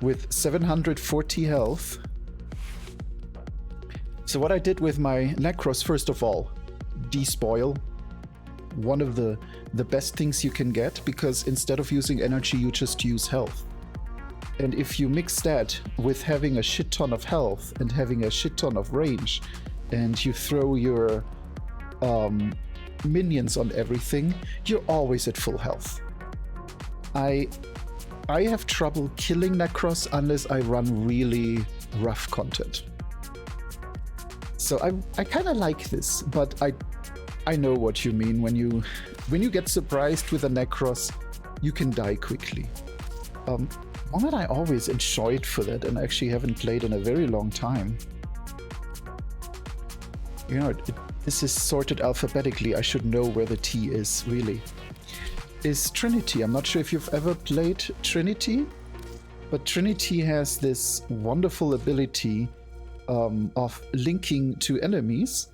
with 740 health. So what I did with my Necros, first of all, despoil. One of the best things you can get, because instead of using energy, you just use health. And if you mix that with having a shit ton of health and having a shit ton of range, and you throw your minions on everything, you're always at full health. I have trouble killing Necros unless I run really rough content. So I kind of like this, but I know what you mean. When you get surprised with a Necros, you can die quickly. One that I always enjoyed for that, and actually haven't played in a very long time. You know, this is sorted alphabetically. I should know where the T is, really. Is Trinity. I'm not sure if you've ever played Trinity, but Trinity has this wonderful ability of linking to enemies,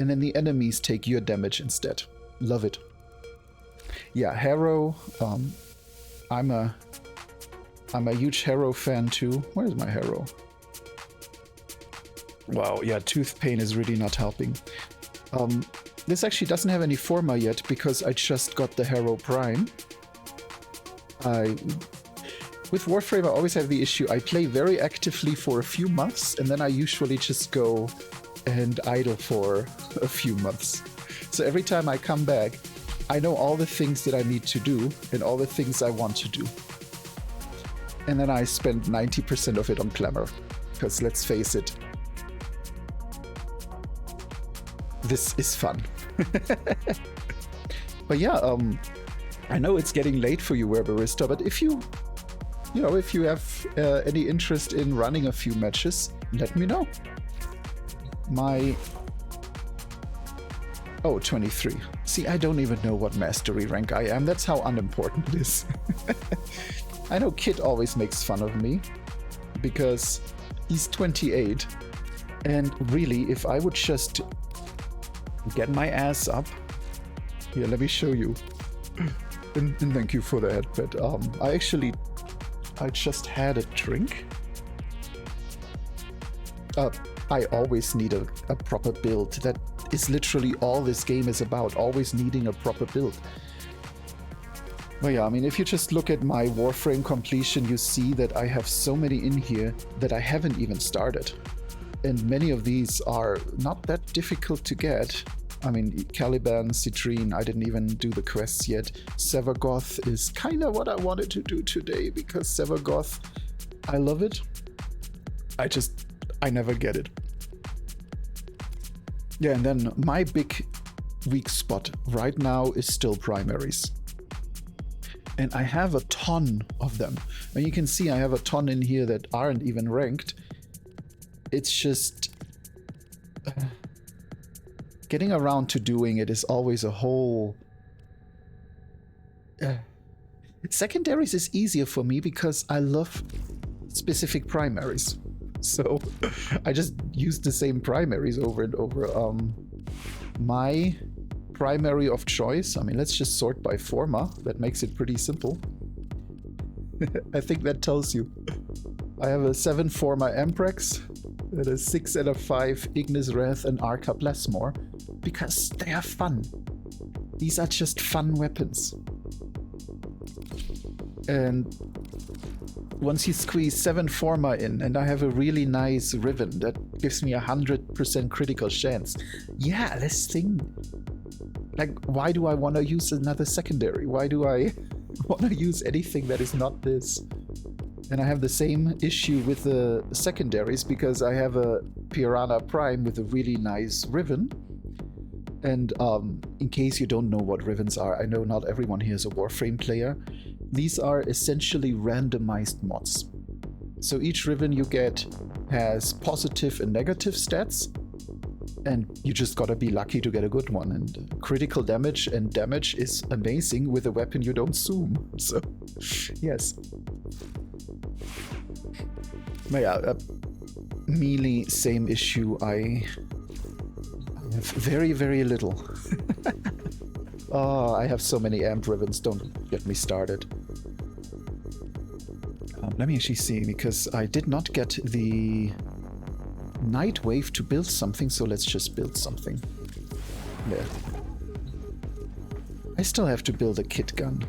and then the enemies take your damage instead. Love it. Yeah, Harrow. I'm a huge Harrow fan too. Where's my Harrow? Wow, yeah, Tooth Pain is really not helping. This actually doesn't have any Forma yet because I just got the Harrow Prime. With Warframe, I always have the issue. I play very actively for a few months, and then I usually just go and idle for a few months. So every time I come back, I know all the things that I need to do and all the things I want to do. And then I spend 90% of it on Glamour. Because let's face it, this is fun. But yeah, I know it's getting late for you, Werbarista, but if you have any interest in running a few matches, let me know. Oh, 23. See, I don't even know what mastery rank I am. That's how unimportant it is. I know Kit always makes fun of me because he's 28. And really, if I would just get my ass up... Here, let me show you. And thank you for that. But I just had a drink. I always need a proper build. That is literally all this game is about, always needing a proper build. Well, yeah, I mean, if you just look at my Warframe completion, you see that I have so many in here that I haven't even started. And many of these are not that difficult to get. I mean, Caliban, Citrine, I didn't even do the quests yet. Sevagoth is kind of what I wanted to do today, because Sevagoth, I love it. I never get it. Yeah, and then my big weak spot right now is still primaries. And I have a ton of them. And you can see I have a ton in here that aren't even ranked. It's just... getting around to doing it is always a whole... Secondaries is easier for me because I love specific primaries. So I just use the same primaries over and over. My primary of choice, I mean, let's just sort by Forma. That makes it pretty simple. I think that tells you. I have a 7 Forma Amprex, and a 6 and a 5 Ignis Wrath and Arca Blessmore, because they are fun. These are just fun weapons. And once you squeeze 7 Forma in, and I have a really nice Riven that gives me 100% critical chance. Yeah, this thing... Like, why do I want to use another secondary? Why do I want to use anything that is not this? And I have the same issue with the secondaries, because I have a Piranha Prime with a really nice Riven. And in case you don't know what Rivens are, I know not everyone here is a Warframe player. These are essentially randomized mods. So each Riven you get has positive and negative stats, and you just gotta be lucky to get a good one. And critical damage and damage is amazing with a weapon you don't zoom. So, yes. But yeah, melee, same issue. I have very, very little. Oh, I have so many amp Rivens, don't get me started. Let me actually see, because I did not get the Night Wave to build something, so let's just build something. There. I still have to build a kit gun.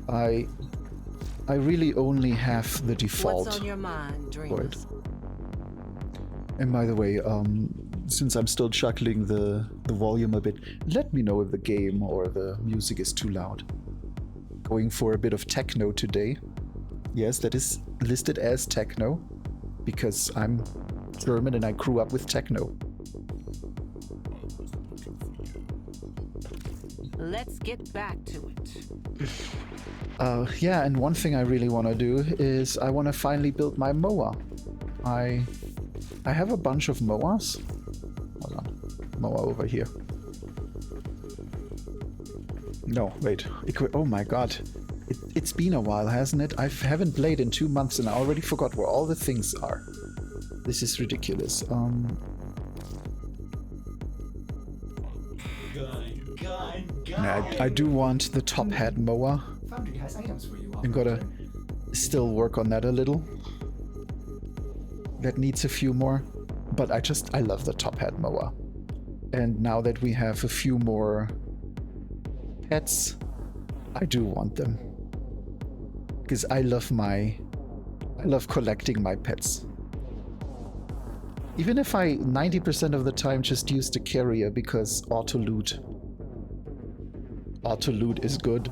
I really only have the default. What's on your mind, dreamers? And by the way, since I'm still chuckling the volume a bit, let me know if the game or the music is too loud. Going for a bit of techno today. Yes, that is listed as techno, because I'm German and I grew up with techno. Let's get back to it. Yeah, and one thing I really want to do is I want to finally build my mower. I have a bunch of mowers. Hold on. Mower over here. No, wait. Oh my god. It's been a while, hasn't it? I haven't played in 2 months and I already forgot where all the things are. This is ridiculous. I do want the top hat mower. I'm gotta still work on that a little. That needs a few more. But I love the top hat mower. And now that we have a few more pets, I do want them. Because I love collecting my pets. Even if I 90% of the time just use the carrier because auto loot is good.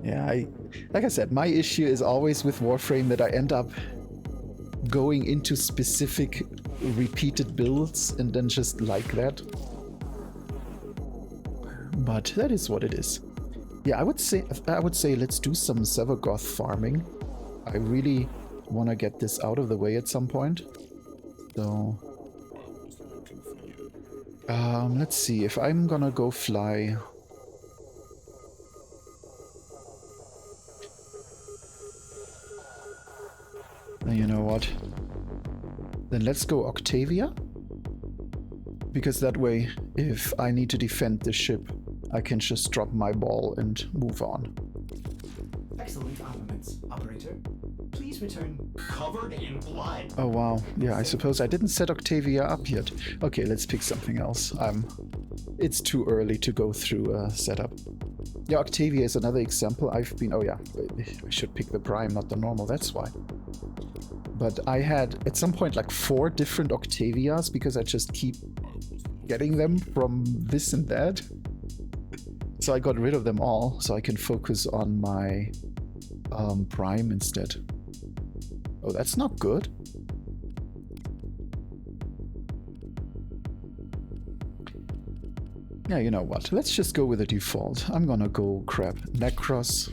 Yeah, like I said, my issue is always with Warframe that I end up going into specific repeated builds and then just like that. But that is what it is. Yeah, I would say let's do some Sevagoth farming. I really want to get this out of the way at some point. So let's see if I'm gonna go fly. Then you know what? Then let's go Octavia. Because that way, if I need to defend the ship, I can just drop my ball and move on. Excellent armaments, operator. Please return covered in blood. Oh wow, yeah, I suppose I didn't set Octavia up yet. Okay, let's pick something else. It's too early to go through a setup. Yeah, Octavia is another example. Oh yeah, I should pick the Prime, not the normal, that's why. But I had, at some point, like 4 different Octavias because I just keep getting them from this and that. So I got rid of them all, so I can focus on my Prime instead. Oh, that's not good. Yeah, you know what? Let's just go with the default. I'm gonna go grab Necros.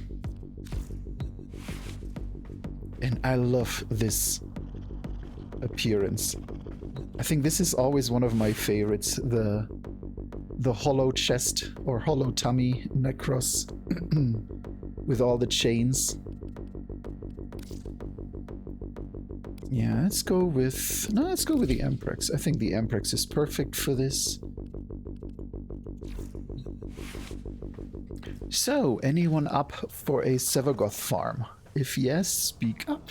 And I love this appearance. I think this is always one of my favorites. The hollow chest or hollow tummy Necros with all the chains. Yeah, let's go with the Amprex. I think the Amprex is perfect for this. So, anyone up for a Sevagoth farm? If yes, speak up.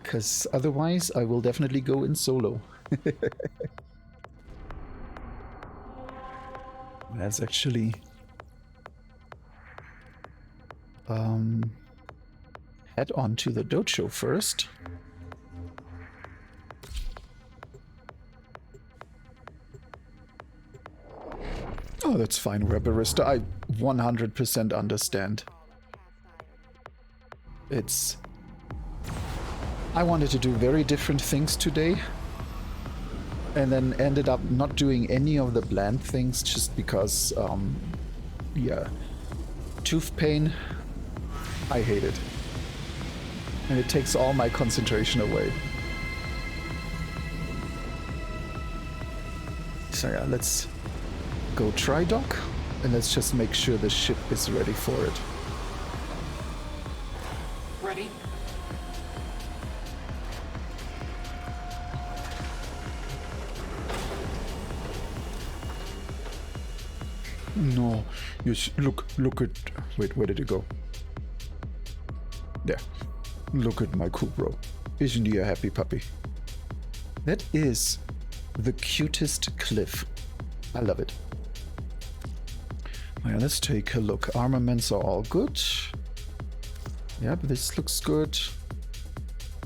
Because otherwise, I will definitely go in solo. Let's actually head on to the dojo first. Oh, that's fine, Barista. I 100% understand. I wanted to do very different things today, and then ended up not doing any of the bland things just because, yeah, tooth pain, I hate it. And it takes all my concentration away. So yeah, let's go try dock, and let's just make sure the ship is ready for it. Ready? No, look at. Wait, where did it go? There. Look at my Kubro. Isn't he a happy puppy? That is the cutest cliff. I love it. Yeah, let's take a look. Armaments are all good. Yep, this looks good.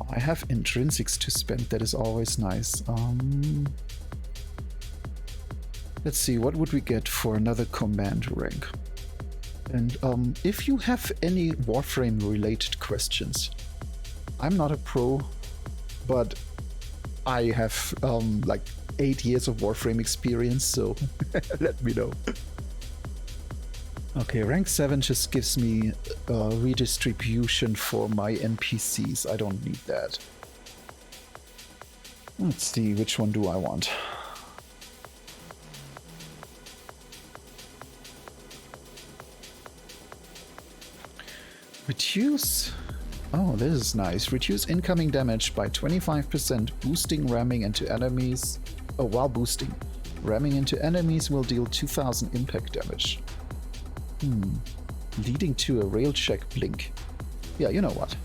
I have intrinsics to spend. That is always nice. Let's see, what would we get for another command rank? And if you have any Warframe related questions, I'm not a pro, but I have like 8 years of Warframe experience, so let me know. Okay, rank 7 just gives me redistribution for my NPCs. I don't need that. Let's see, which one do I want? Reduce... Oh, this is nice. Reduce incoming damage by 25%, boosting ramming into enemies. Oh, while boosting. Ramming into enemies will deal 2000 impact damage. Leading to a rail check blink. Yeah, you know what?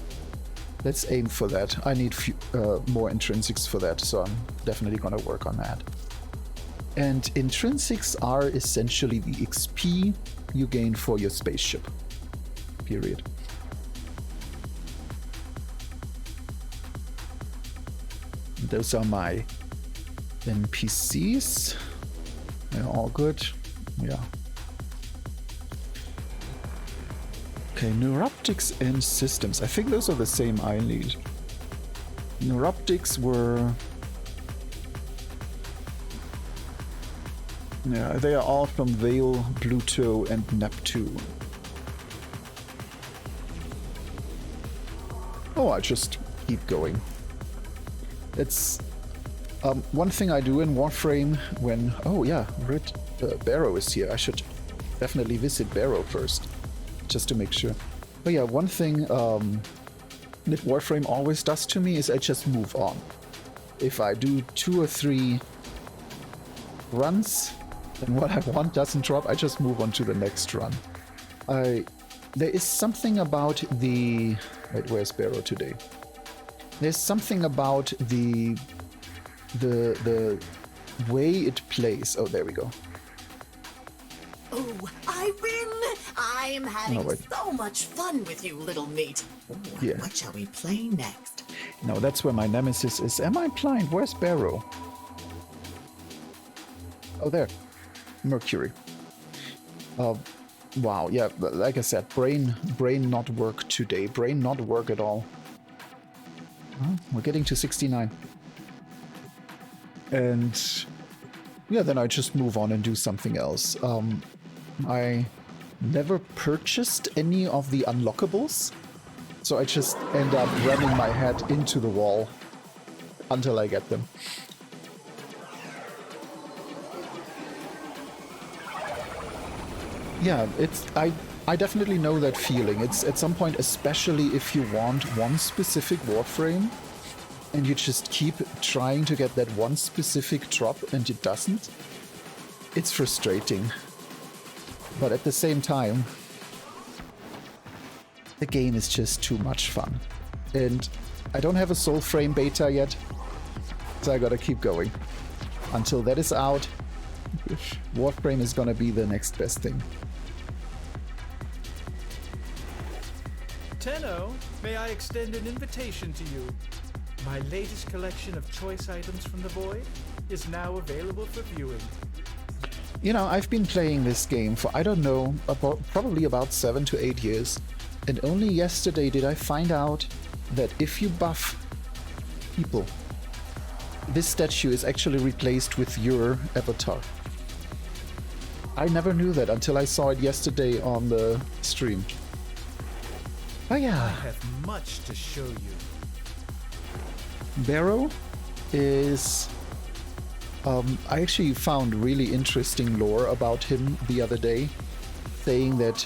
Let's aim for that. I need more intrinsics for that, so I'm definitely gonna work on that. And intrinsics are essentially the XP you gain for your spaceship. Period. Those are my NPCs. They're all good. Yeah. Okay, neuroptics and systems. I think those are the same I need. Neuroptics were... Yeah, they are all from Vale, Pluto, and Neptune. Oh, I just keep going. It's one thing I do in Warframe when... Oh yeah, Barrow is here. I should definitely visit Barrow first, just to make sure. But yeah, one thing that Warframe always does to me is I just move on. If I do 2 or 3 runs, and what I want doesn't drop, I just move on to the next run. There is something about the... Wait, where's Barrow today? There's something about the way it plays. Oh, there we go. Oh, I win! I'm having so much fun with you, little meat. Ooh, yeah. What shall we play next? No, that's where my nemesis is. Am I blind? Where's Barrow? Oh, there. Mercury. Wow, yeah, like I said, brain not work today. Brain not work at all. Oh, we're getting to 69. And yeah, then I just move on and do something else. I never purchased any of the unlockables, so I just end up ramming my head into the wall until I get them. Yeah, I definitely know that feeling. It's at some point, especially if you want one specific Warframe and you just keep trying to get that one specific drop and it doesn't. It's frustrating. But at the same time, the game is just too much fun. And I don't have a Soulframe beta yet, so I gotta keep going. Until that is out, Warframe is gonna be the next best thing. Tenno, may I extend an invitation to you? My latest collection of choice items from the Void is now available for viewing. You know, I've been playing this game for, I don't know, probably about 7 to 8 years. And only yesterday did I find out that if you buff people, this statue is actually replaced with your avatar. I never knew that until I saw it yesterday on the stream. Oh yeah. I have much to show you. Barrow is... I actually found really interesting lore about him the other day, saying that...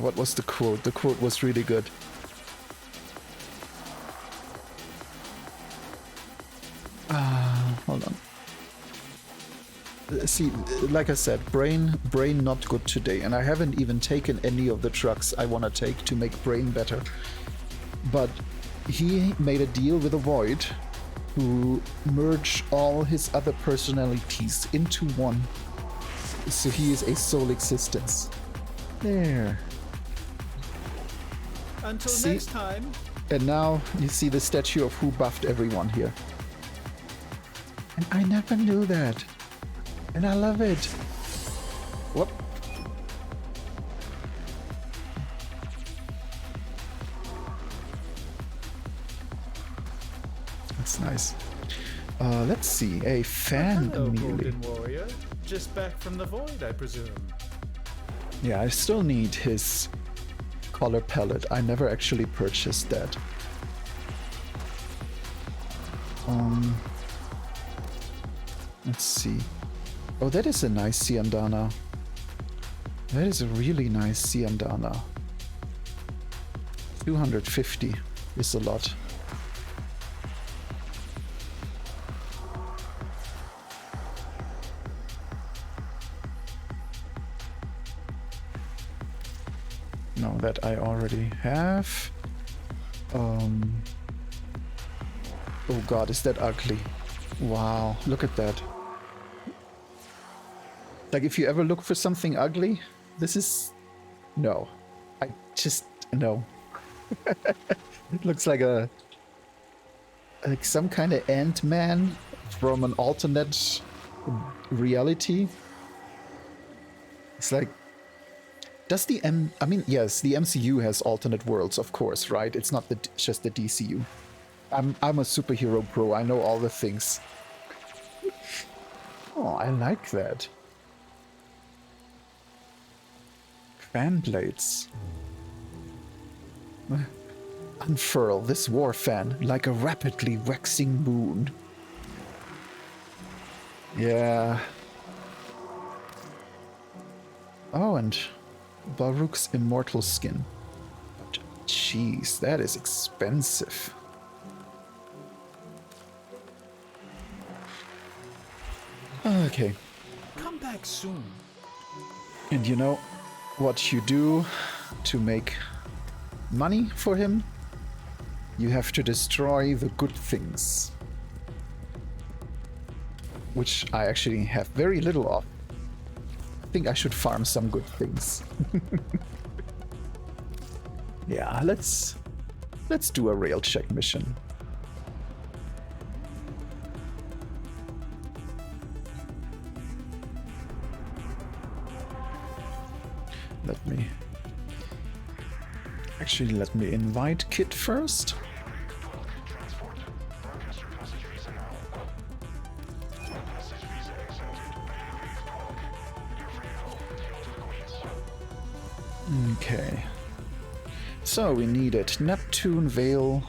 what was the quote? The quote was really good. Hold on. See, like I said, brain not good today, and I haven't even taken any of the drugs I want to take to make brain better. But he made a deal with a Void who merged all his other personalities into one. So he is a sole existence. There. Until See? next time. And now you see the statue of who buffed everyone here. And I never knew that. And I love it. What? That's nice. Let's see. A fan Hello, melee. Golden Warrior. Just back from the void, I presume. Yeah, I still need his color palette. I never actually purchased that. Let's see. Oh, that is a nice Siandana. That is a really nice Siandana. 250 is a lot. No, that I already have. Oh god, is that ugly? Wow, look at that. Like, if you ever look for something ugly, this is... No. I just... No. It looks like a... Like some kind of Ant-Man from an alternate reality. It's like... Does the I mean, yes, the MCU has alternate worlds, of course, right? It's not just the DCU. I'm a superhero pro. I know all the things. Oh, I like that. Fan blades. Unfurl this war fan like a rapidly waxing moon. Yeah. Oh, and Baruch's immortal skin. Jeez, that is expensive. Okay. Come back soon. And you know what you do to make money for him? You have to destroy the good things. Which I actually have very little of. I think I should farm some good things. Yeah, let's do a rail check mission. Let me invite Kit first. Okay. So we needed Neptune, Vale,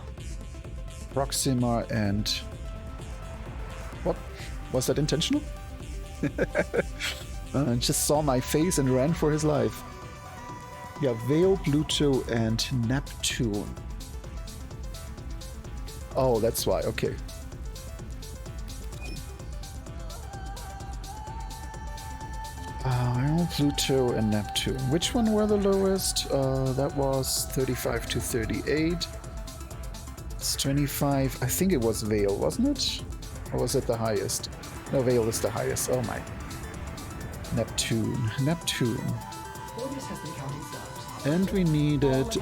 Proxima, and... What? Was that intentional? Just saw my face and ran for his life. Yeah, Vale, Pluto, and Neptune. Oh, that's why. Okay. Vale, Pluto, and Neptune. Which one were the lowest? That was 35 to 38. It's 25. I think it was Vale, wasn't it? Or was it the highest? No, Vale is the highest. Oh my. Neptune. Orders has been counting stars. And we needed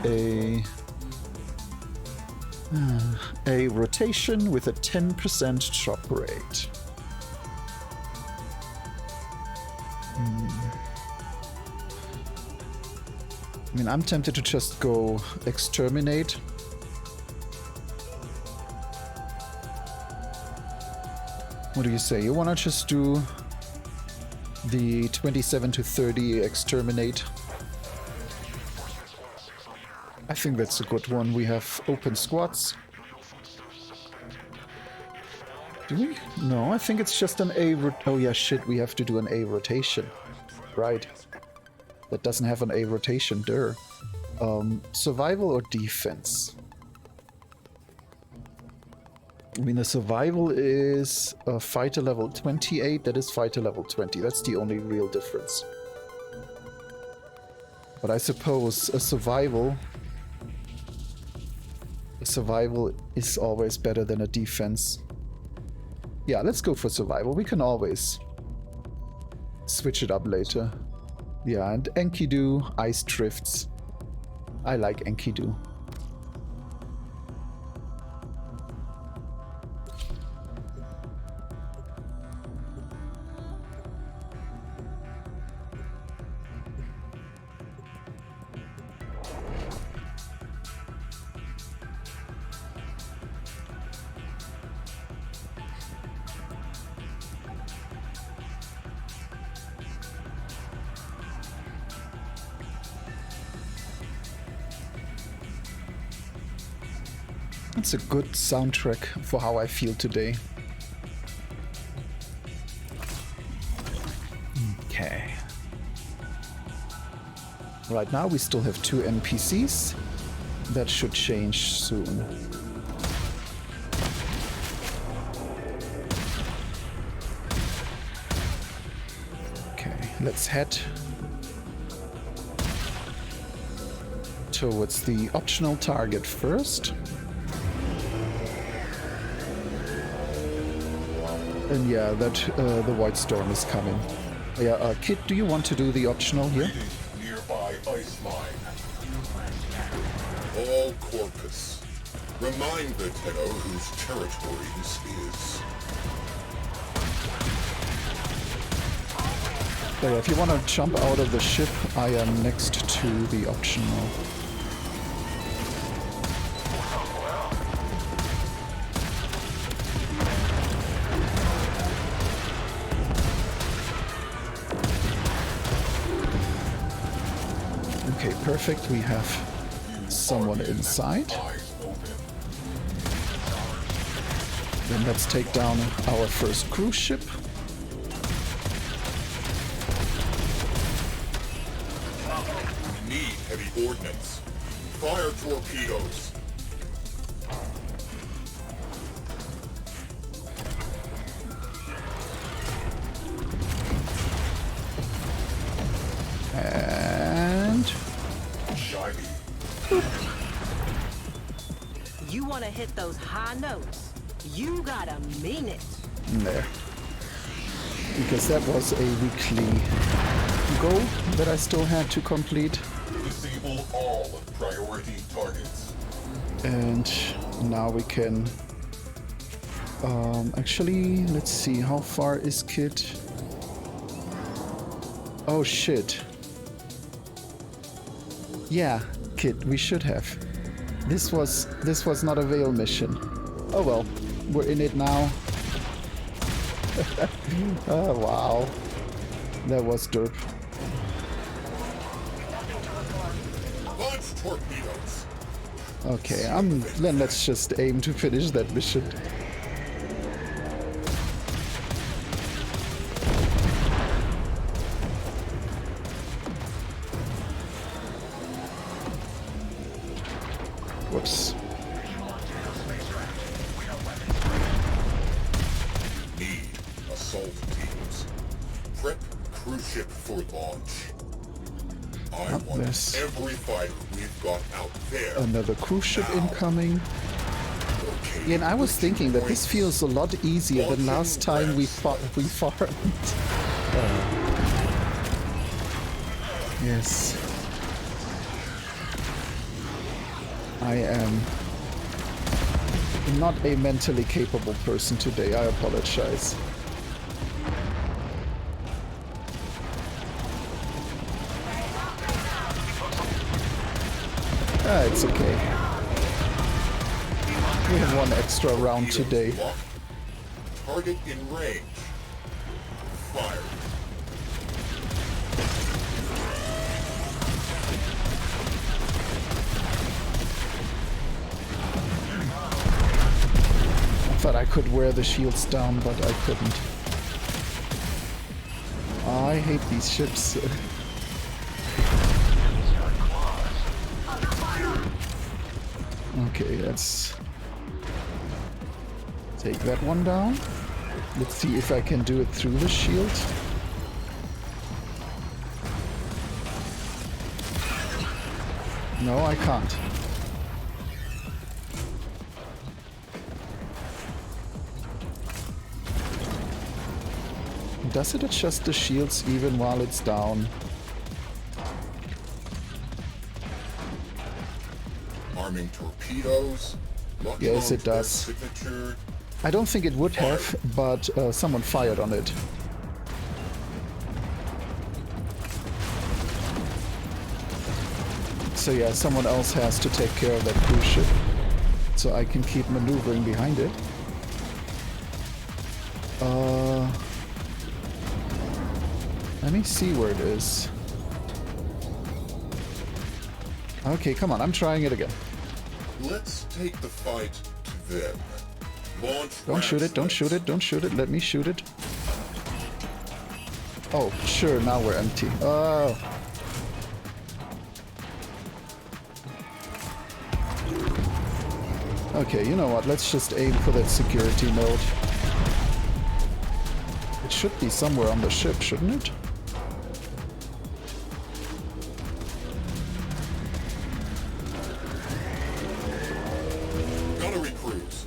a rotation with a 10% drop rate. I mean, I'm tempted to just go exterminate. What do you say? You wanna just do the 27 to 30 exterminate? I think that's a good one. We have open squads. Do we? No, I think it's just an A... Oh yeah, shit, we have to do an A rotation. Right. That doesn't have an A rotation, der. Survival or defense? I mean, the survival is fighter level 28, that is fighter level 20. That's the only real difference. But I suppose a survival is always better than a defense. Yeah, let's go for survival. We can always switch it up later. Yeah, and Enkidu, ice drifts. I like Enkidu. It's a good soundtrack for how I feel today. Okay. Right now we still have 2 NPCs. That should change soon. Okay, let's head towards the optional target first. And yeah, that the White Storm is coming. Yeah, Kit, do you want to do the optional here? Nearby ice mine. All Corpus. Remind the Tenno whose territory this is. Yeah, if you want to jump out of the ship, I am next to the optional. Okay, perfect. We have someone inside. Then let's take down our first cruise ship. We need heavy ordnance. Fire torpedoes. And You want to hit those high notes? You gotta mean it. there. Because that was a weekly goal that I still had to complete. Disable all priority targets. And now we can... actually, let's see, how far is Kit? Oh shit. Yeah, Kit, we should have. This was not a Veil mission. Oh well, we're in it now. Oh wow. That was derp. Launch torpedoes. Okay, then let's just aim to finish that mission. Whoops. Need assault teams. Prep cruise ship for launch. I want there's every fighter we've got out there. another cruise ship now. incoming. Yeah, and I was thinking that this feels a lot easier than last time we farmed. Yes. I am not a mentally capable person today, I apologize. It's okay. We have one extra round today. Target in range. Fire. I thought I could wear the shields down, but I couldn't. I hate these ships. Okay, Take that one down. Let's see if I can do it through the shield. No, I can't. Does it adjust the shields even while it's down? Arming torpedoes. Yes, it does. Signature. I don't think it would have, but someone fired on it. So yeah, someone else has to take care of that cruise ship. So I can keep maneuvering behind it. Let me see where it is. Okay, come on, I'm trying it again. Let's take the fight to them. Launch. Don't shoot it, don't shoot it, don't shoot it, let me shoot it. Oh, sure, now we're empty. Oh. Okay, you know what, let's just aim for that security node. It should be somewhere on the ship, shouldn't it? Gunnery crews.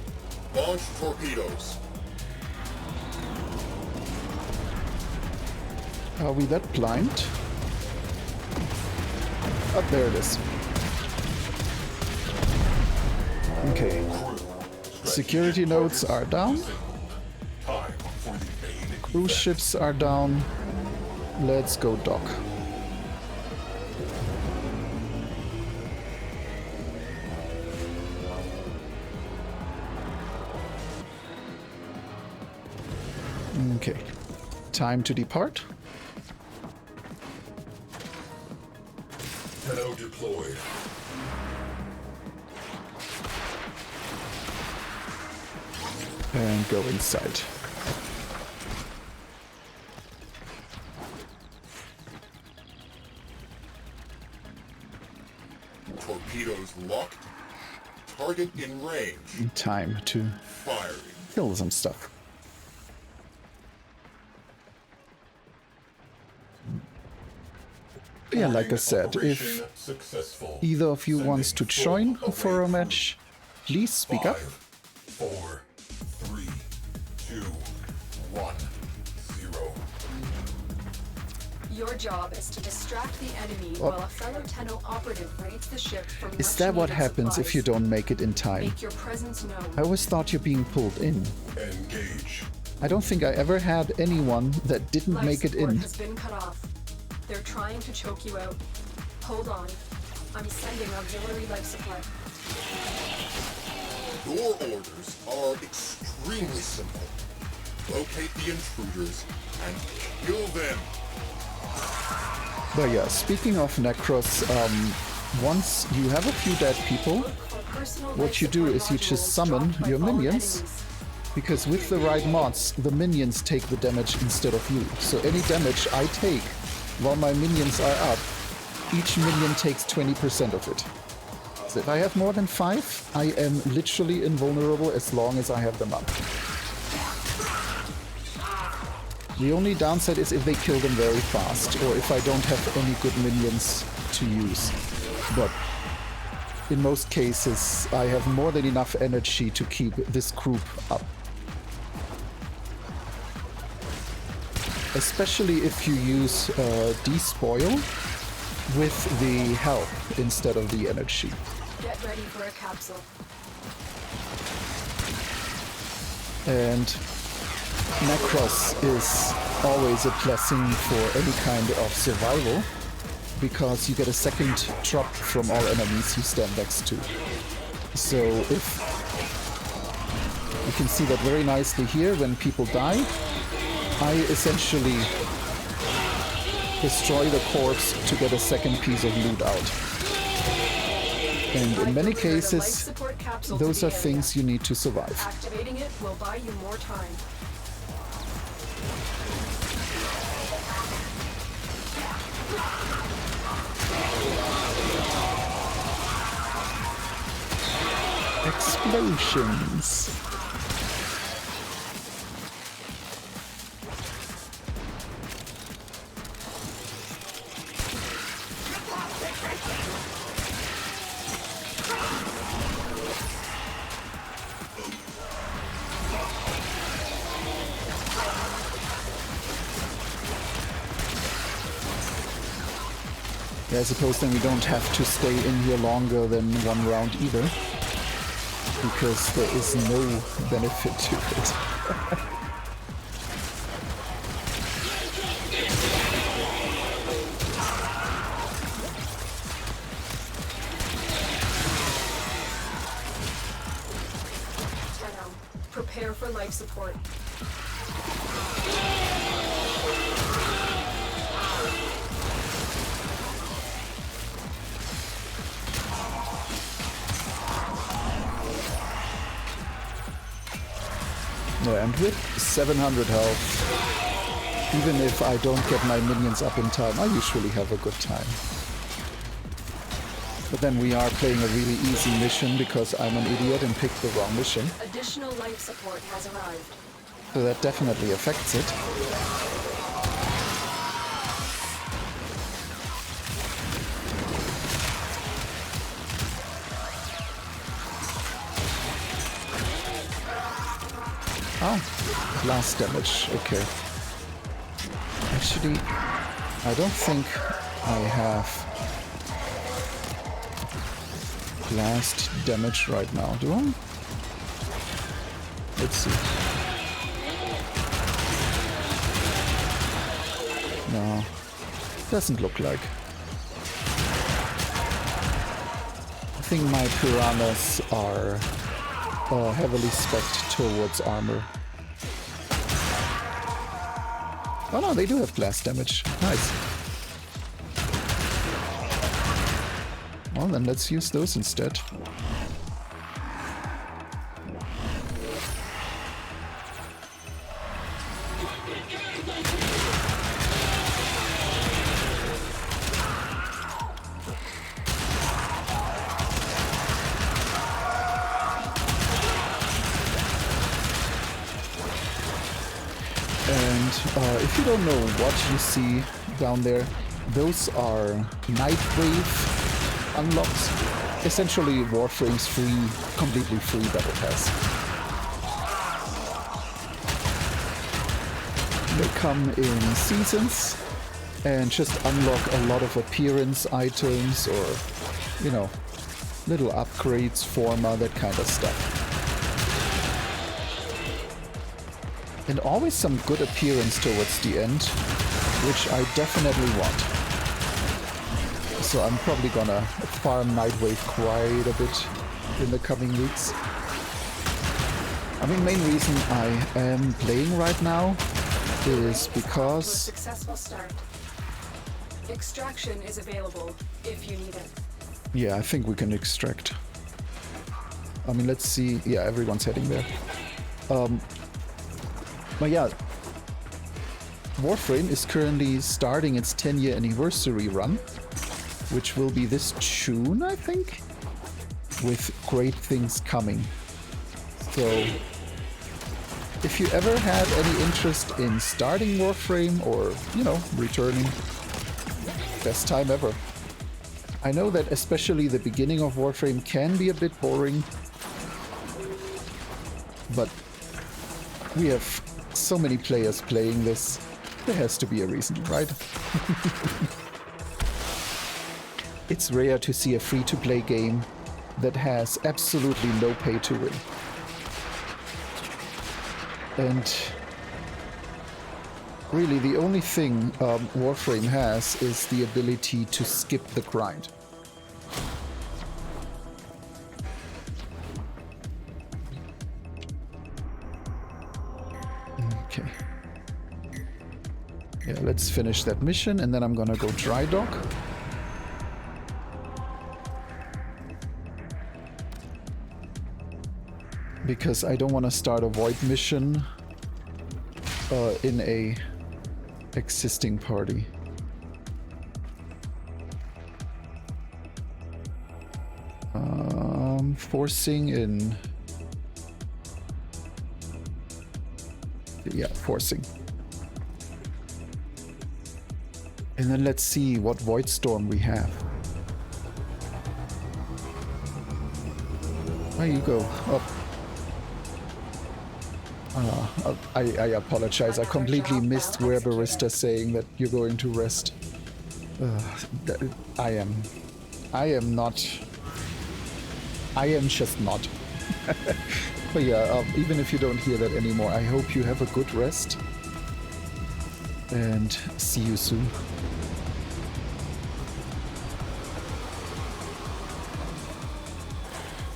Launch torpedoes. Are we that blind? Oh, there it is. Okay. Security nodes are down. Cruise ships are down. Let's go dock. Okay. Time to depart. Hello deployed. And go inside. Torpedoes locked. Target in range. Time to Firing. kill some stuff. Yeah, like I said, if Successful. either of you wants to join for a match, please speak up. 5, 4, 3, 2, 1, 0. Your job is to distract the enemy while a fellow Tenno operative raids the ship for Is that what happens if you don't make it in time? Make your presence known. I always thought you're being pulled in. Engage. I don't think I ever had anyone that didn't Life make it support in. has been cut off. They're trying to choke you out. Hold on. I'm sending auxiliary life supply. Your orders are extremely simple. Locate the intruders and kill them. But yeah, speaking of Necros, once you have a few dead people, what you do is you just summon your minions, because with the right mods, the minions take the damage instead of you. So any damage I take while my minions are up, each minion takes 20% of it. So if I have more than 5, I am literally invulnerable as long as I have them up. The only downside is if they kill them very fast, or if I don't have any good minions to use. But in most cases, I have more than enough energy to keep this group up. Especially if you use despoil with the health instead of the energy. Get ready for a capsule. And Necros is always a blessing for any kind of survival, because you get a second drop from all enemies you stand next to. So if you can see that very nicely here, when people die, I essentially destroy the corpse to get a second piece of loot out. And in many cases, those are things you need to survive. Activating it will buy you more time. Explosions. Yeah, I suppose then we don't have to stay in here longer than 1 round either. Because there is no benefit to it. Prepare for life support. Yeah, and with 700 health, even if I don't get my minions up in time, I usually have a good time. But then we are playing a really easy mission because I'm an idiot and picked the wrong mission. Additional life support has arrived. So that definitely affects it. Oh, blast damage, okay. Actually, I don't think I have blast damage right now, do I? Let's see. No, doesn't look like. I think my piranhas are heavily spec'd towards armor. Oh no, they do have blast damage. Nice. Well, then let's use those instead. If you don't know what you see down there, those are Nightwave unlocks. Essentially Warframe's free, completely free battle pass. They come in seasons and just unlock a lot of appearance items or, you know, little upgrades, forma, that kind of stuff. And always some good appearance towards the end, which I definitely want. So I'm probably gonna farm Nightwave quite a bit in the coming weeks. I mean, main reason I am playing right now is because... Successful start. Extraction is available if you need it. Yeah, I think we can extract. I mean, let's see. Yeah, everyone's heading there. But yeah, Warframe is currently starting its 10-year anniversary run, which will be this June, I think, with great things coming. So, if you ever had any interest in starting Warframe or, you know, returning, best time ever. I know that especially the beginning of Warframe can be a bit boring, but we have so many players playing this, there has to be a reason, right? It's rare to see a free-to-play game that has absolutely no pay to win. And really the only thing Warframe has is the ability to skip the grind. Okay. Yeah, let's finish that mission and then I'm gonna go dry dock. Because I don't want to start a void mission in a existing party. Forcing in... Yeah, forcing. And then let's see what Void Storm we have. There you go. Up. I apologize. I completely missed where Barista's saying that you're going to rest. I am not. I am just not. But yeah, even if you don't hear that anymore, I hope you have a good rest. And see you soon.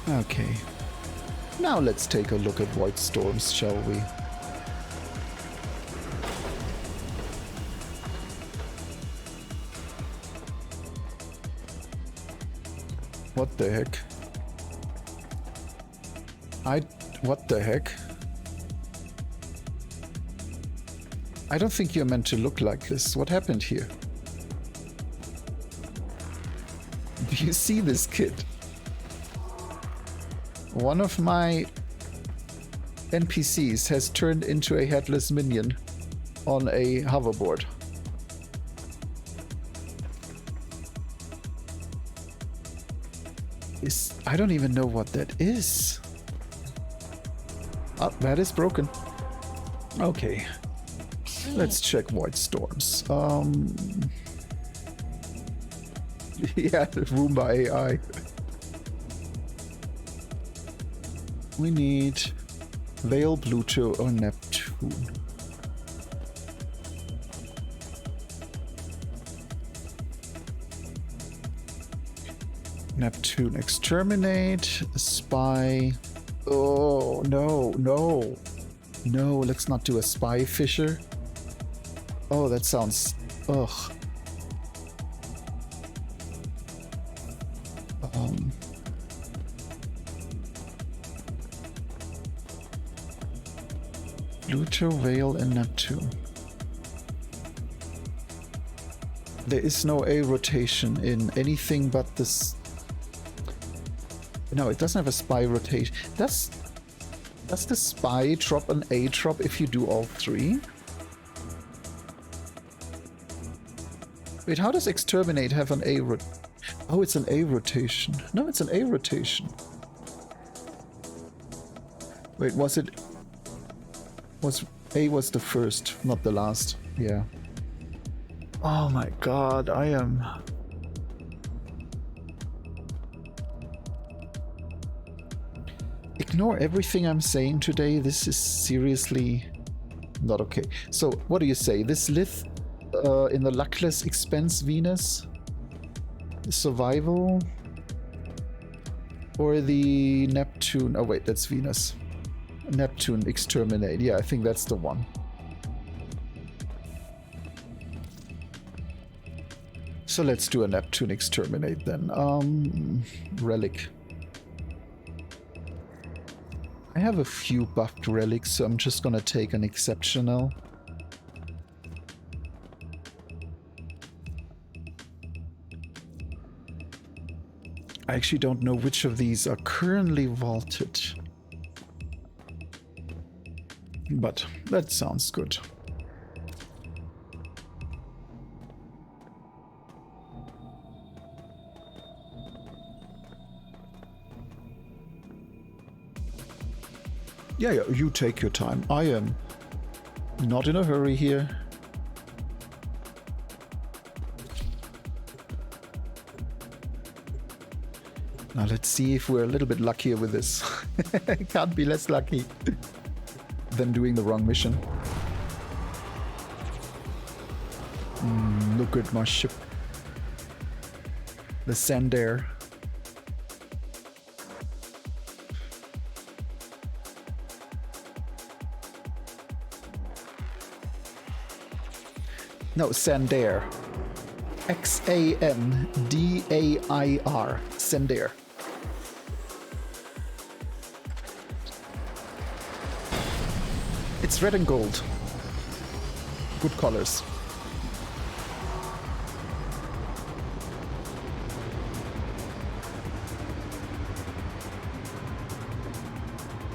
Okay. Now let's take a look at Void Storms, shall we? What the heck? What the heck? I don't think you're meant to look like this. What happened here? Do you see this kid? One of my NPCs has turned into a headless minion on a hoverboard. I don't even know what that is. Oh, that is broken. Okay. Let's check Void Storms. Yeah, Roomba AI. We need Veil, Pluto, or Neptune. Neptune exterminate, spy. Oh, no, no. No, let's not do a spy fisher. Oh, that sounds... Ugh. Pluto, Veil, and Neptune. There is no A rotation in anything but this. No, it doesn't have a spy rotation. Does the spy drop an A drop if you do all three? Wait, how does exterminate have an A rot? Oh, it's an A rotation. No, it's an A rotation. Wait, was it? A was the first, not the last. Yeah. Oh my god, I am... Ignore everything I'm saying today. This is seriously not okay. So, what do you say? This Lith in the luckless expense Venus? Survival? Or the Neptune? Oh wait, that's Venus. Neptune exterminate. Yeah, I think that's the one. So let's do a Neptune exterminate then. Relic. I have a few buffed relics, so I'm just gonna take an exceptional. I actually don't know which of these are currently vaulted. But that sounds good. Yeah, you take your time. I am not in a hurry here. Now let's see if we're a little bit luckier with this. Can't be less lucky than doing the wrong mission. Look at my ship. The Sandair. No, Sandair. X-A-N-D-A-I-R. Sandair. It's red and gold. Good colors.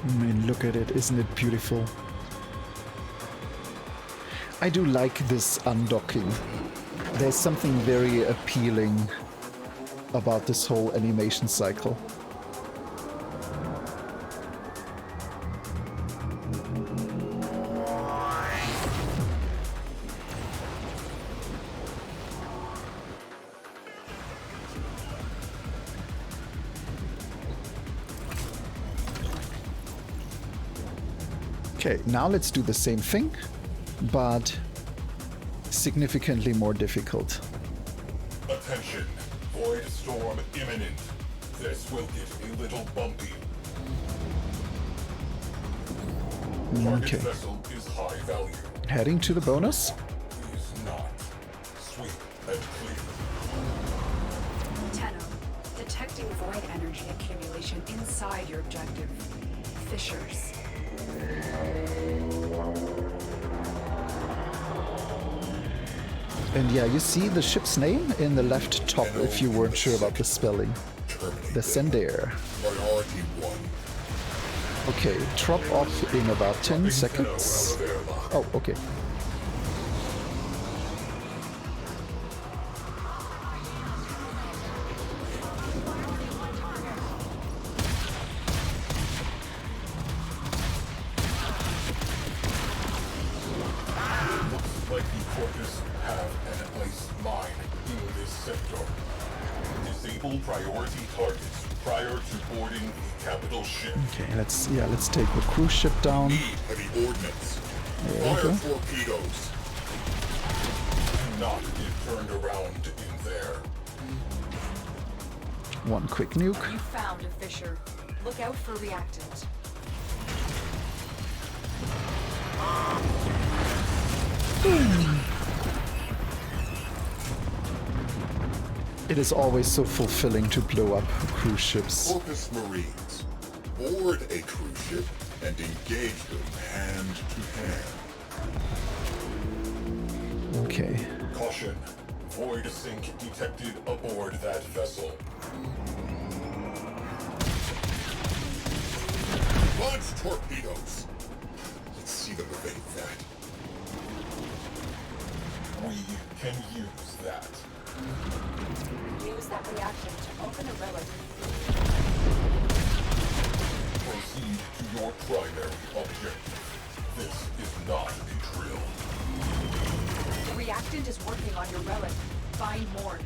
I mean, look at it. Isn't it beautiful? I do like this undocking. There's something very appealing about this whole animation cycle. Okay, now let's do the same thing, but significantly more difficult. Attention, void storm imminent. This will get a little bumpy. Target Okay. vessel is high value. Heading to the bonus. Is not. Sweep and clear. Tenno, detecting void energy accumulation inside your objective. Fissures. And yeah, you see the ship's name in the left top if you weren't sure about the spelling. The Sender. Priority 1. Okay, drop off in about 10 seconds. Oh, okay. Looks like the Corpus have an ice mine in this sector. Disable priority targets prior to boarding the capital ship. Okay, let's take the cruise ship down. Need heavy ordnance. There we Fire go. torpedoes. Do not get turned around in there. One quick nuke. You found a fissure. Look out for reactant. It is always so fulfilling to blow up cruise ships. Corpus Marines. Board a cruise ship and engage them hand to hand. Okay. Caution. Void sink detected aboard that vessel. Launch torpedoes. Let's see them evade that. We can use that. Use that reactant to open a relic. Proceed to your primary objective. This is not a drill. The reactant is working on your relic. Find more.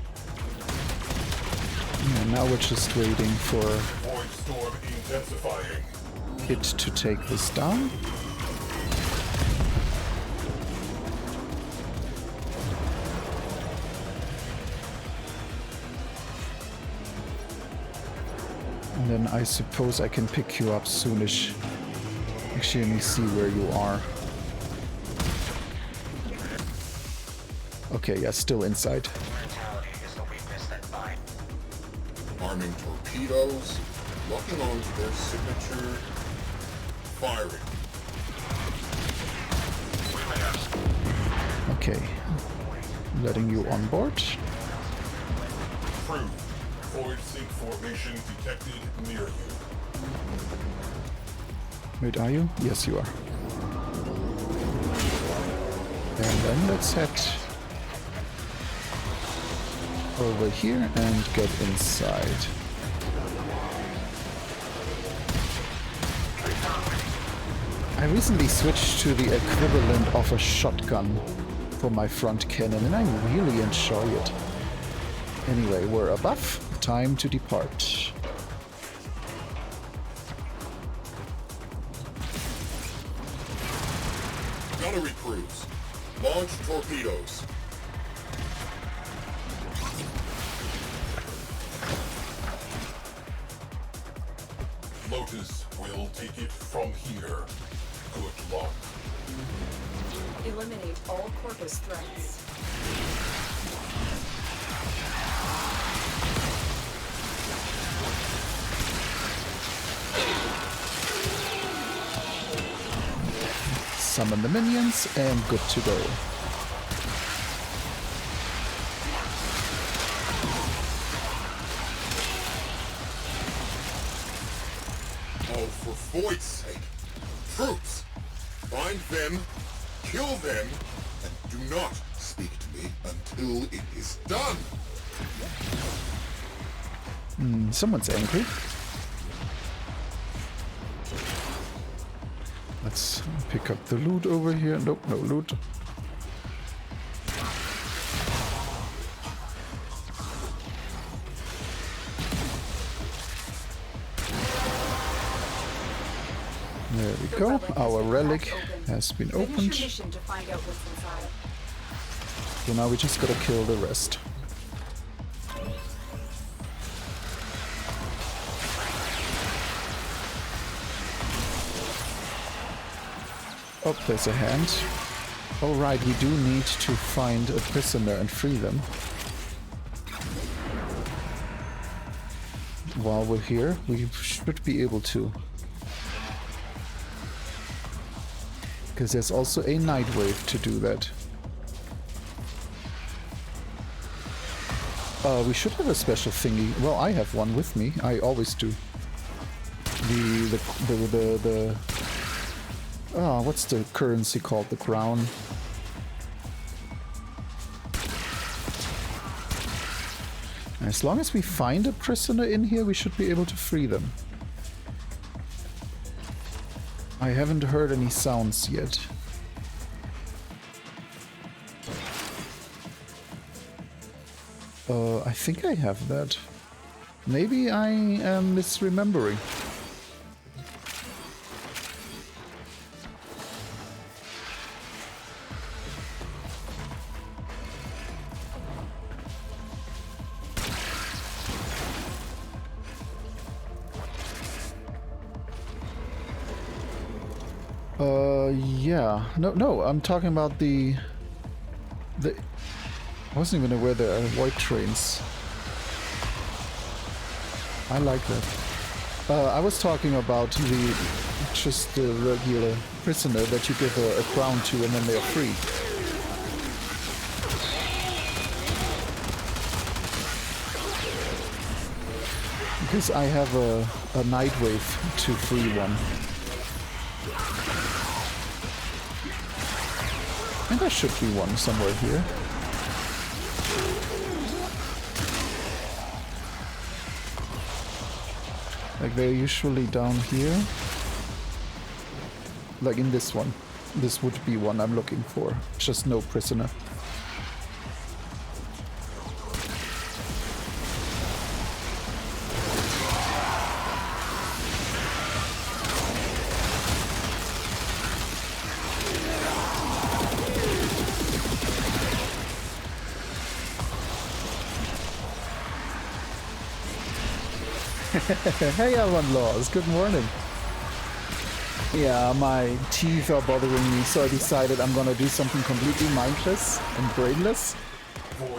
Yeah, now we're just waiting for Void storm intensifying. it to take this down. And then I suppose I can pick you up soonish. Actually, let me see where you are. Okay, yeah, still inside. Arming torpedoes. Locking onto their signature. Firing. Okay. Letting you on board. Crew. Void sink formation detected near you. Wait, are you? Yes, you are. And then let's head over here and get inside. I recently switched to the equivalent of a shotgun for my front cannon, and I really enjoy it. Anyway, we're above. Time to depart. Gunnery crews. Launch torpedoes. Lotus will take it from here. Good luck. Eliminate all Corpus threats. Summon the minions, and good to go. Oh, for Void's sake. Troops, find them, kill them, and do not speak to me until it is done. Someone's angry. Let's pick up the loot over here. Nope, no loot. There we go. Our relic has been opened. To find out what's inside. So now we just gotta kill the rest. Oh, there's a hand. Alright, we do need to find a prisoner and free them. While we're here, we should be able to. Because there's also a night wave to do that. We should have a special thingy. Well, I have one with me. I always do. What's the currency called? The crown. As long as we find a prisoner in here, we should be able to free them. I haven't heard any sounds yet. I think I have that. Maybe I am misremembering. Yeah. No, I'm talking about the... I wasn't even aware there are white trains. I like that. I was talking about just the regular prisoner that you give a crown to and then they're free. Because I have a night wave to free one. And there should be one somewhere here. Like they're usually down here. Like in this one. This would be one I'm looking for. Just no prisoner. Hey Alvan Laws, good morning. Yeah, my teeth are bothering me, so I decided I'm gonna do something completely mindless and brainless.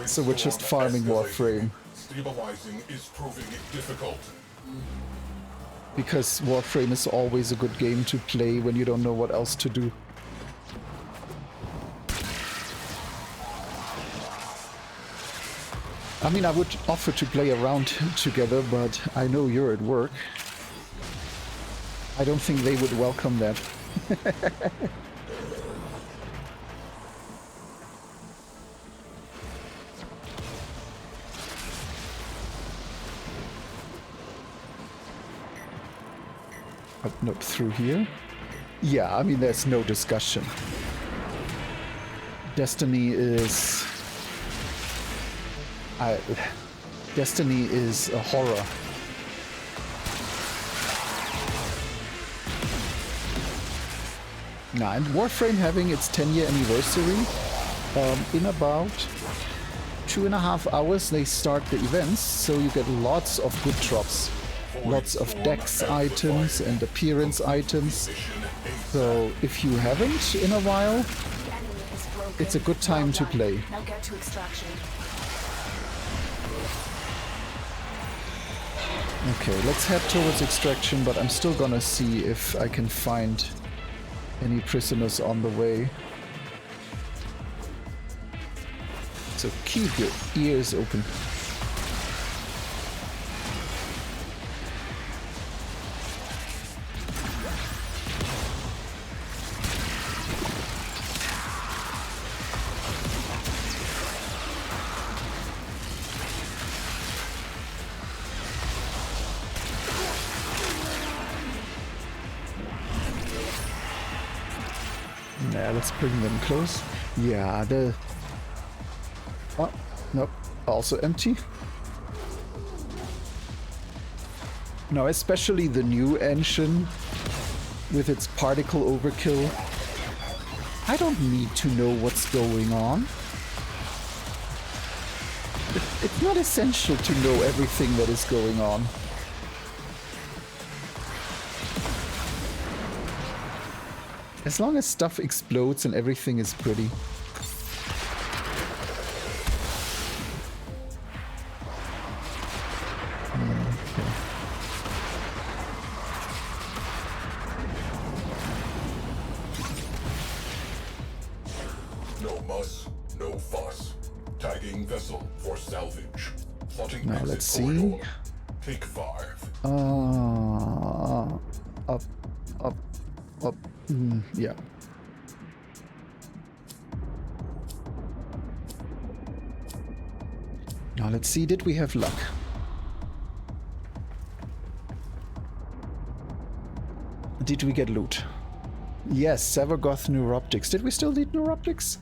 So we're just farming Warframe. Stabilizing is proving difficult. Because Warframe is always a good game to play when you don't know what else to do. I mean, I would offer to play around together, but I know you're at work. I don't think they would welcome that. Nope, through here? Yeah, I mean, there's no discussion. Destiny is... Destiny is a horror. Nah, and Warframe having its 10-year anniversary, in about 2.5 hours they start the events, so you get lots of good drops. Lots of dex items and appearance items. So if you haven't in a while, it's a good time to play. Now get to extraction. Okay, let's head towards extraction, but I'm still gonna see if I can find any prisoners on the way. So keep your ears open. Let's bring them close. Yeah, the... Oh, nope. Also empty. No, especially the new engine with its particle overkill. I don't need to know what's going on. It's not essential to know everything that is going on. As long as stuff explodes and everything is pretty. No muss, no fuss. Tagging vessel for salvage. Plotting now exit let's see. corridor. Take 5. Up. Yeah. Now let's see, did we have luck? Did we get loot? Yes, Severgoth Neuroptics. Did we still need Neuroptics?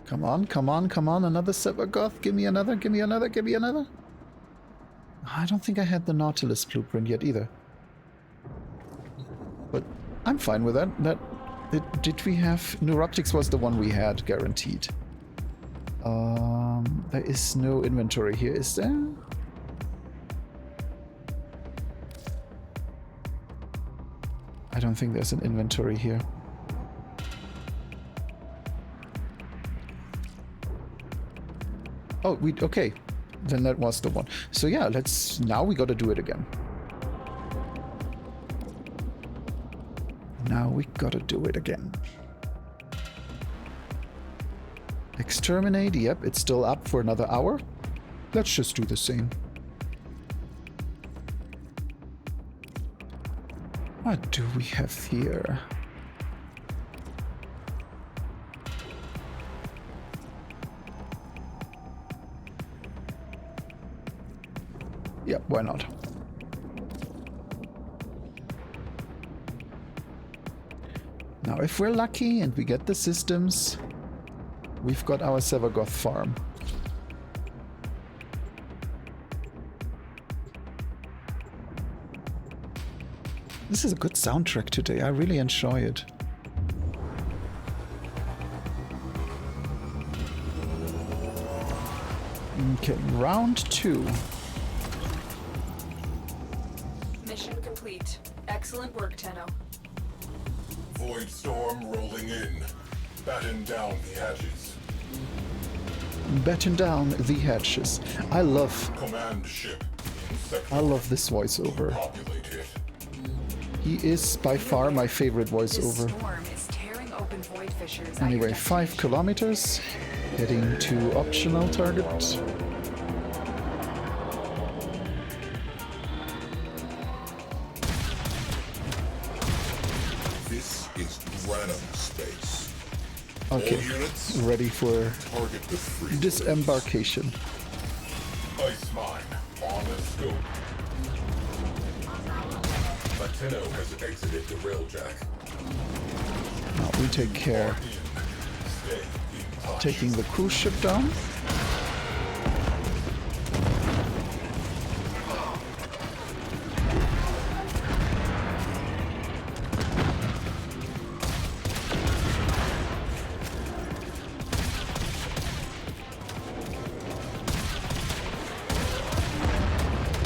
Come on, come on, come on, another Severgoth. Give me another, give me another, give me another. I don't think I had the Nautilus blueprint yet either. But I'm fine with that. Did we have... Neuroptics was the one we had, guaranteed. There is no inventory here, is there? I don't think there's an inventory here. Oh, okay. Then that was the one. So yeah, now we gotta do it again. Now we gotta do it again. Exterminate, yep, it's still up for another hour. Let's just do the same. What do we have here? Yep, why not? Now, if we're lucky and we get the systems, we've got our Severgoth farm. This is a good soundtrack today. I really enjoy it. Okay, round 2. Mission complete. Excellent work, Tenno. Void storm rolling in. Batten down the hatches. Batten down the hatches. I love Command ship in sector. I love this voiceover. Populate it. He is by far my favorite voiceover. Storm is tearing open void fissures. Anyway, 5 kilometers. Heading to optional target. This is random space. Okay, All units, ready for target the free disembarkation. Ice mine on the scope. Latino has exited the railjack. Now we take care. Stay in touch. Taking the cruise ship down.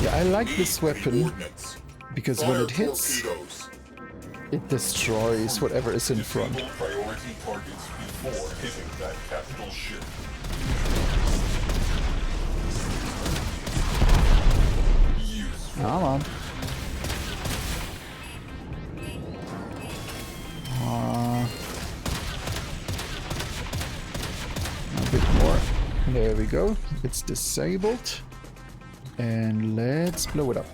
Yeah, I like this weapon Coordinates. because Fire when it hits, torpedoes. it destroys whatever is in front. Disable priority targets before hitting that capital ship. Useful. Come on. A bit more. There we go. It's disabled. And let's blow it up.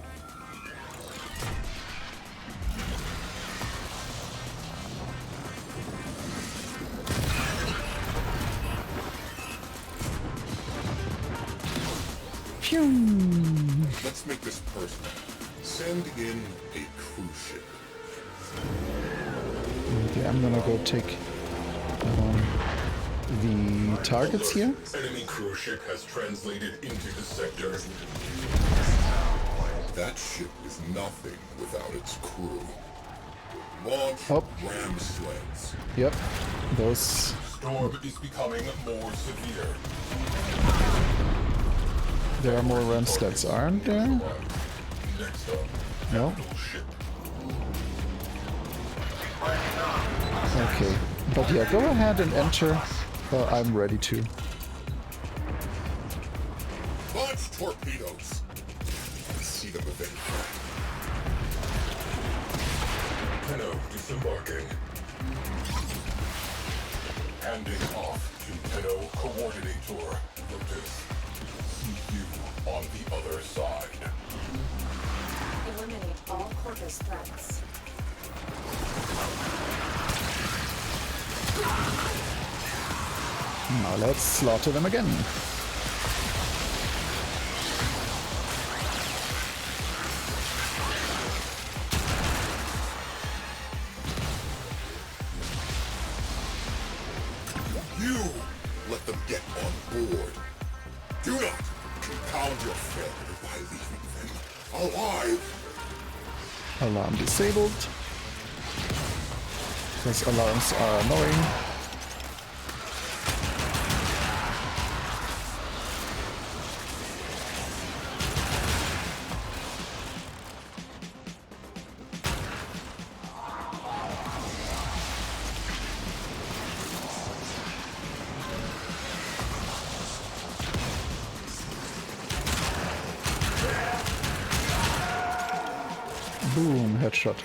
Phew. Let's make this personal. Send in a cruise ship. Okay, I'm gonna go take the targets here. Enemy cruise ship has translated into the sector. That ship is nothing without its crew. Launch ram sleds. Yep. Those. Storm is becoming more severe. There are more ram sleds, aren't there? Next up, No. ship. Okay. But yeah, go ahead and enter. I'm ready to. Launch torpedoes. I see them eventually. Tenno disembarking. Handing off to Tenno Coordinator. Lotus. See you on the other side. Eliminate all Corvus threats. Now let's slaughter them again. You let them get on board. Do not compound your failure by leaving them alive. Alarm disabled. Because alarms are annoying. Boom, headshot.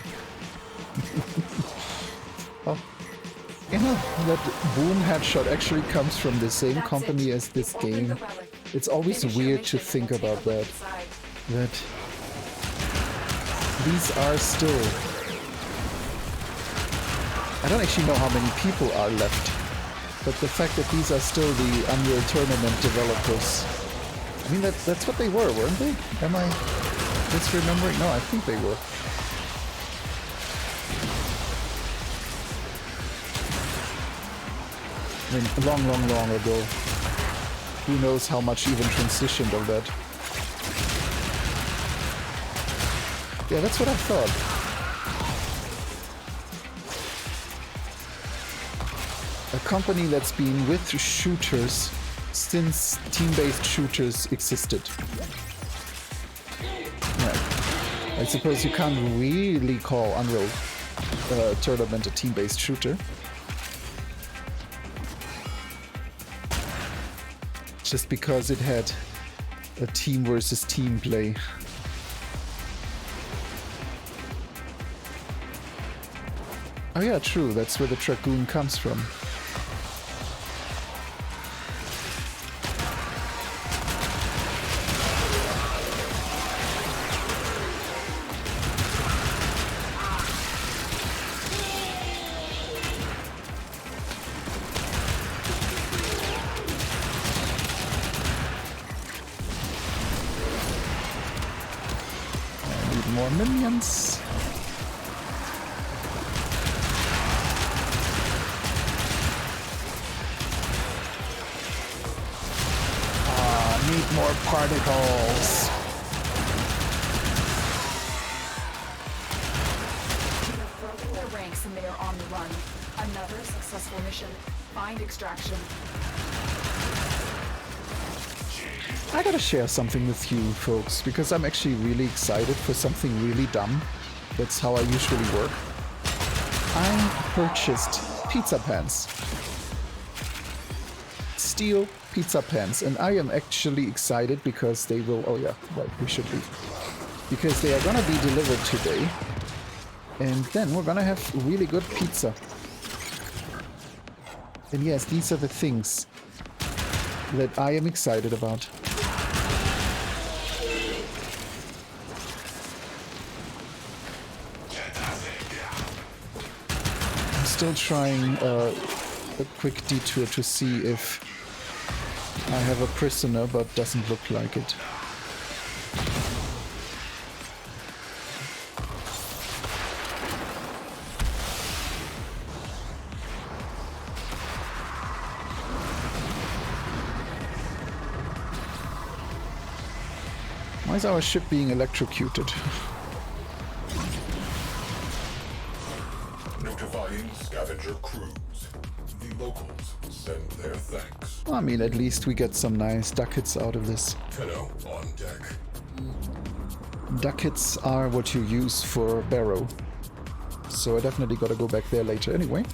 Oh. You know, that boom headshot actually comes from the same company as this game. It's always weird to think about that. That these are still... I don't actually know how many people are left, but the fact that these are still the Unreal Tournament developers... I mean, that's what they were, weren't they? Am I misremembering? No, I think they were. I mean, long ago. Who knows how much even transitioned of that. Yeah, that's what I thought. A company that's been with shooters since team-based shooters existed. Yeah. I suppose you can't really call Unreal Tournament a team-based shooter. Just because it had a team versus team play. Oh yeah, true, that's where the Dragoon comes from. More minions. Need more particles. They've broken their ranks and they are on the run. Another successful mission. Find extraction. I gotta share something with you folks, because I'm actually really excited for something really dumb. That's how I usually work. I purchased pizza pans. Steel pizza pans, and I am actually excited because they will... Oh yeah, right, we should leave. Because they are gonna be delivered today. And then we're gonna have really good pizza. And yes, these are the things that I am excited about. I'm still trying a quick detour to see if I have a prisoner, but doesn't look like it. Why is our ship being electrocuted? Notifying scavenger crews. The locals send their thanks. I mean, at least we get some nice ducats out of this. Tenno on deck. Ducats are what you use for barrow. So I definitely gotta go back there later anyway.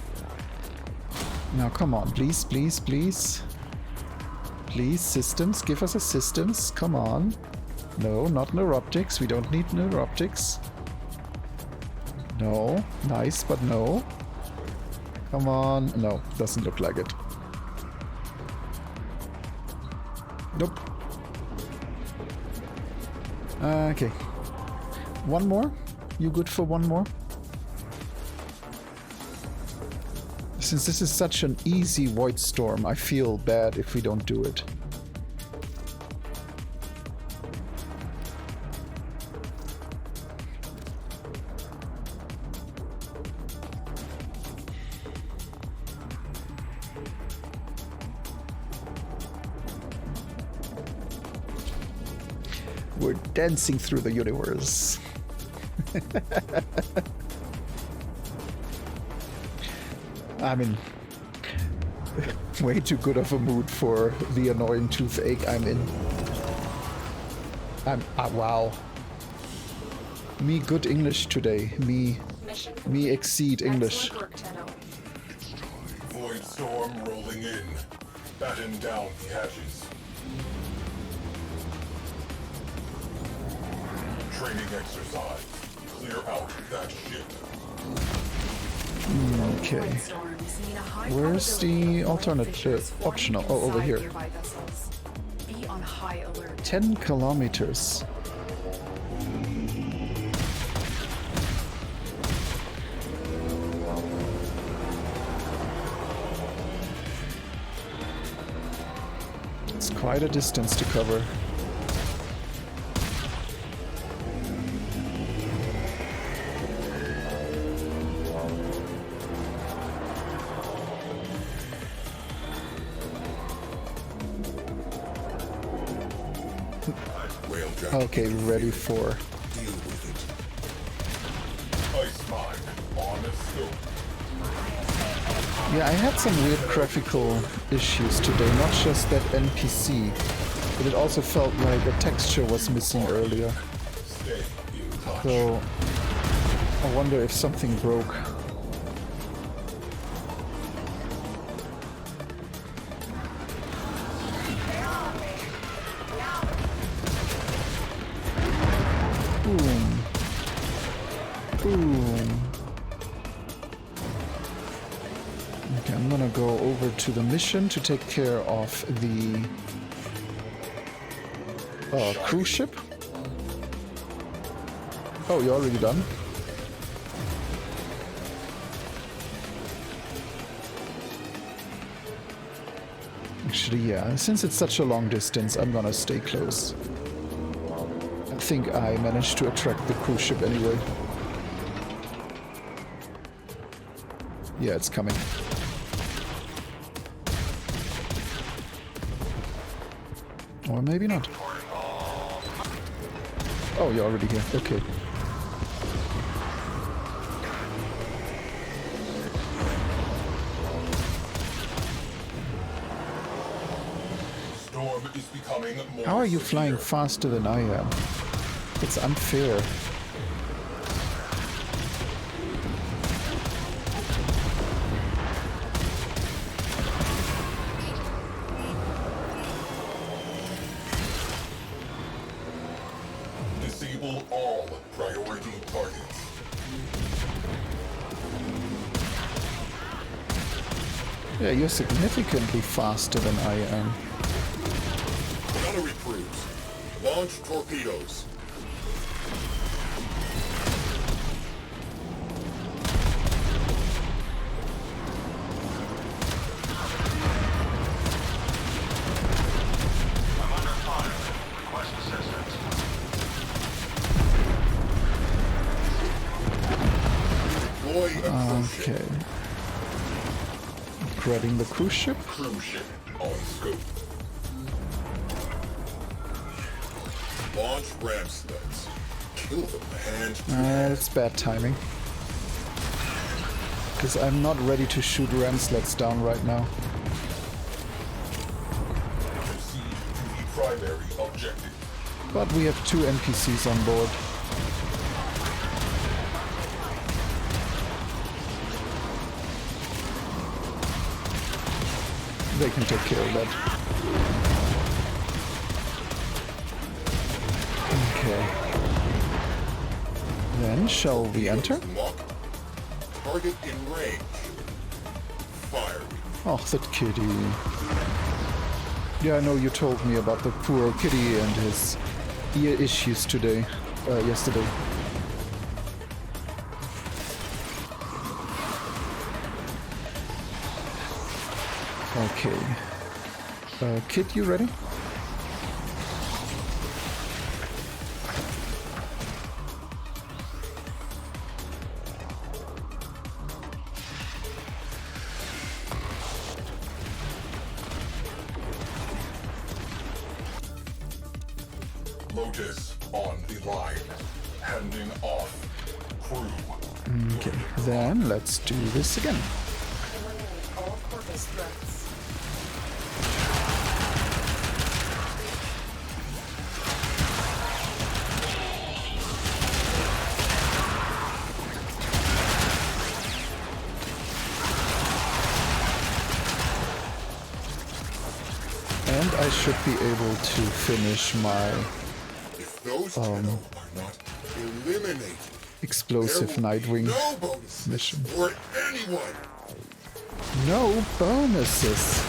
Now come on, please, please, please. Please, systems, give us assistance. Come on. No, not neuroptics. We don't need neuroptics. No. Nice, but no. Come on. No, doesn't look like it. Nope. Okay. One more? You good for one more? Since this is such an easy void storm, I feel bad if we don't do it. We're dancing through the universe. I mean, way too good of a mood for the annoying toothache I'm in. Wow. Me good English today. Me exceed English. Void storm rolling in. Batten down the hatches. Training exercise. Clear out that ship. Okay. Where's the alternative optional? Oh, over here. Be on high alert. 10 kilometers. It's quite a distance to cover. Okay, ready for... Deal with it. Ice mine on a scope. Yeah, I had some weird graphical issues today, not just that NPC, but it also felt like a texture was missing earlier. Stay in touch. So, I wonder if something broke. Boom. Boom. Okay, I'm gonna go over to the mission to take care of the cruise ship. Oh, you're already done? Actually, yeah, since it's such a long distance, I'm gonna stay close. I think I managed to attract the cruise ship anyway. Yeah, it's coming. Or maybe not. Oh, you're already here. Okay. Storm is becoming more How are you flying severe. faster than I am? It's unfair. Disable all priority targets. Yeah, you're significantly faster than I am. Gunnery crews, launch torpedoes. I'm under fire. Request assistance. Deploy a cruise ship. Okay. Grabbing the cruise ship. Cruise ship on scope. Launch ram sleds. Kill them hand to That's bad timing. Because I'm not ready to shoot ram sleds down right now. proceed to the primary objective. But we have 2 NPCs on board. They can take care of that. Okay. Then shall we enter? Target in range. Fire. Oh, that kitty. Yeah, I know you told me about the poor kitty and his ear issues today, yesterday. Okay. Kid, you ready? Lotus on the line. Handing off. Crew. Okay, then let's do this again. Eliminate all corpus threats. And I should be able to finish my If those are not eliminated, explosive Nightwing no bonuses mission. for anyone. No bonuses.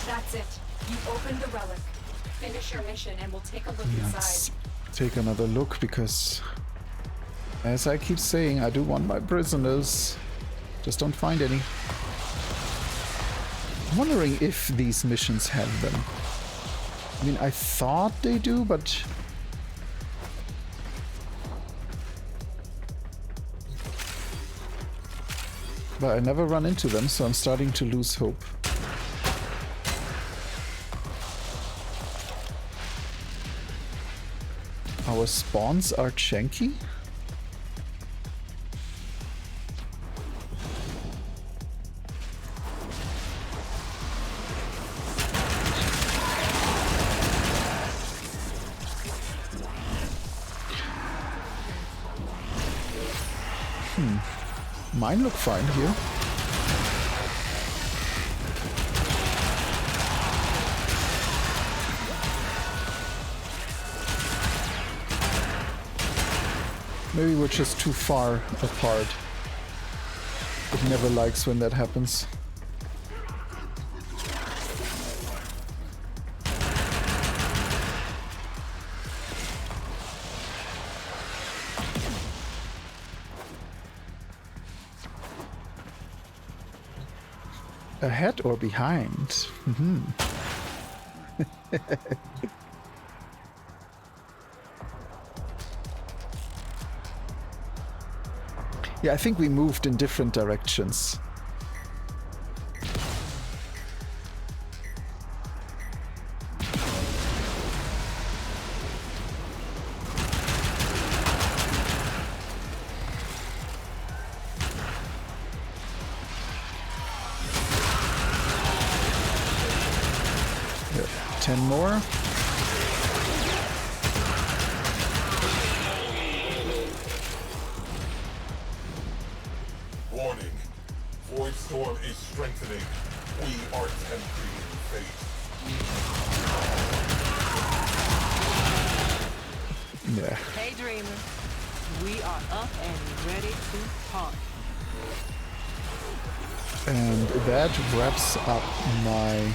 That's it. You opened the relic. Finish your mission and we'll take a look Let's inside. take another look because, as I keep saying, I do want my prisoners. Just don't find any. I'm wondering if these missions have them. I mean, I thought they do, but... But I never run into them, so I'm starting to lose hope. Our spawns are janky? Mine look fine here. Maybe we're just too far apart. It never likes when that happens. Ahead or behind? Yeah, I think we moved in different directions. Yeah, 10 more. Warning. Void storm is strengthening. We are tempting fate. Yeah. Hey, dreamer. We are up and ready to party. And that wraps up my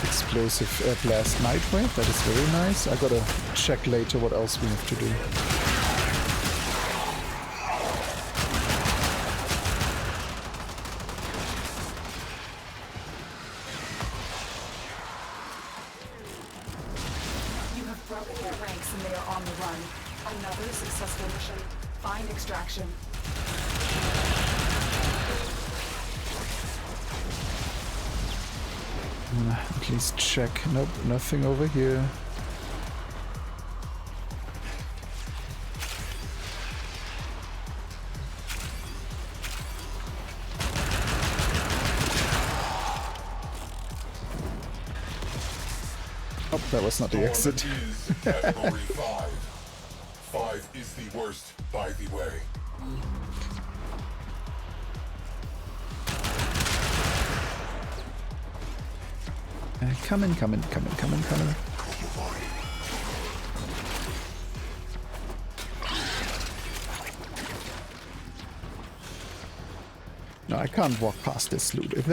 explosive blast Nightwave. That is very nice. I gotta check later what else we have to do. successful mission. Find extraction. At least check. Nope, nothing over here. Oh, that was not the exit. Category 5. 5 is the worst, by the way. Coming. No, I can't walk past this loot. If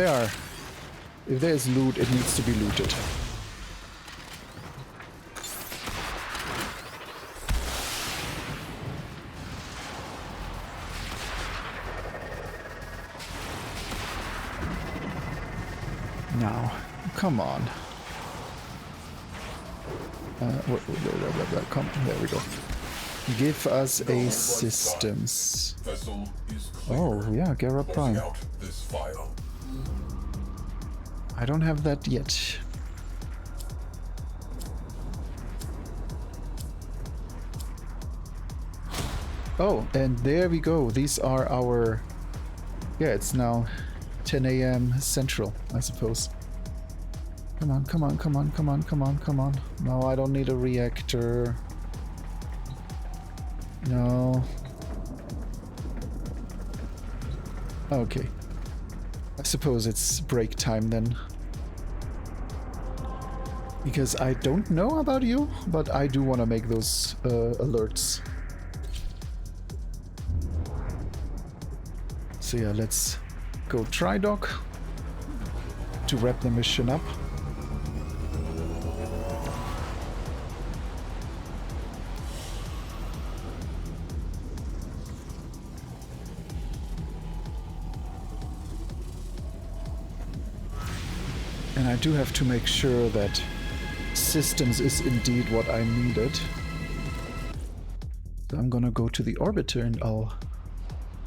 there's loot, it needs to be looted. Now, come on. Come, there we go. Give us a systems. Oh yeah, Gara Prime. I don't have that yet. Oh, and there we go. These are our... Yeah, it's now 10 a.m. Central, I suppose. Come on. No, I don't need a reactor. No. Okay. I suppose it's break time then. Because I don't know about you, but I do want to make those alerts. So yeah, let's go try dock to wrap the mission up. And I do have to make sure that systems is indeed what I needed. So I'm gonna go to the orbiter and I'll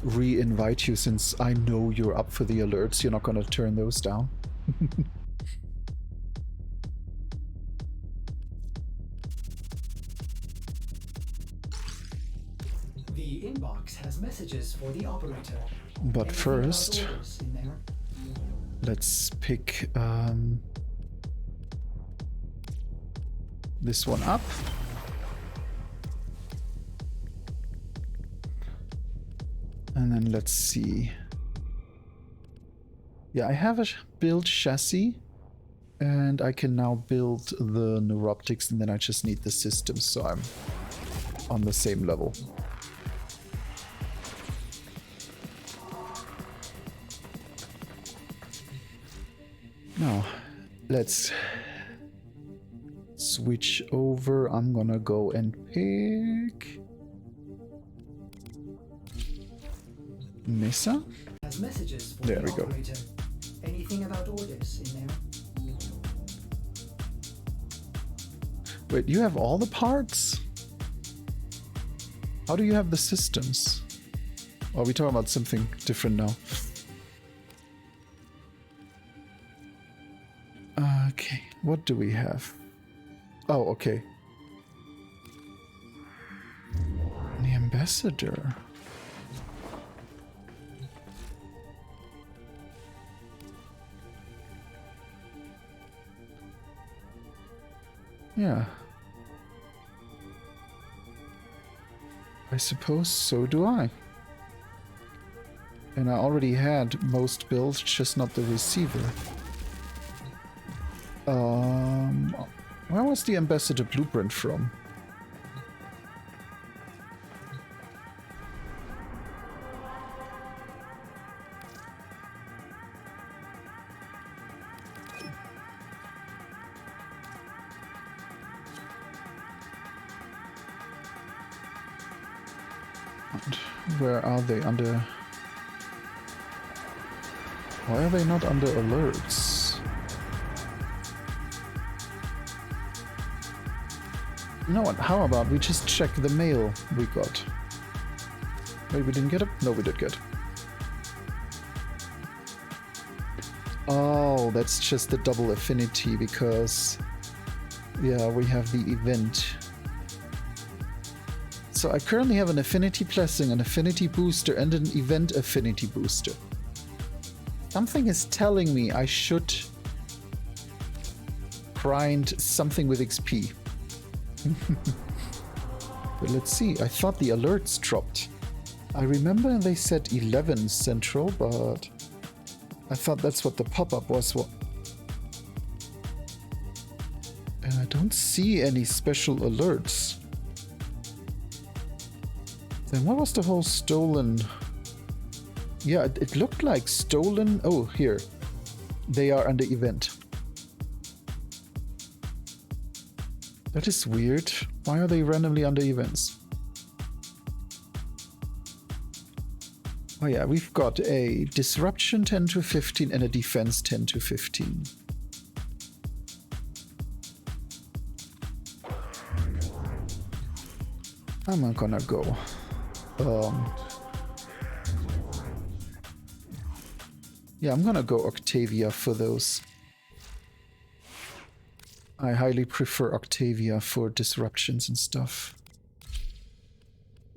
re-invite you since I know you're up for the alerts. You're not gonna turn those down. The inbox has messages for the operator. But first, let's pick this one up. And then let's see. Yeah, I have a build chassis and I can now build the neuroptics, and then I just need the systems, so I'm on the same level. Now, let's switch over. I'm gonna go and pick Mesa. Has messages for there the we go. operator. Anything about orders in there? Wait, you have all the parts? How do you have the systems? Or are we talking about something different now? Okay, what do we have? Oh, okay. The ambassador. Yeah. I suppose so do I. And I already had most builds, just not the receiver. Where was the ambassador blueprint from? And where are they? Under... Why are they not under alerts? You know what? How about we just check the mail we got? Wait, we didn't get it? No, we did get it. Oh, that's just the double affinity because... yeah, we have the event. So I currently have an affinity blessing, an affinity booster, and an event affinity booster. Something is telling me I should grind something with XP. But let's see, I thought the alerts dropped. I remember they said 11 central, but I thought that's what the pop-up was. And I don't see any special alerts. Then what was the whole stolen? Yeah, it looked like stolen. Oh, here. They are under event. That is weird. Why are they randomly under events? Oh yeah, we've got a disruption 10 to 15 and a defense 10 to 15. I'm gonna go. Yeah, I'm gonna go Octavia for those. I highly prefer Octavia for disruptions and stuff.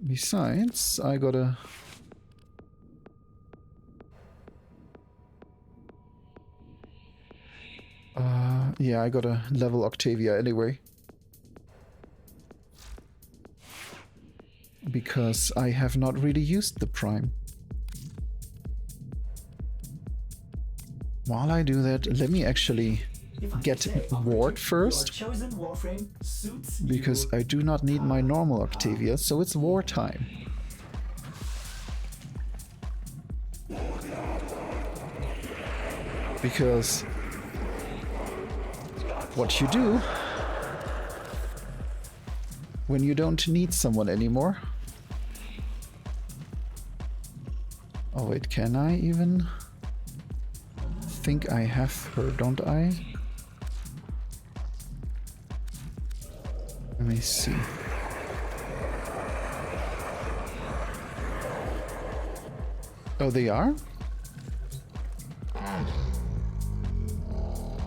Besides, I gotta... yeah, I gotta level Octavia anyway. Because I have not really used the Prime. While I do that, let me actually get Ward first. Because I do not need my normal Octavia, so it's war time. Because what you do when you don't need someone anymore. Oh wait, can I even? Think I have her, don't I? Let me see. Oh, they are?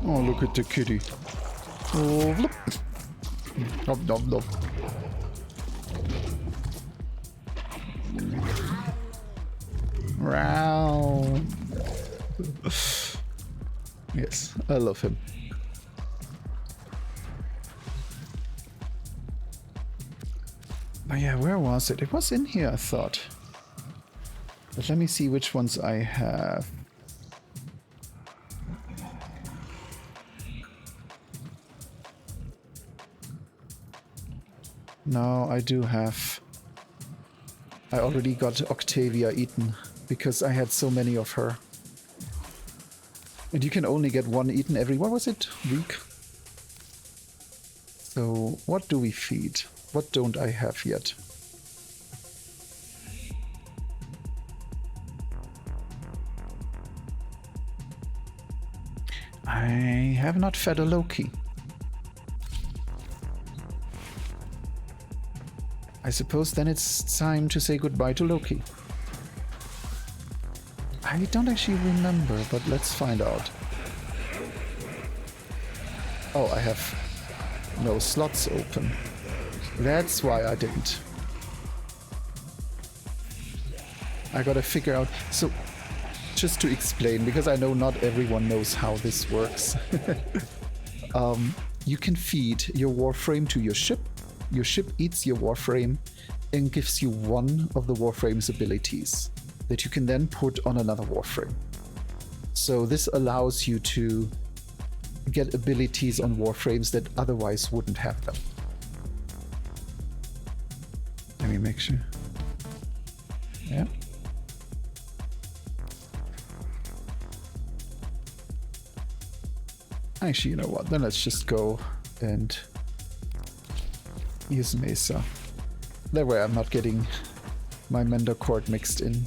Oh, look at the kitty. Oh, look. Nom, nom, nom. Wow. Yes, I love him. Oh yeah, where was it? It was in here, I thought. But let me see which ones I have. No, I do have. I already got Octavia eaten because I had so many of her. And you can only get one eaten every, what was it? Week? So, what do we feed? What don't I have yet? I have not fed a Loki. I suppose then it's time to say goodbye to Loki. I don't actually remember, but let's find out. Oh, I have no slots open. That's why I didn't. I gotta figure out... So, just to explain, because I know not everyone knows how this works. You can feed your Warframe to your ship. Your ship eats your Warframe and gives you one of the Warframe's abilities that you can then put on another Warframe. So this allows you to get abilities on Warframes that otherwise wouldn't have them. Let me make sure. Yeah. Actually, you know what? Then let's just go and use Mesa. That way I'm not getting my Mender Cord mixed in.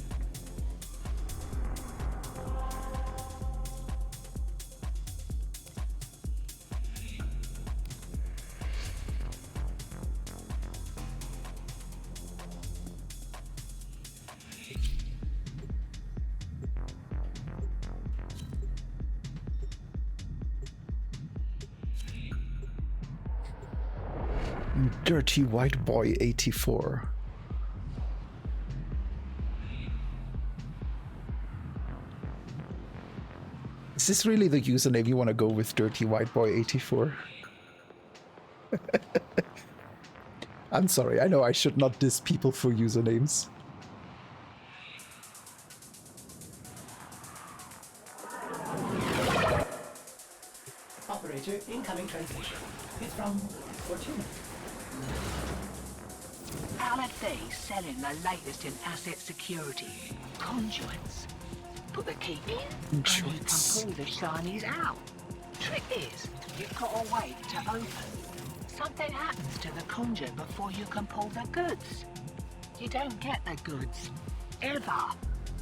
Dirty White Boy 84. Is this really the username you want to go with, Dirty White Boy 84? I'm sorry, I know I should not diss people for usernames. Operator, incoming translation. It's from Fortuna. LFD selling the latest in asset security. Conduits. Put the key in, and you can pull the shinies out. Trick is, you've got to wait to open. Something happens to the conduit before you can pull the goods. You don't get the goods. Ever.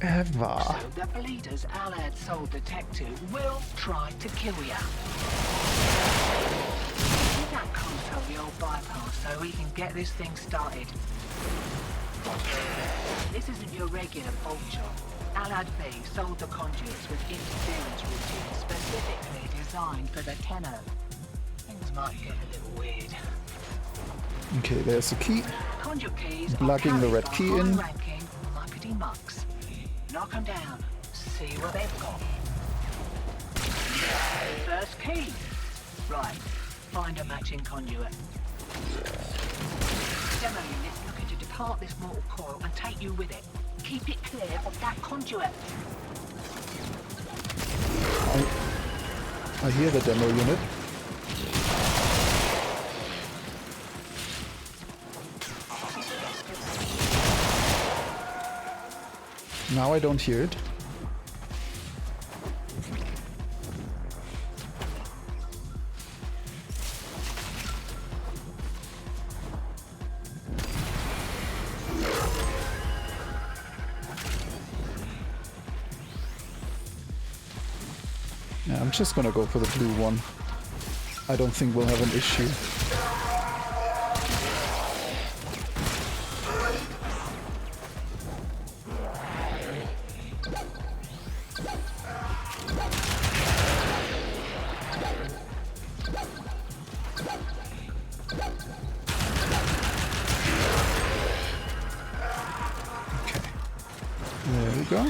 Ever. So the bleeders Alad sold the tech to will try to kill you. Give that console the old bypass so we can get this thing started. This isn't your regular bolt job. Alad B sold the conduits with interference routines specifically designed for the Tenno. Things might get a little weird. Okay, there's a key. Conduit keys Plugging the red key in. Ranking muckety mucks. Knock them down. See what they've got. First key. Right. Find a matching conduit. Demo unit's looking to depart this mortal coil and take you with it. Keep it clear of that conduit. I hear the demo unit. Now I don't hear it. Yeah, I'm just gonna go for the blue one. I don't think we'll have an issue.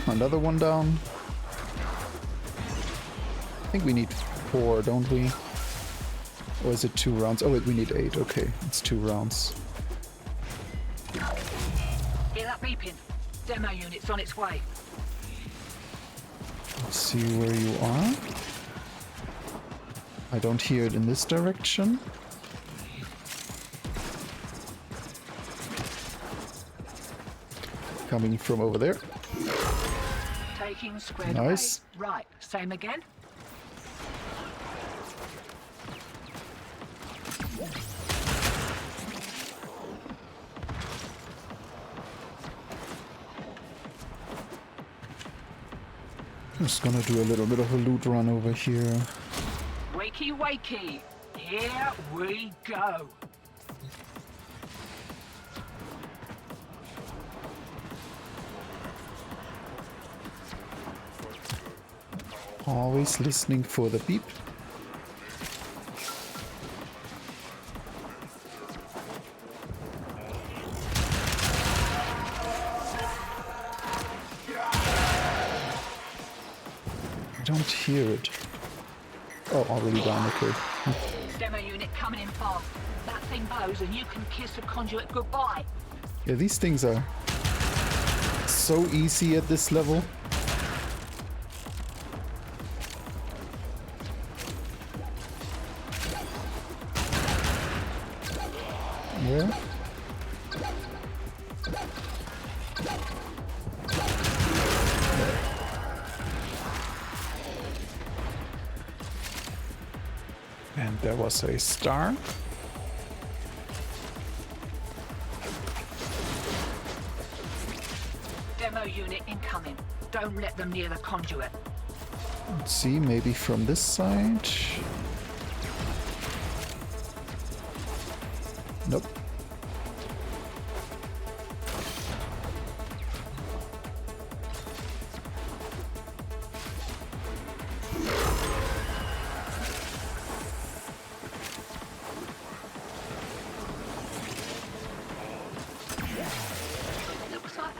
Another one down. I think we need 4, don't we? Or is it 2 rounds? Oh wait, we need 8. Okay, it's 2 rounds. Hear that beeping? Demo unit's on its way. Let's see where you are. I don't hear it in this direction. Coming from over there. Taking squared nice. Away. Right, same again. Just gonna do a little bit of a loot run over here. Wakey, wakey. Here we go. Always listening for the beep. I don't hear it. Oh, already down, okay. Demo unit coming in fast. That thing blows and you can kiss a conduit goodbye. Yeah, these things are so easy at this level. Yeah. And there was a star. Demo unit incoming. Don't let them near the conduit. Let's see, maybe from this side. Nope.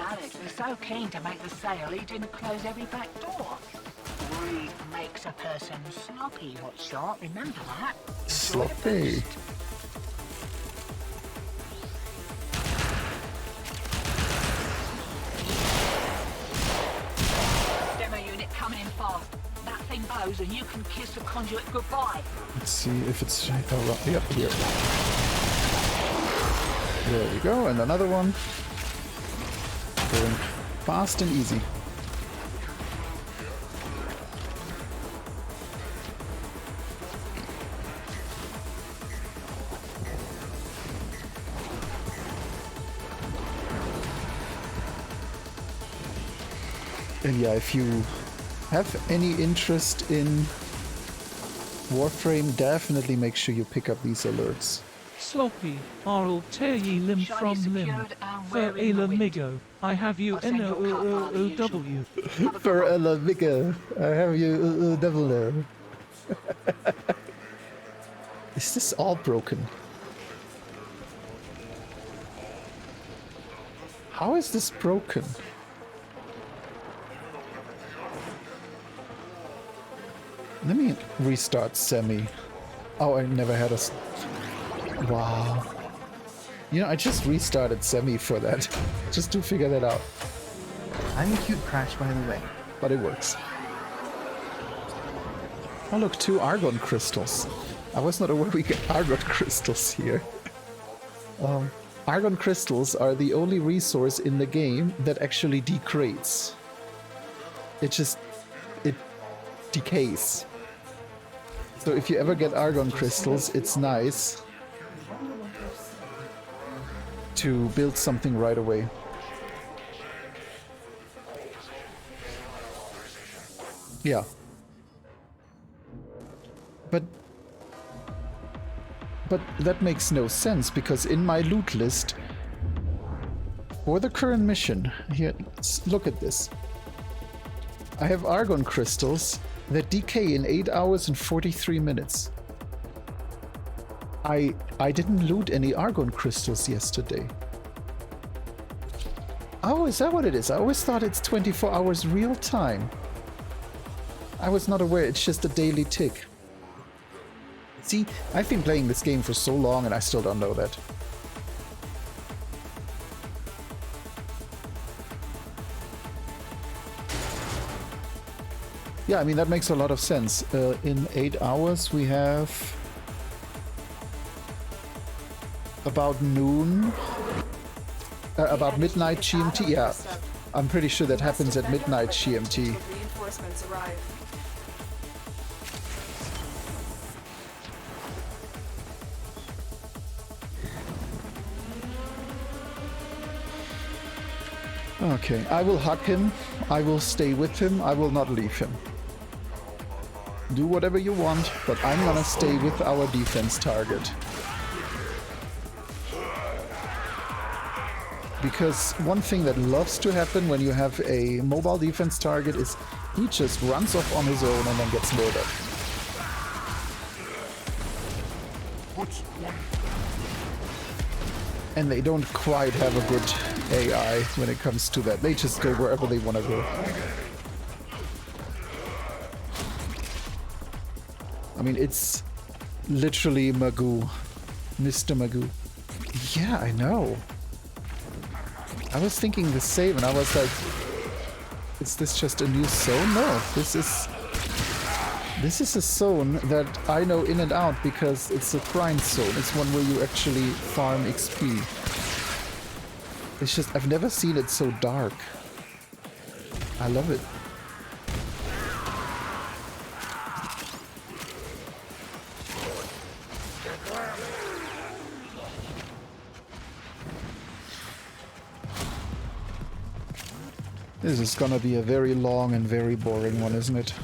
Alex was so keen to make the sale, he didn't close every back door. Greed makes a person sloppy, what's short, remember that? Sloppy. Demo unit coming in fast. That thing blows and you can kiss the conduit goodbye. Let's see if it's... Oh, yep, here. There we go, and another one. Going fast and easy. And yeah, if you have any interest in Warframe, definitely make sure you pick up these alerts. Sloppy, I'll tear ye limb from limb. For Ela Migo, I have you N-O-O-O-W. For Ela Migo, I have you double. Is this all broken? How is this broken? Let me restart Semi. Oh, I never had a... Wow. You know, I just restarted Semi for that. Just to figure that out. I'm a cute crash, by the way. But it works. Oh look, 2 argon crystals. I was not aware we get argon crystals here. Argon crystals are the only resource in the game that actually degrades. It decays. So if you ever get argon crystals, it's nice to build something right away. Yeah. But that makes no sense, because in my loot list for the current mission, here, look at this. I have argon crystals that decay in 8 hours and 43 minutes. I didn't loot any argon crystals yesterday. Oh, is that what it is? I always thought it's 24 hours real time. I was not aware, it's just a daily tick. See, I've been playing this game for so long and I still don't know that. Yeah, I mean, that makes a lot of sense. In 8 hours we have about noon, about midnight GMT. Yeah, I'm pretty sure that happens at midnight GMT. Reinforcements arrive. Okay, I will hug him, I will stay with him, I will not leave him. Do whatever you want, but I'm gonna stay with our defense target. Because one thing that loves to happen when you have a mobile defense target is he just runs off on his own and then gets murdered. And they don't quite have a good AI when it comes to that. They just go wherever they want to go. I mean, it's literally Magoo. Mr. Magoo. Yeah, I know. I was thinking the same, and I was like, is this just a new zone? No, this is a zone that I know in and out because it's a grind zone. It's one where you actually farm XP. It's just, I've never seen it so dark. I love it. This is gonna be a very long and very boring one, isn't it?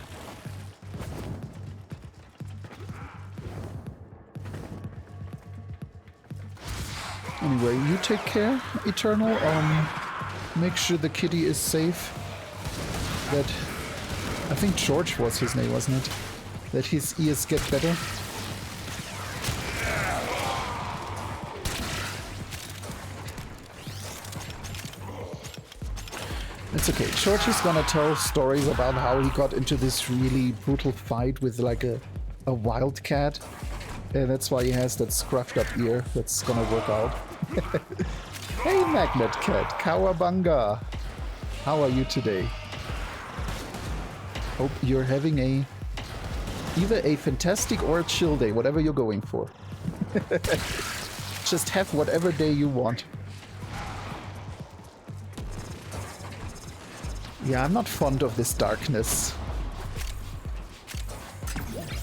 Anyway, you take care, Eternal. Make sure the kitty is safe. That, I think George was his name, wasn't it? That his ears get better. It's okay. George is gonna tell stories about how he got into this really brutal fight with like a wildcat. And that's why he has that scruffed up ear. That's gonna work out. Hey, Magnet Cat. Kawabanga. How are you today? Hope you're having either a fantastic or a chill day, whatever you're going for. Just have whatever day you want. Yeah, I'm not fond of this darkness.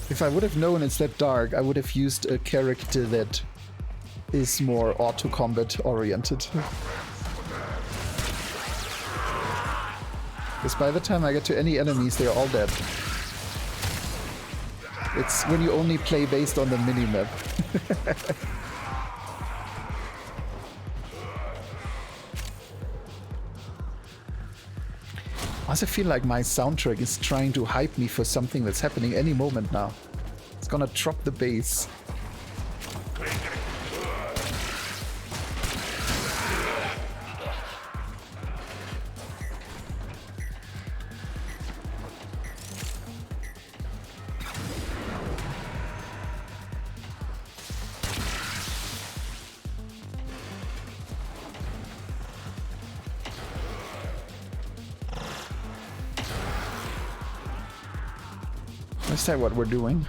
If I would have known it's that dark, I would have used a character that is more auto-combat oriented. Because by the time I get to any enemies, they're all dead. It's when you only play based on the minimap. I also feel like my soundtrack is trying to hype me for something that's happening any moment now. It's gonna drop the bass. Is that what we're doing?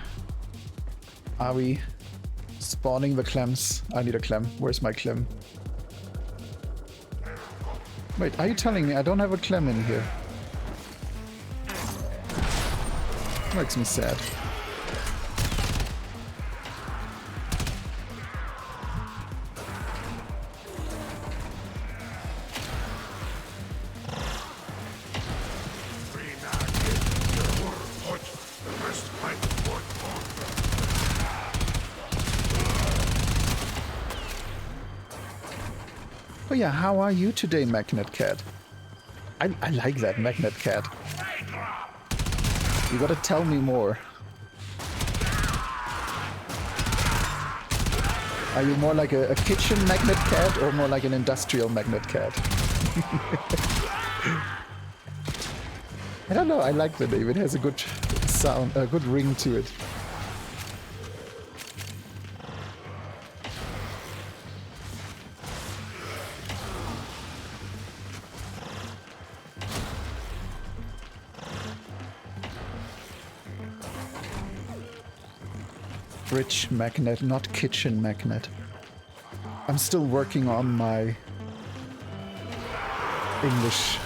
Are we spawning the clems? I need a clem. Where's my clem? Wait, are you telling me I don't have a clem in here? Makes me sad. Oh yeah, how are you today, Magnet Cat? I like that, Magnet Cat. You gotta tell me more. Are you more like a kitchen Magnet Cat or more like an industrial Magnet Cat? I don't know, I like the name. It has a good sound, a good ring to it. Fridge magnet, not kitchen magnet. I'm still working on my English.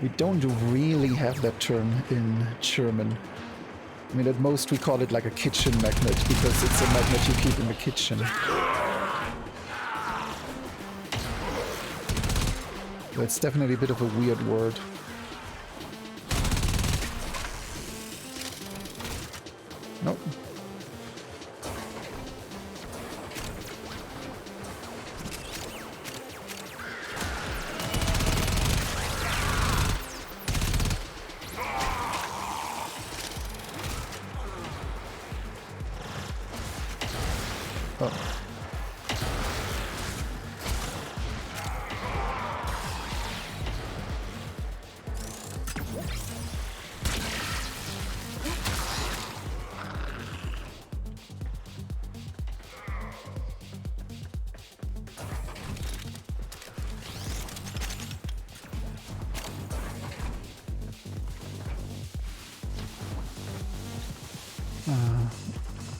We don't really have that term in German. I mean, at most we call it like a kitchen magnet because it's a magnet you keep in the kitchen. That's definitely a bit of a weird word. Nope. Oh.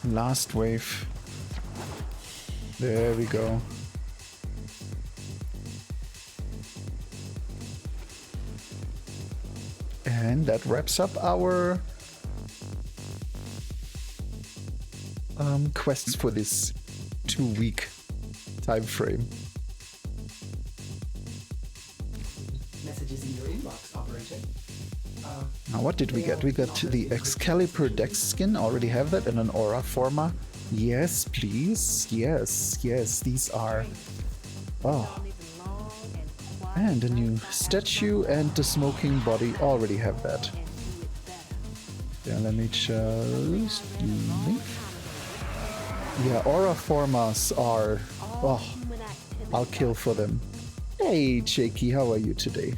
Last wave. There we go. And that wraps up our quests for this 2-week time frame. Messages in your inbox, operator. Now what did we get? We got the Excalibur Dex skin, already have that, and an Aura Forma. Yes, please. Yes, yes, these are... Oh. And a new statue and the smoking body, already have that. Yeah, let me just... Yeah, Aura Formas are... Oh, I'll kill for them. Hey, Jakey, how are you today?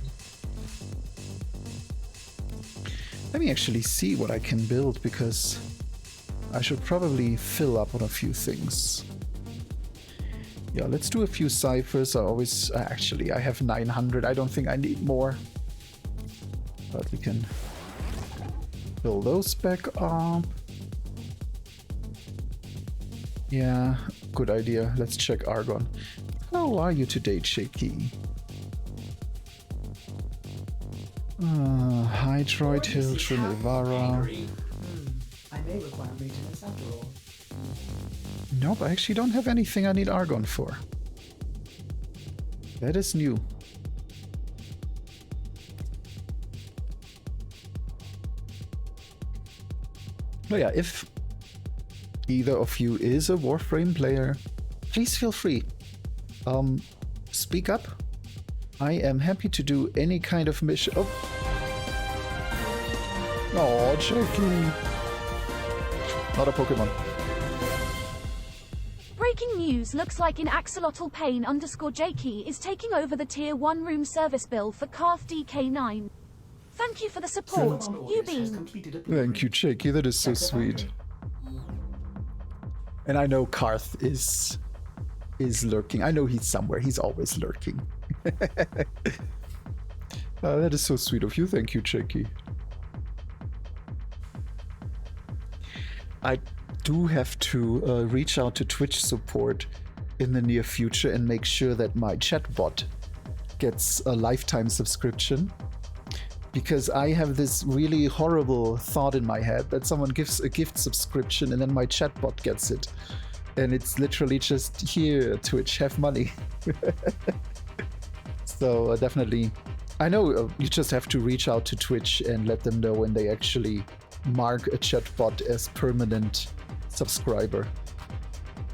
Let me actually see what I can build, because I should probably fill up on a few things. Yeah, let's do a few ciphers. I always... actually, I have 900. I don't think I need more. But we can fill those back up. Yeah, good idea. Let's check Argon. How are you today, Shaky? Hydroid, Hiltron, Ivara. I may require maintenance after all. Nope, I actually don't have anything I need Argon for. That is new. Oh yeah, if either of you is a Warframe player, please feel free. Speak up. I am happy to do any kind of mission. Oh, Jackie. Not a Pokemon. Breaking news, looks like in Axolotl Pain _Jakey is taking over the Tier 1 room service bill for Karth DK9. Thank you for the support, Ubeen. Thank you, Jakey, that is so sweet. And I know Karth is lurking. I know he's somewhere, he's always lurking. That is so sweet of you, thank you, Jakey. I do have to reach out to Twitch support in the near future and make sure that my chatbot gets a lifetime subscription, because I have this really horrible thought in my head that someone gives a gift subscription and then my chatbot gets it, and it's literally just, here, Twitch, have money. So definitely, I know you just have to reach out to Twitch and let them know when they actually mark a chatbot as permanent subscriber.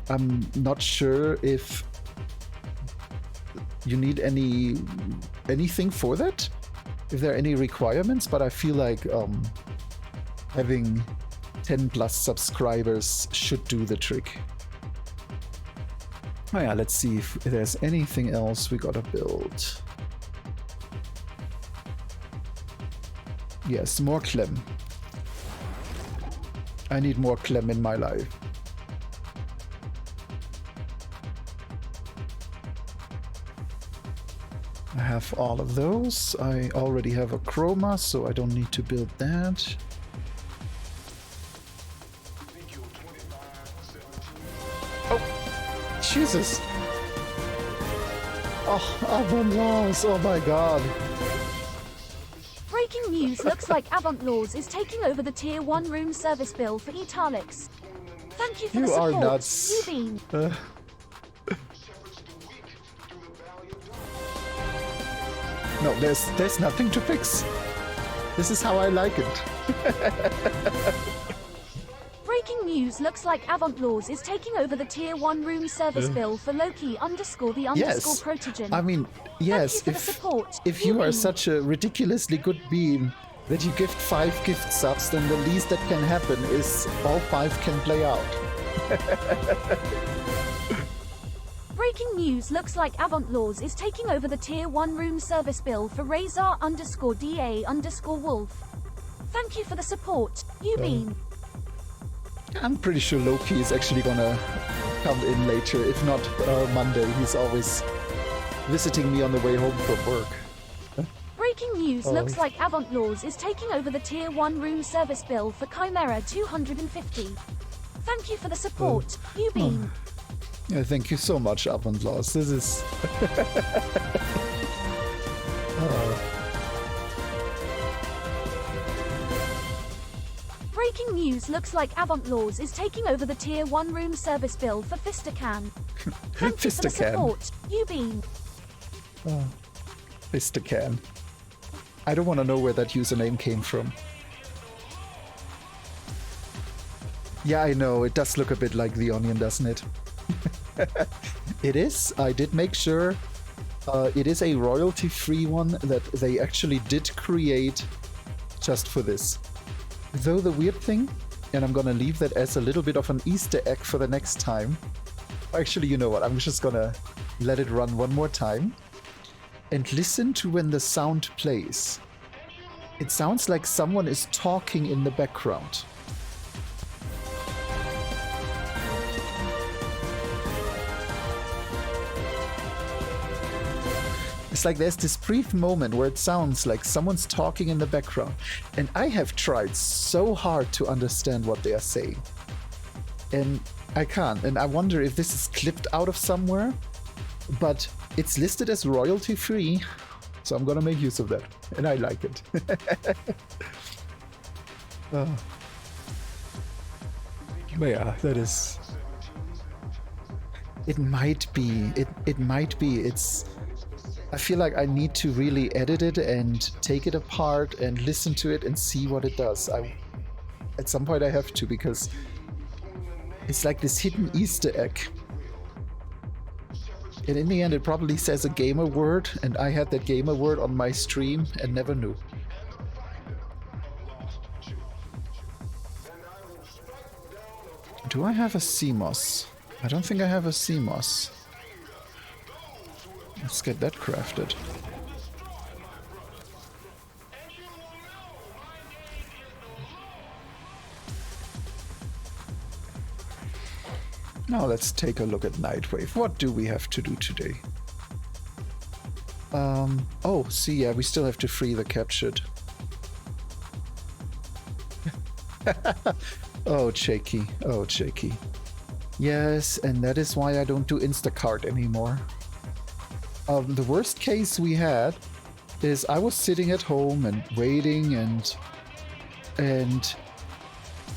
I'm not sure if you need anything for that, if there are any requirements, but I feel like having 10 plus subscribers should do the trick. Oh yeah, let's see if there's anything else we gotta build. Yes, more Clem. I need more Clem in my life. I have all of those. I already have a Chroma, so I don't need to build that. Oh, Jesus! Oh, Avant-Laws, oh my god. Breaking news, looks like Avant-Laws is taking over the Tier 1 room service bill for Italix. Thank you for the support, nuts. Ubeen. No, there's nothing to fix. This is how I like it. Breaking news, looks like Avant-Laws is taking over the Tier 1 room service bill for Loki _the_Protogen. I mean, yes, Thank you for the support, if you are such a ridiculously good being that you gift 5 gift subs, then the least that can happen is all 5 can play out. Breaking news, looks like Avant-Laws is taking over the Tier 1 room service bill for Razor _DA_Wolf. Thank you for the support, Ubeen. I'm pretty sure Loki is actually gonna come in later, if not Monday. He's always visiting me on the way home from work. Breaking news, looks like Avant-Laws is taking over the Tier 1 room service bill for Chimera 250. Thank you for the support, Ubeen. Yeah, thank you so much, Avant-Laws. This is... Breaking news, looks like Avant-Laws is taking over the Tier 1 room service bill for Fistacan. Thank you for the support, Ubeen. Fistacan. I don't want to know where that username came from. Yeah, I know, it does look a bit like the Onion, doesn't it? It is. I did make sure it is a royalty-free one that they actually did create just for this. Though the weird thing, and I'm gonna leave that as a little bit of an Easter egg for the next time, Actually, you know what? I'm just gonna let it run one more time and listen to when the sound plays. It sounds like someone is talking in the background. It's like there's this brief moment where it sounds like someone's talking in the background. And I have tried so hard to understand what they are saying. And I can't. And I wonder if this is clipped out of somewhere. But it's listed as royalty free. So I'm gonna make use of that. And I like it. But yeah, that is... It might be. It might be. It's... I feel like I need to really edit it and take it apart and listen to it and see what it does. At some point I have to, because it's like this hidden Easter egg. And in the end it probably says a gamer word, and I had that gamer word on my stream and never knew. Do I have a CMOS? I don't think I have a CMOS. Let's get that crafted. Now let's take a look at Nightwave. What do we have to do today? Oh, see, yeah, we still have to free the captured. Oh, shaky. Oh, shaky. Yes, and that is why I don't do Instacart anymore. The worst case we had is I was sitting at home and waiting, and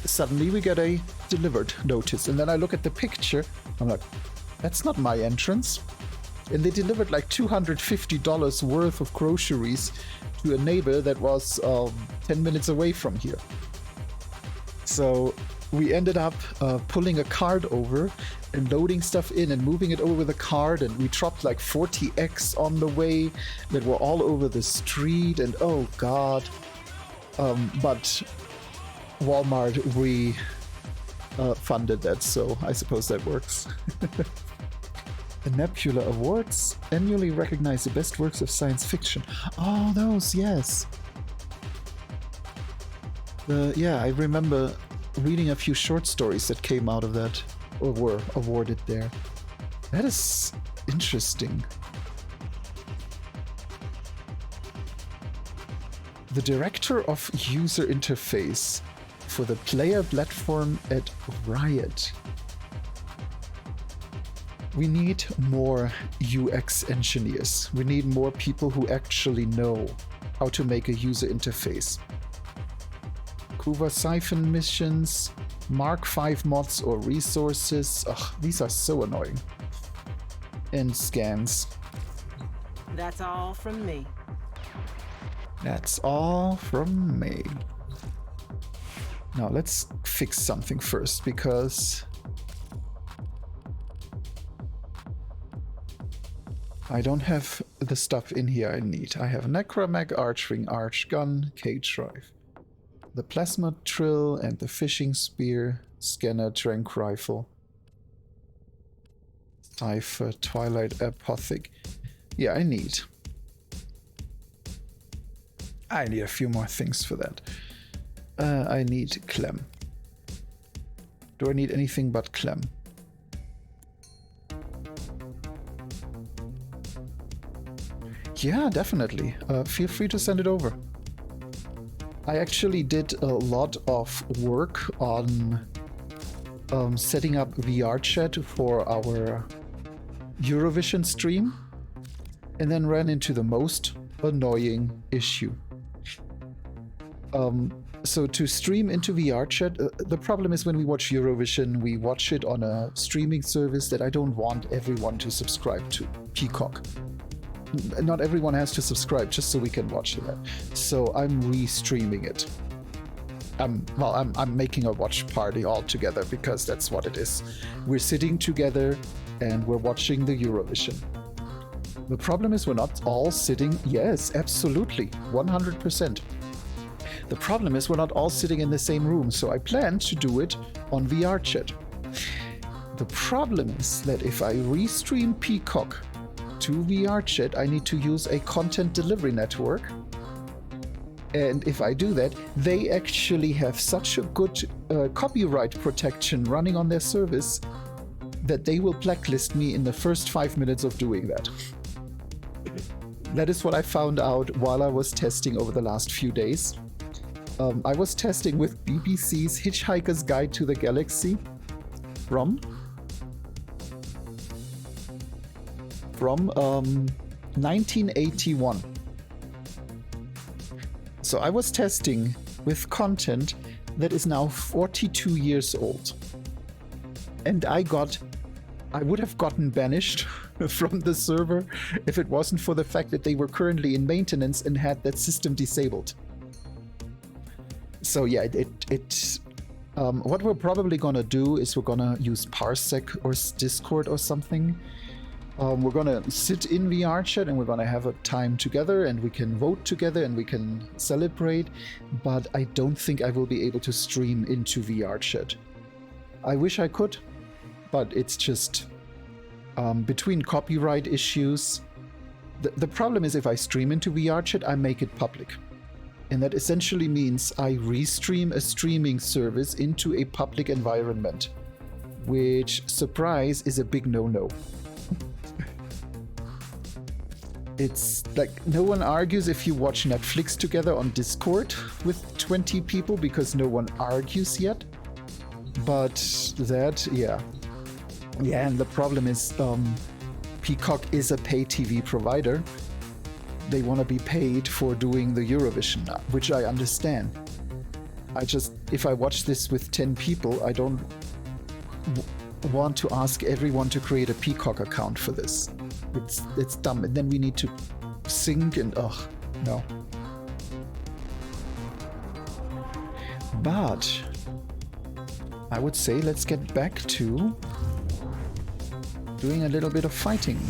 suddenly we get a delivered notice, and then I look at the picture. I'm like, that's not my entrance. And they delivered like $250 worth of groceries to a neighbor that was 10 minutes away from here. So we ended up pulling a cart over and loading stuff in and moving it over with a cart, and we dropped like 40 eggs on the way that were all over the street, and oh god. But Walmart funded that, so I suppose that works. The Nebula Awards annually recognize the best works of science fiction. Oh, those, yes. Yeah, I remember reading a few short stories that came out of that, or were awarded there. That is interesting. The director of user interface for the player platform at Riot. We need more UX engineers. We need more people who actually know how to make a user interface. Kuva Siphon missions, Mark V mods or resources. Ugh, these are so annoying. And scans. That's all from me. That's all from me. Now let's fix something first, because I don't have the stuff in here I need. I have Necramag, Archwing, Arch Gun, Cage Drive, the Plasma Trill and the Fishing Spear, Scanner, Trank Rifle, Cipher, Twilight Apothic. Yeah, I need a few more things for that. I need Clem. Do I need anything but Clem? Yeah, definitely. Feel free to send it over. I actually did a lot of work on setting up VR chat for our Eurovision stream, and then ran into the most annoying issue. So to stream into VR chat, the problem is when we watch Eurovision, we watch it on a streaming service that I don't want everyone to subscribe to, Peacock. Not everyone has to subscribe just so we can watch that. So I'm re-streaming it. I'm making a watch party all together, because that's what it is. We're sitting together and we're watching the Eurovision. The problem is we're not all sitting. Yes, absolutely, 100%. The problem is we're not all sitting in the same room, so I plan to do it on VR chat. The problem is that if I restream Peacock to VRChat, I need to use a content delivery network. And if I do that, they actually have such a good copyright protection running on their service that they will blacklist me in the first 5 minutes of doing that. That is what I found out while I was testing over the last few days. I was testing with BBC's Hitchhiker's Guide to the Galaxy from 1981. So I was testing with content that is now 42 years old. And I would have gotten banished from the server if it wasn't for the fact that they were currently in maintenance and had that system disabled. So yeah, what we're probably gonna do is we're gonna use Parsec or Discord or something. We're gonna sit in VRChat and we're gonna have a time together and we can vote together and we can celebrate, but I don't think I will be able to stream into VRChat. I wish I could, but it's just between copyright issues. The problem is if I stream into VRChat, I make it public. And that essentially means I restream a streaming service into a public environment, which, surprise, is a big no-no. It's like no one argues if you watch Netflix together on Discord with 20 people because no one argues yet. But that, yeah. Yeah, and the problem is Peacock is a pay TV provider. They want to be paid for doing the Eurovision, which I understand. If I watch this with 10 people, I don't want to ask everyone to create a Peacock account for this. It's dumb, and then we need to sync and no. But I would say let's get back to doing a little bit of fighting.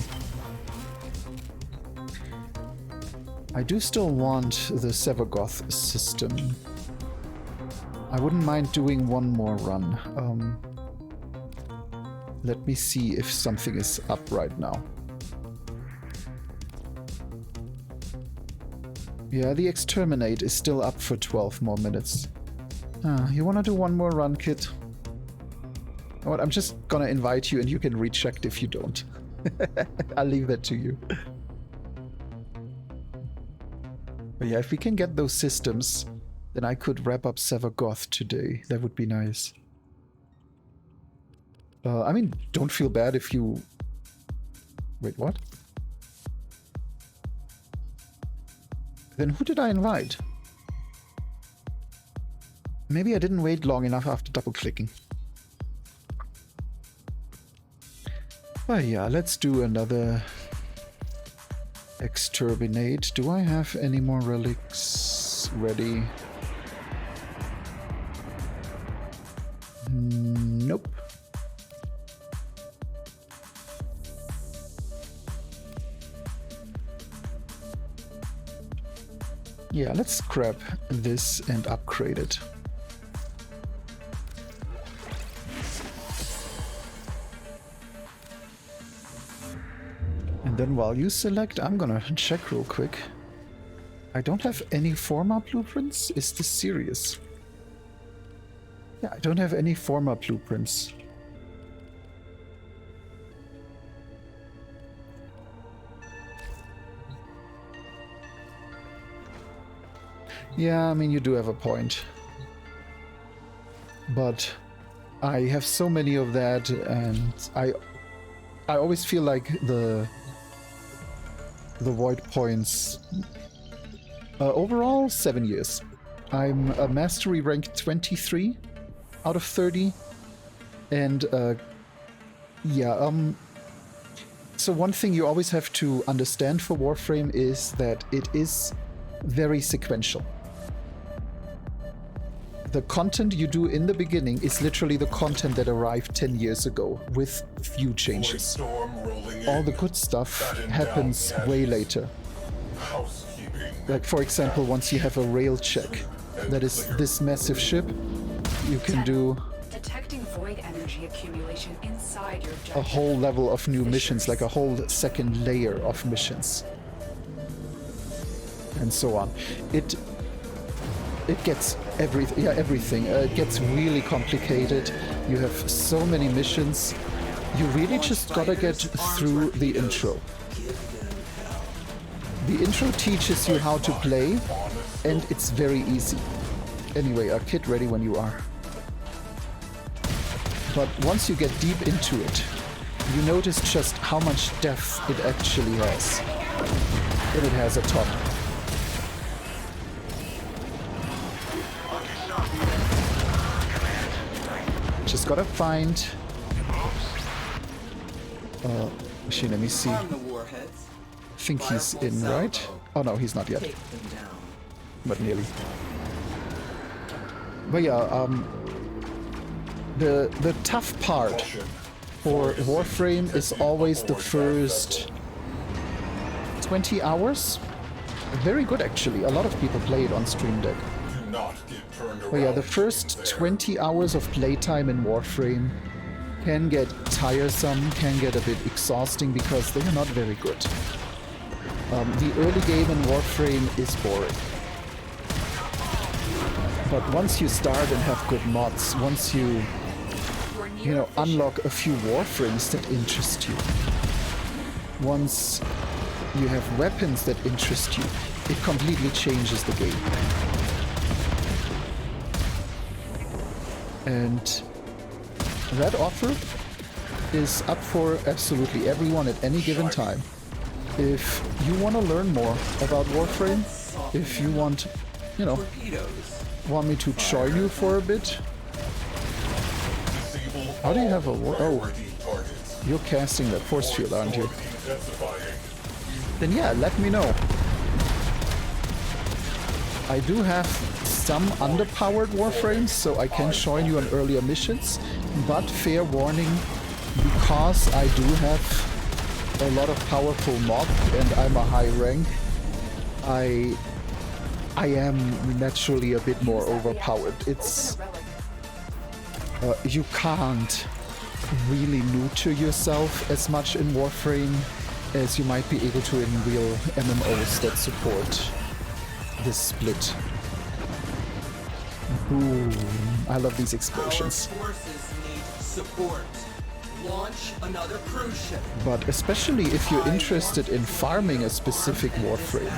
I do still want the Sevagoth system. I wouldn't mind doing one more run. Let me see if something is up right now. Yeah, the Exterminate is still up for 12 more minutes. You wanna do one more run, kid? You know what, I'm just gonna invite you and you can recheck if you don't. I'll leave that to you. But yeah, if we can get those systems, then I could wrap up Sevagoth today. That would be nice. I mean, don't feel bad if you... Wait, what? Then who did I invite? Maybe I didn't wait long enough after double-clicking. Well, yeah, let's do another Exterminate. Do I have any more relics ready? Nope. Yeah, let's grab this and upgrade it. And then while you select, I'm gonna check real quick. I don't have any Forma blueprints? Is this serious? Yeah, I don't have any Forma blueprints. Yeah, I mean, you do have a point. But I have so many of that, and I always feel like the void points. Overall, 7 years. I'm a mastery rank 23 out of 30, and yeah. So one thing you always have to understand for Warframe is that it is very sequential. The content you do in the beginning is literally the content that arrived 10 years ago, with few changes. All the good stuff happens way later. Like, for example, once you have a rail check, that is this massive ship, you can do void energy accumulation inside your a whole level of new missions, like a whole second layer of missions. And so on. It gets everything. It gets really complicated. You have so many missions. You really just gotta get through the intro. The intro teaches you how to play, and it's very easy. Anyway, kit ready when you are. But once you get deep into it, you notice just how much depth it actually has. And it has a top. Just gotta find... actually, let me see. I think he's in, right? Oh no, he's not yet. But nearly. But yeah, the tough part for Warframe is always the first 20 hours. Very good, actually. A lot of people play it on Stream Deck. But yeah, the first 20 hours of playtime in Warframe can get tiresome, can get a bit exhausting because they are not very good. The early game in Warframe is boring. But once you start and have good mods, once you unlock a few Warframes that interest you, once you have weapons that interest you, it completely changes the game. And that offer is up for absolutely everyone at any given time. If you want to learn more about Warframe, if you want, want me to join you for a bit. How do you have a oh, you're casting that force field, aren't you? Then yeah, let me know. I do have some underpowered Warframes, so I can join you on earlier missions, but fair warning, because I do have a lot of powerful mob and I'm a high rank, I am naturally a bit more overpowered. It's you can't really neuter yourself as much in Warframe as you might be able to in real MMOs that support this split. Boom. I love these explosions. Our forces need support. Launch another cruise ship. But especially if you're interested in farming a specific Warframe,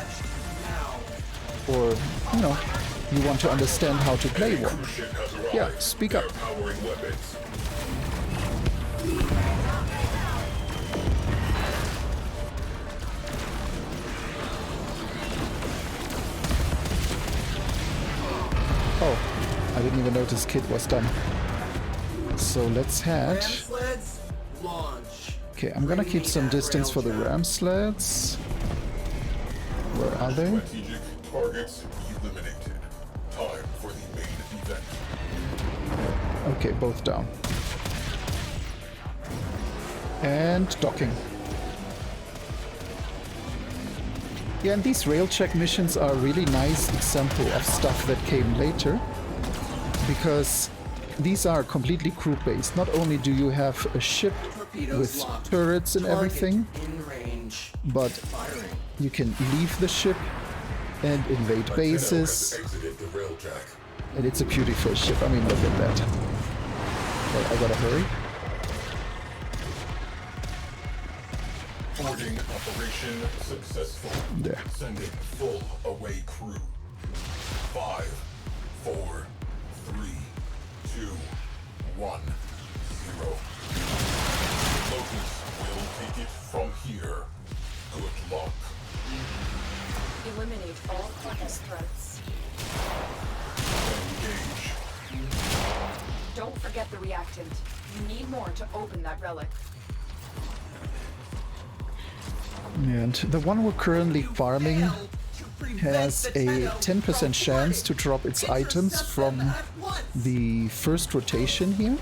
or you want to understand how to play one, yeah, speak up. Oh, I didn't even notice Kit was done. So let's head. Okay, I'm gonna keep some distance for the ram sleds. Where are they? Targets eliminated. Time for the main event. Okay, both down. And docking. Yeah, and these rail check missions are a really nice example of stuff that came later, because these are completely crew-based. Not only do you have a ship with turrets and everything, but you can leave the ship and invade bases. And it's a beautiful ship. I mean, look at that. Well, I gotta hurry. Boarding operation successful. There. Sending full away crew. 5, 4, 3, 2, 1, 0. Lotus will take it from here. Good luck. Eliminate all focus threats. Engage. Don't forget the reactant. You need more to open that relic. And the one we're currently farming has a 10% chance to drop its items from the first rotation here.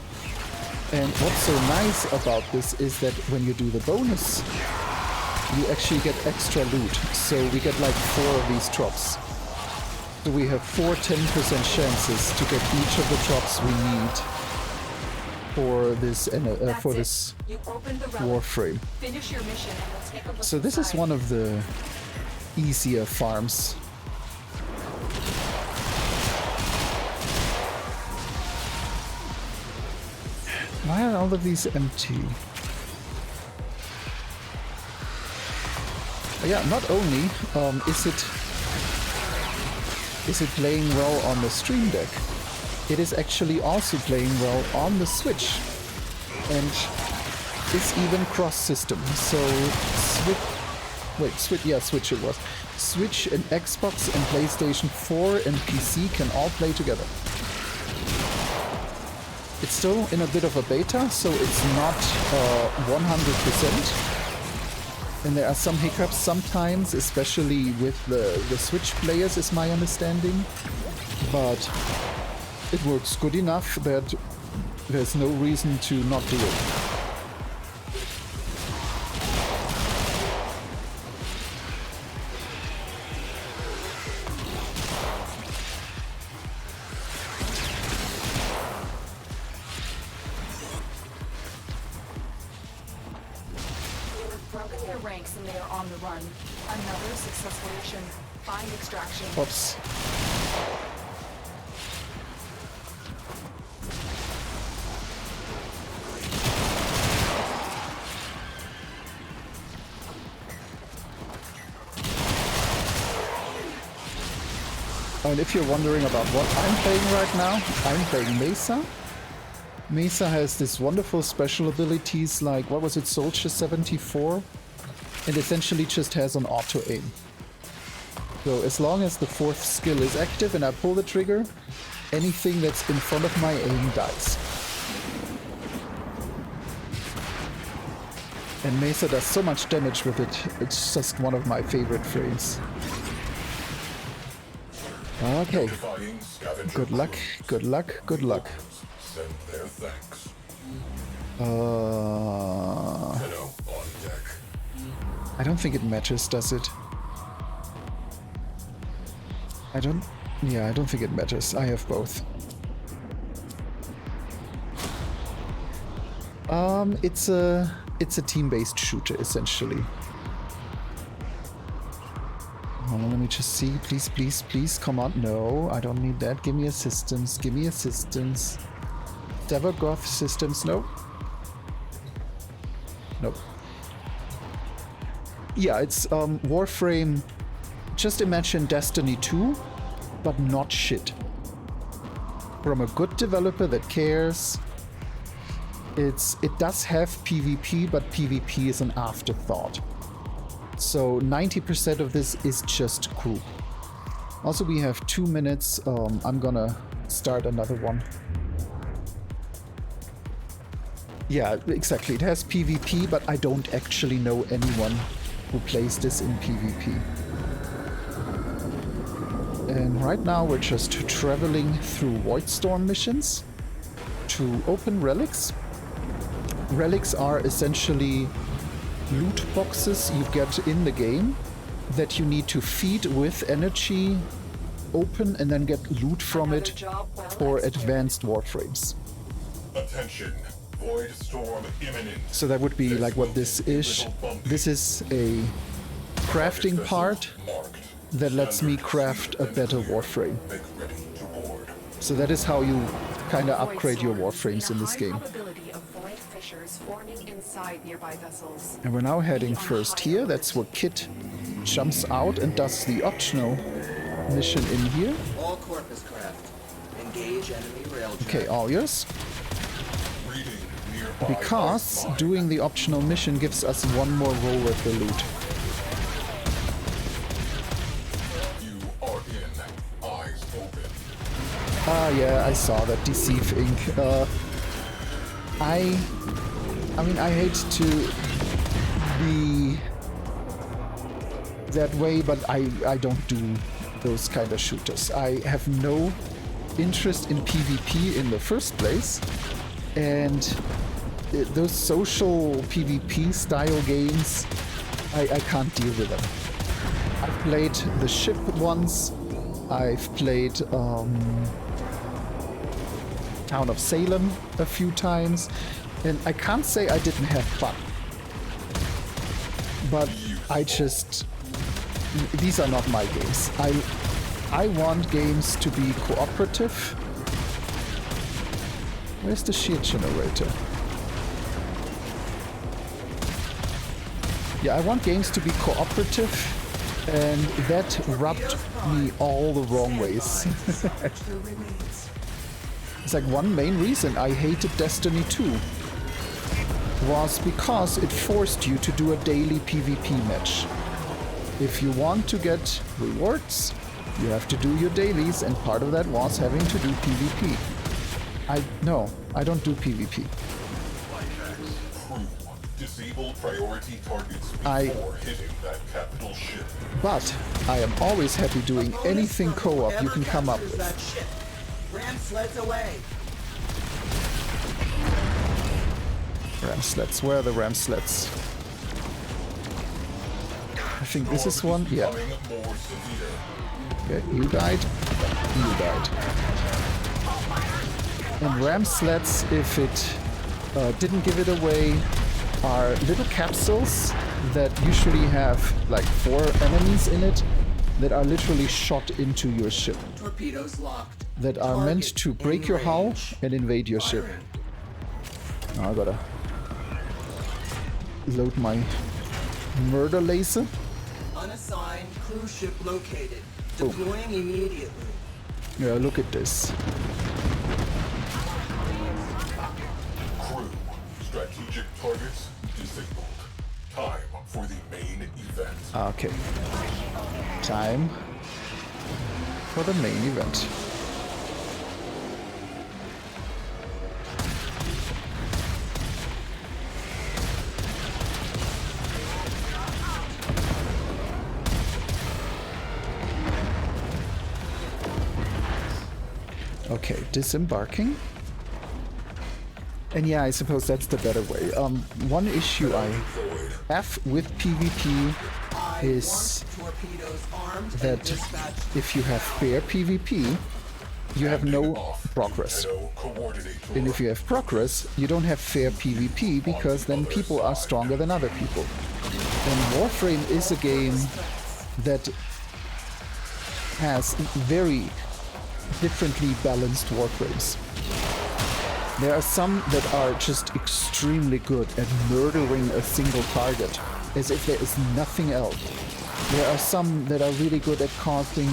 And what's so nice about this is that when you do the bonus, you actually get extra loot. So we get like 4 of these drops. So we have 4 10% chances to get each of the drops we need. for this Warframe. Finish your mission and we'll take a look So this is inside. one of the easier farms. Why are all of these empty? Yeah, not only is it playing well on the Stream Deck, it is actually also playing well on the Switch, and is even cross-system. So Switch it was. Switch and Xbox and PlayStation 4 and PC can all play together. It's still in a bit of a beta, so it's not 100%. And there are some hiccups sometimes, especially with the Switch players, is my understanding. But it works good enough that there's no reason to not do it. Ranks and they are on the run. Another successful mission. Find extraction. Oops. And if you're wondering about what I'm playing right now, I'm playing Mesa. Mesa has this wonderful special abilities like, what was it, Soldier 74? And essentially just has an auto aim. So as long as the fourth skill is active and I pull the trigger, anything that's in front of my aim dies. And Mesa does so much damage with it, it's just one of my favorite frames. Okay. Good luck, good luck, good luck. Send their thanks. I don't think it matters, does it? I don't think it matters. I have both. It's a team-based shooter, essentially. Oh, let me just see. Please, please, please. Come on. No, I don't need that. Give me assistance. Give me assistance. Devagoth systems. Nope. Nope. Yeah, it's Warframe. Just imagine Destiny 2, but not shit. From a good developer that cares. It does have PvP, but PvP is an afterthought. So 90% of this is just cool. Also, we have 2 minutes. I'm gonna start another one. Yeah, exactly. It has PvP, but I don't actually know anyone who plays this in PvP. And right now we're just traveling through Voidstorm missions to open relics. Relics are essentially loot boxes you get in the game that you need to feed with energy, open, and then get loot from it for advanced warframes. Attention. Void storm imminent. So that would be like what this is. This is a crafting part that lets me craft a better warframe. So that is how you kind of upgrade your warframes in this game. And we're now heading first here. That's where Kit jumps out and does the optional mission in here. All corpus craft. Engage enemy railjack. Okay, all yours. Because doing the optional mission gives us one more roll with the loot. You are in. Eyes open. Ah, yeah, I saw that. Deceive Inc. I mean, I hate to be that way, but I don't do those kind of shooters. I have no interest in PvP in the first place, and those social PvP style games, I can't deal with them. I've played the ship once. I've played town of Salem a few times, and I can't say I didn't have fun. But I just... These are not my games. I want games to be cooperative. Where's the shield generator? Yeah, I want games to be cooperative, and that rubbed me all the wrong ways. It's like one main reason I hated Destiny 2 was because it forced you to do a daily PvP match. If you want to get rewards, you have to do your dailies, and part of that was having to do PvP. No, I don't do PvP. Disable priority targets before hitting that capital ship. But I am always happy doing anything co-op you can come up with. Ram sleds away. Ram sleds. Where are the ram sleds? I think this is one. Yeah. Okay, you died. You died. And ram sleds, if it didn't give it away, are little capsules that usually have like 4 enemies in it that are literally shot into your ship. Torpedoes locked. That are meant to break your hull and invade your ship. Now I gotta load my murder laser. Unassigned cruise ship located. Deploying immediately. Yeah, look at this. Crew, strategic targets disabled. Time for the main event. Okay. Time for the main event. Okay, disembarking. And yeah, I suppose that's the better way. One issue I have with PvP is that if you have fair PvP, you have no progress. And if you have progress, you don't have fair PvP, because then people are stronger than other people. And Warframe is a game that has very differently balanced warframes. There are some that are just extremely good at murdering a single target, as if there is nothing else. There are some that are really good at causing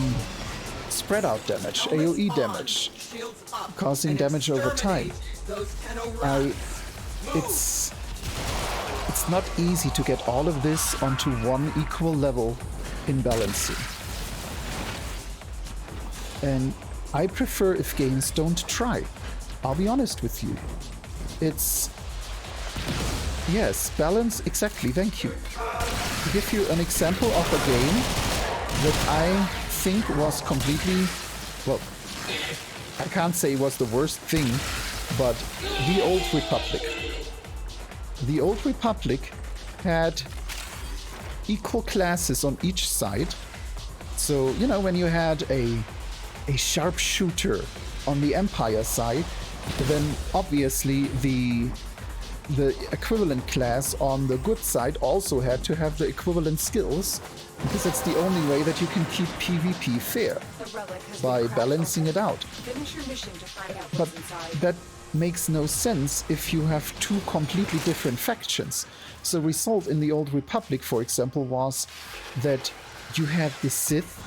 spread out damage, AoE damage, causing damage over time. It's not easy to get all of this onto one equal level in balancing. And I prefer if games don't try. I'll be honest with you. It's... Yes, balance, exactly, thank you. To give you an example of a game that I think was completely... Well, I can't say it was the worst thing, but The Old Republic. The Old Republic had equal classes on each side. So, you know, when you had a sharpshooter on the Empire side, then obviously the equivalent class on the good side also had to have the equivalent skills, because it's the only way that you can keep PvP fair, by balancing it out. But that makes no sense if you have two completely different factions. So the result in the Old Republic, for example, was that you had the Sith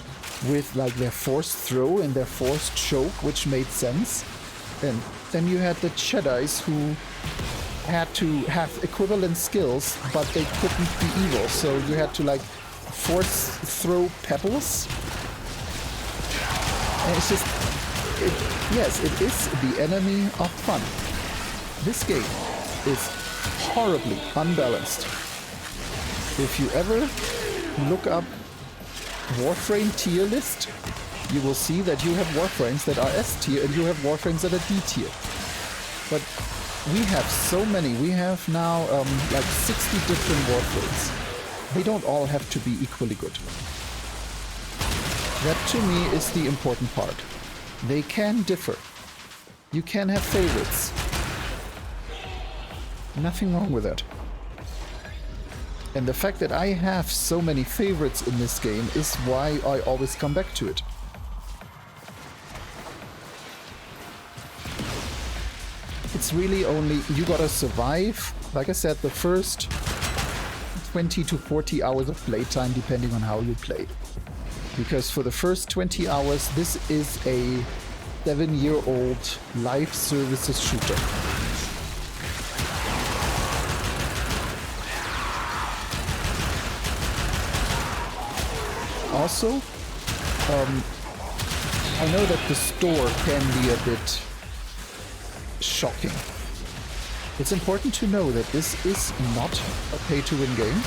with like their forced throw and their forced choke, which made sense. And then you had the Jedis who had to have equivalent skills, but they couldn't be evil. So you had to like force throw pebbles. And it's just, yes, it is the enemy of fun. This game is horribly unbalanced. If you ever look up Warframe tier list, you will see that you have Warframes that are S tier and you have Warframes that are D tier. But we have so many. We have now like 60 different Warframes. They don't all have to be equally good. That to me is the important part. They can differ. You can have favorites. Nothing wrong with that. And the fact that I have so many favorites in this game is why I always come back to it. It's really only, you gotta survive, like I said, the first 20 to 40 hours of playtime, depending on how you play. Because for the first 20 hours, this is a 7-year-old live services shooter. Also, I know that the store can be a bit shocking. It's important to know that this is not a pay-to-win game,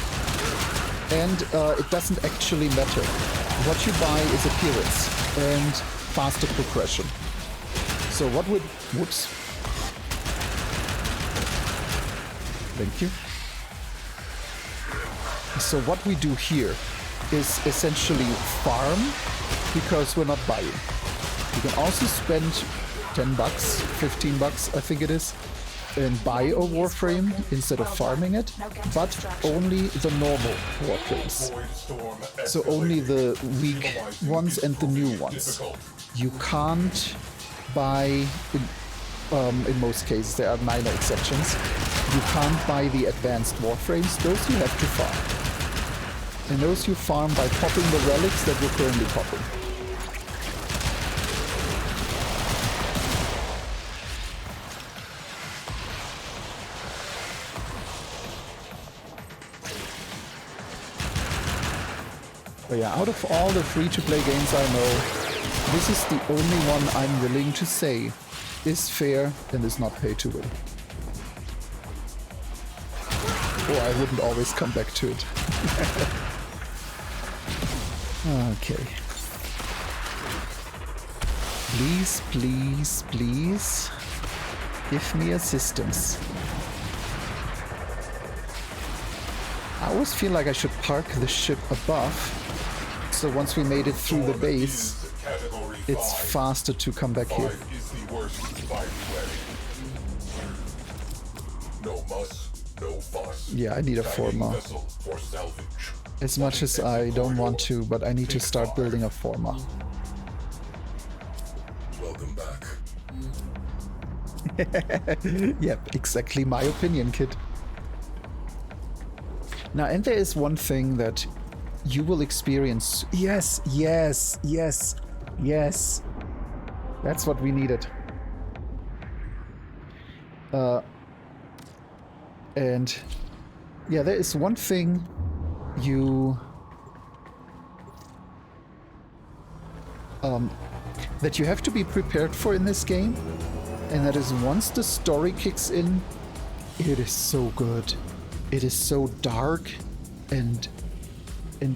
and it doesn't actually matter. What you buy is appearance and faster progression. So what would... Whoops. Thank you. So what we do here is essentially farm, because we're not buying. You can also spend 10 bucks, 15 bucks, I think it is, and buy a Warframe instead of farming it, but only the normal Warframes. So only the weak ones and the new ones. You can't buy, in most cases, there are minor exceptions, you can't buy the advanced Warframes, those you have to farm. And those you farm by popping the relics that we're currently popping. But yeah, out of all the free-to-play games I know, this is the only one I'm willing to say is fair and is not pay-to-win. Or I wouldn't always come back to it. Okay. Please, please, please give me assistance. I always feel like I should park the ship above, so once we made it through the base, it's faster to come back here. Yeah, I need a forma. As much as I don't want to, but I need to start building a forma. Welcome back. Yep, exactly my opinion, kid. Now, and there is one thing that you will experience. Yes, yes, yes, yes. That's what we needed. And yeah, there is one thing that you have to be prepared for in this game, and that is once the story kicks in, it is so good. It is so dark and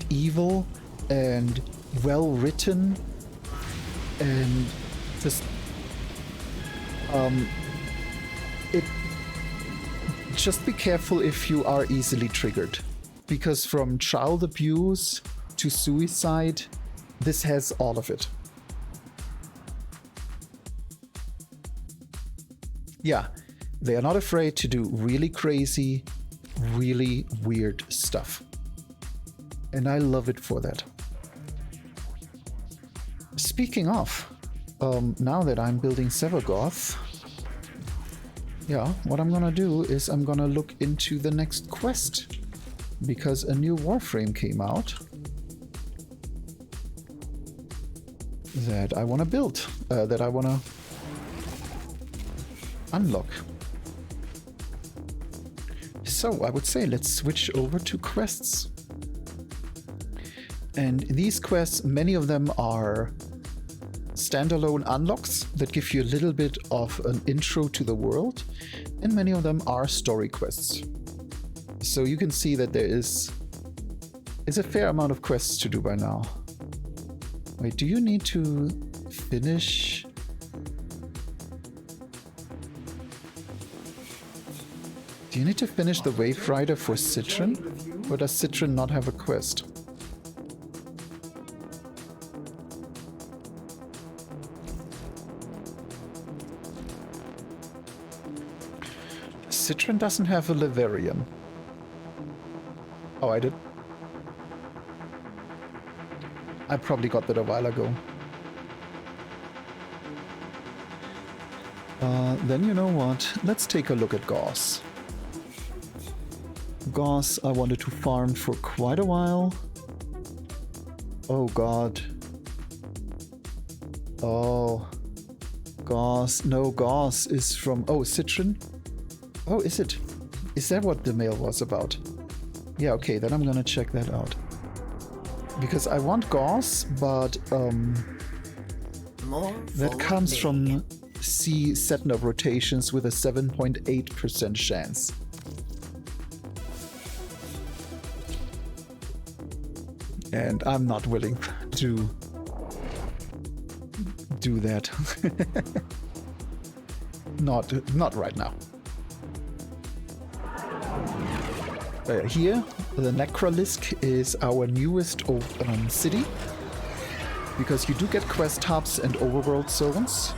evil and well written, and just just be careful if you are easily triggered, because from child abuse to suicide, this has all of it. Yeah, they are not afraid to do really crazy, really weird stuff. And I love it for that. Speaking of, now that I'm building Sevagoth, yeah, what I'm gonna do is I'm gonna look into the next quest, because a new Warframe came out that I want to build, that I want to unlock. So I would say let's switch over to quests. And these quests, many of them are standalone unlocks that give you a little bit of an intro to the world, and many of them are story quests. So you can see that there is a fair amount of quests to do by now. Wait, do you need to finish? Do you need to finish the Wave Rider for Citron? Or does Citron not have a quest? Citron doesn't have a Leverian. Oh, I did. I probably got that a while ago. Then you know what? Let's take a look at Gauss. Gauss I wanted to farm for quite a while. Oh god. Oh. Gauss. No, Gauss is from... Oh, Citron? Oh, is it? Is that what the mail was about? Yeah, okay, then I'm gonna check that out. Because I want Gauss, but that comes from C Setnov rotations with a 7.8% chance. And I'm not willing to do that. Not right now. Here, the Necrolisk is our newest city, because you do get quest hubs and overworld zones.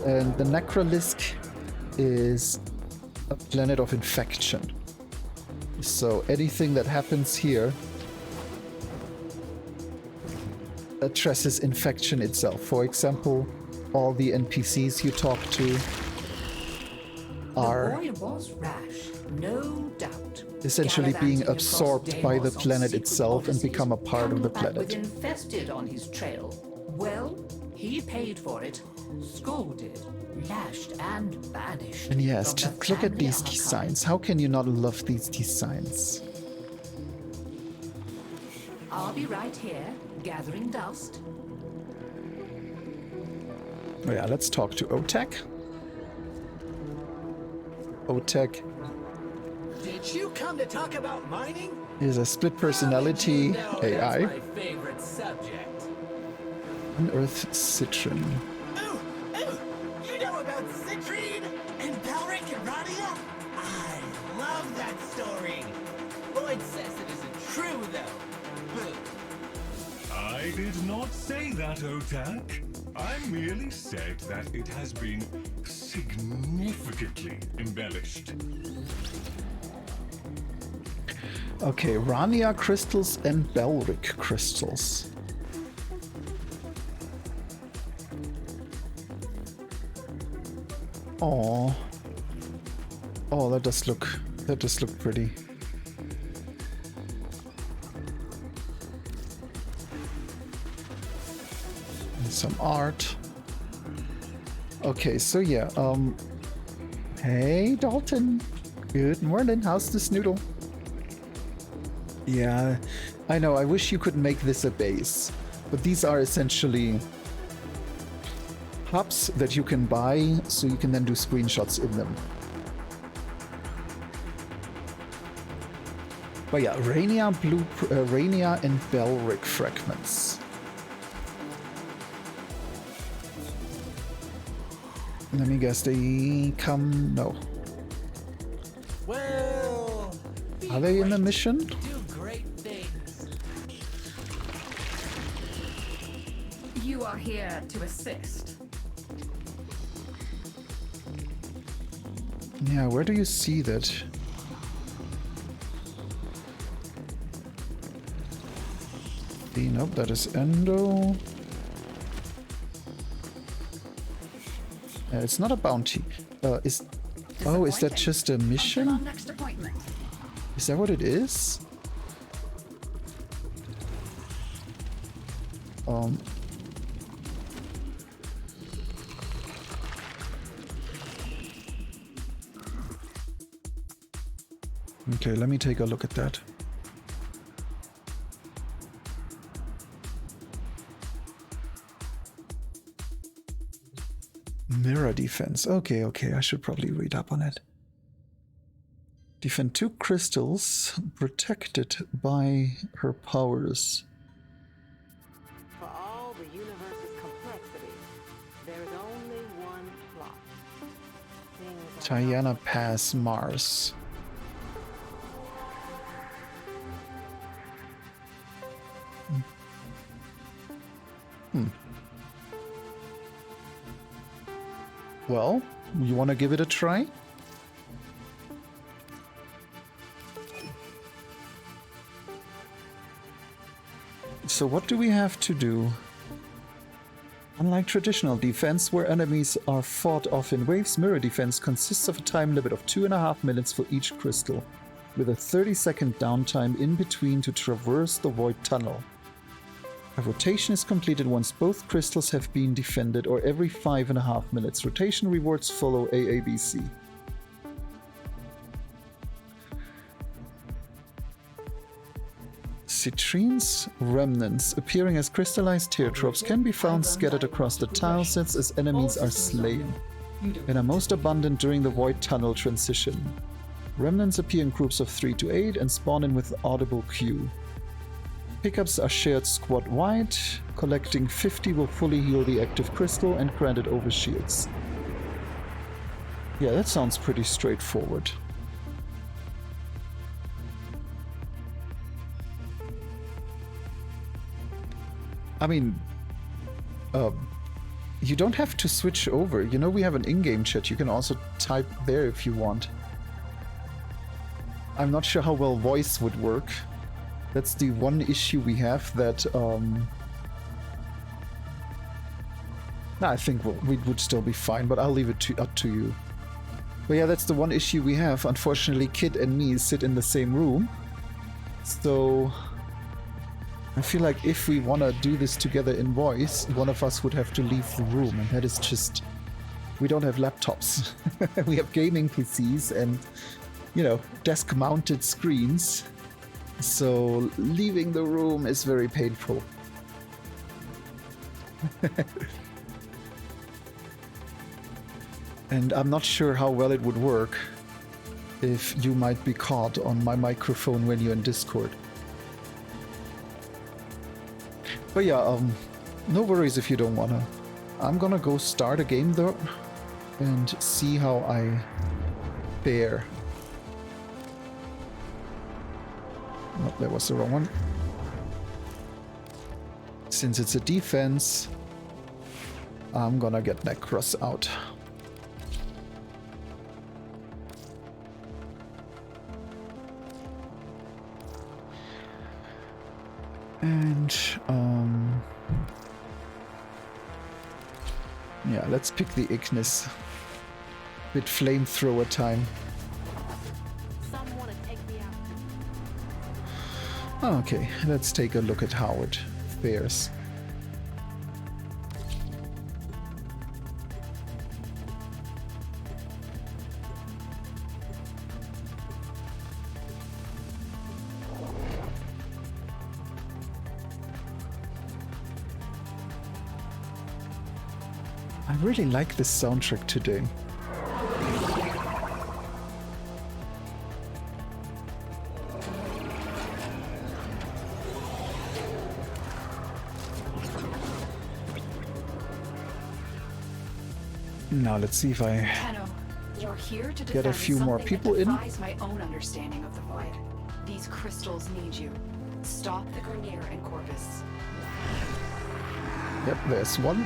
And the Necrolisk is a planet of infection. So anything that happens here addresses infection itself. For example, all the NPCs you talk to are... The boy was rash, no doubt. Essentially being absorbed by the planet itself and become a part of the planet. With infested on his trail. Well, he paid for it, scolded, lashed, and banished. And yes, just look at these designs. How can you not love these designs? I'll be right here, gathering dust. Oh yeah, let's talk to Otek. Otek Did you come to talk about mining? is a split personality AI. That's my favorite subject. Unearth Citron. Ooh, you know about Citrine and Belric and Radia? I love that story. Lloyd says it isn't true, though. Boo. I did not say that, Otak. I merely said that it has been significantly embellished. Okay, Rania crystals and Belric crystals. Oh, that does look pretty. And some art. Okay, so yeah, hey Dalton. Good morning, how's the snoodle? Yeah, I know, I wish you could make this a base, but these are essentially hubs that you can buy, so you can then do screenshots in them. But yeah, Rania and Belric fragments. Let me guess, they come... no. Well, are they in the mission? Do great things. You are here to assist. Yeah, where do you see that? Nope, that is Endo. It's not a bounty. Is that just a mission? Is that what it is? Okay, let me take a look at that. Mirror defense. Okay, I should probably read up on it. Defend 2 crystals protected by her powers. For all the universe's complexity, there is only one plot. Tiana Pass, Mars. Well, you want to give it a try? So what do we have to do? Unlike traditional defense, where enemies are fought off in waves, mirror defense consists of a time limit of 2.5 minutes for each crystal, with a 30-second downtime in between to traverse the void tunnel. A rotation is completed once both crystals have been defended, or every 5.5 minutes. Rotation rewards follow AABC. Citrine's remnants, appearing as crystallized teardrops, can be found scattered across the tile sets as enemies are slain, and are most abundant during the void tunnel transition. Remnants appear in groups of 3 to 8 and spawn in with audible queue. Pickups are shared squad-wide. Collecting 50 will fully heal the active crystal and grant it overshields. Yeah, that sounds pretty straightforward. I mean, you don't have to switch over. You know, we have an in-game chat. You can also type there if you want. I'm not sure how well voice would work. That's the one issue we have that, I think we would still be fine, but I'll leave it up to you. But yeah, that's the one issue we have. Unfortunately, Kid and me sit in the same room. So I feel like if we want to do this together in voice, one of us would have to leave the room, and that is just... We don't have laptops. We have gaming PCs and, you know, desk-mounted screens. So leaving the room is very painful. And I'm not sure how well it would work if you might be caught on my microphone when you're in Discord. But yeah, no worries if you don't wanna. I'm gonna go start a game though and see how I fare. No, that was the wrong one. Since it's a defense, I'm gonna get Necros out. And, yeah, let's pick the Ignis. Bit flamethrower time. Okay, let's take a look at how it fares. I really like this soundtrack today. Now let's see if I you're here to get a few more people in. My own understanding of the void. These crystals need you. Stop the Grineer and Corvus. Yep, there's one.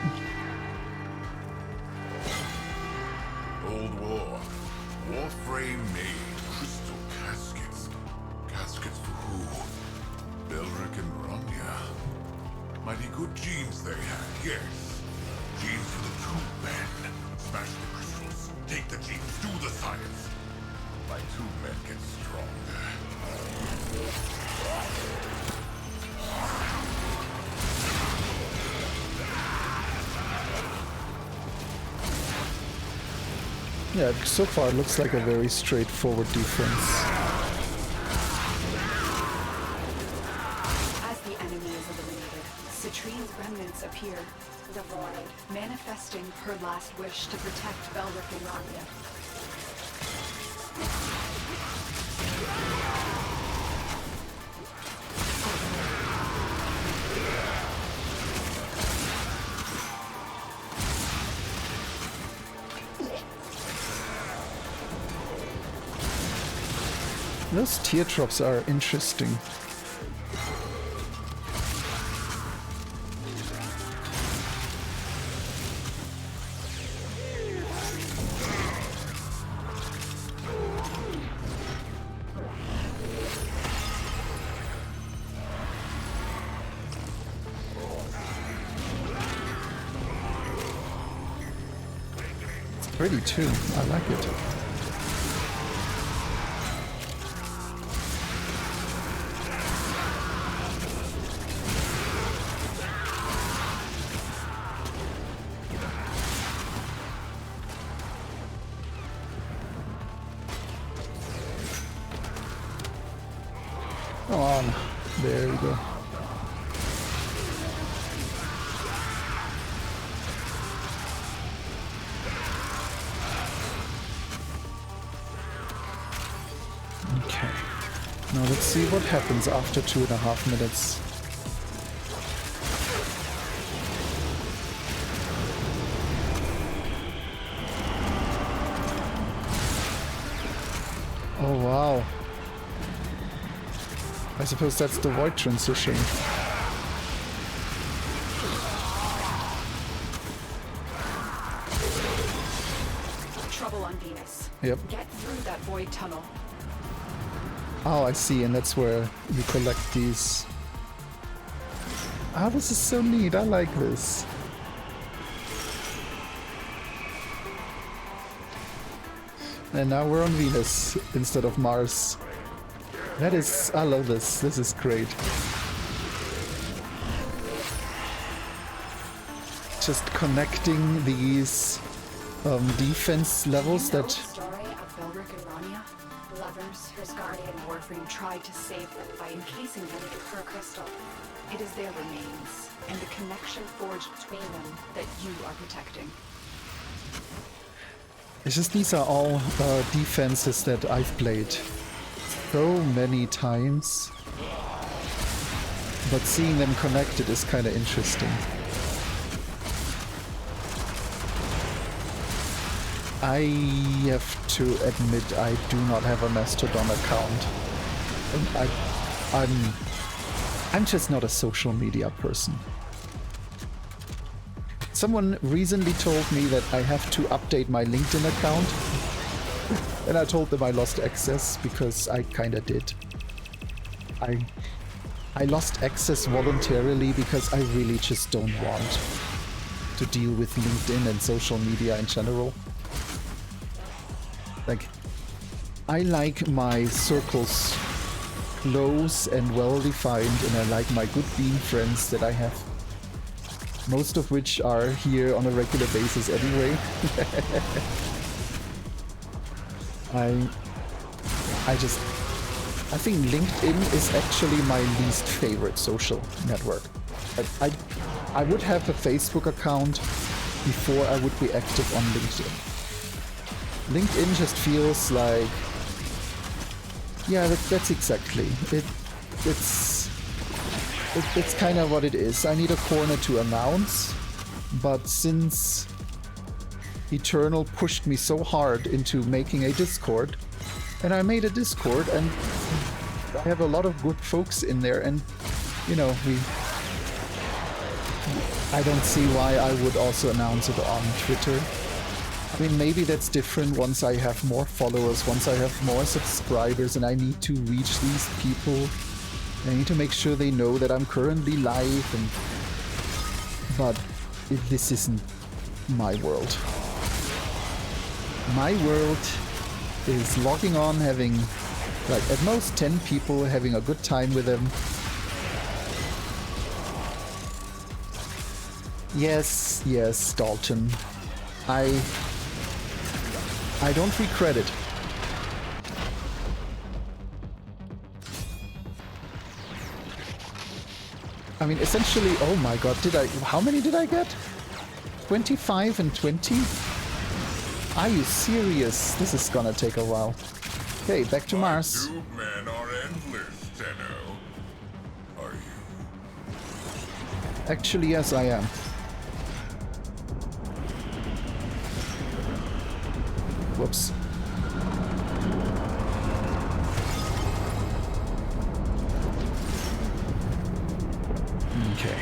Old War. Warframe made crystal caskets. Caskets for who? Belric and Rania. Mighty good genes they had, yes. Genes for the two men. Smash the crystals. Take the genes. Do the science. My two men get stronger. Yeah, so far it looks like a very straightforward defense. As the enemy is eliminated, Citrine's remnants appear, the void, manifesting her last wish to protect Belric and Rania. Those teardrops are interesting. pretty too. I like it. Come on. There you go. Okay. Now let's see what happens after 2.5 minutes. Oh wow. I suppose that's the void transition. Trouble on Venus. Yep. Get through that void tunnel. Oh, I see, and that's where you collect these. Oh, this is so neat. I like this. And now we're on Venus instead of Mars. That is... I love this. This is great. Just connecting these defense levels that... Story of Belric and Rania? Lovers, whose guardian Warframe tried to save them by encasing them with her crystal. It is their remains, and the connection forged between them that you are protecting. It's just these are all defenses that I've played so many times, but seeing them connected is kind of interesting. I have to admit I do not have a Mastodon account. I'm just not a social media person. Someone recently told me that I have to update my LinkedIn account, and I told them I lost access because I kinda did. I lost access voluntarily because I really just don't want to deal with LinkedIn and social media in general. Like, I like my circles close and well defined, and I like my good being friends that I have. Most of which are here on a regular basis anyway. I think LinkedIn is actually my least favorite social network. I would have a Facebook account before I would be active on LinkedIn. LinkedIn just feels like... Yeah, that's exactly. It's kind of what it is. I need a corner to announce, but since Eternal pushed me so hard into making a Discord, and I made a Discord, and I have a lot of good folks in there, and, you know, I don't see why I would also announce it on Twitter. I mean, maybe that's different once I have more followers, once I have more subscribers, and I need to reach these people. I need to make sure they know that I'm currently live, but this isn't my world. My world is logging on, having, like, at most 10 people, having a good time with them. Yes, Dalton. I don't regret it. I mean, essentially, oh my god, how many did I get? 25 and 20? Are you serious? This is gonna take a while. Okay, back to Mars. Tube men are endless, Tenno. Are you? Actually, yes, I am. Whoops. Okay.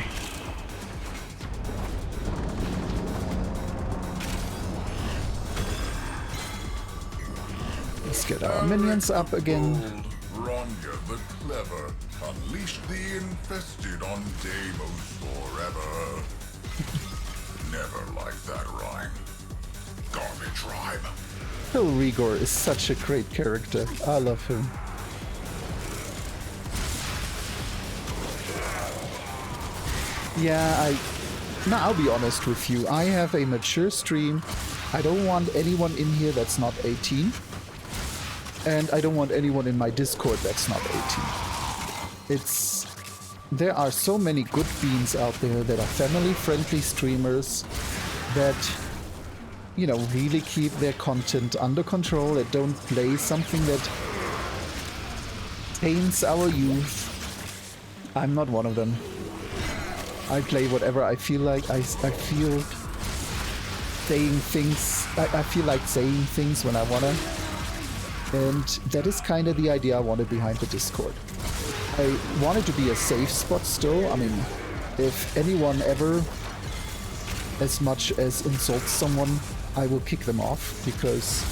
Let's get our minions up again. Rania the clever unleashed the infested on Deimos forever. Never liked that rhyme. garbage rhyme. Phil Rigor is such a great character. I love him. Yeah, I'll be honest with you. I have a mature stream. I don't want anyone in here that's not 18. And I don't want anyone in my Discord that's not 18. There are so many good beans out there that are family-friendly streamers that, you know, really keep their content under control, that don't play something that taints our youth. I'm not one of them. I play whatever I feel like. I feel saying things. I feel like saying things when I wanna. And that is kind of the idea I wanted behind the Discord. I want it to be a safe spot still. I mean, if anyone ever as much as insults someone, I will kick them off, because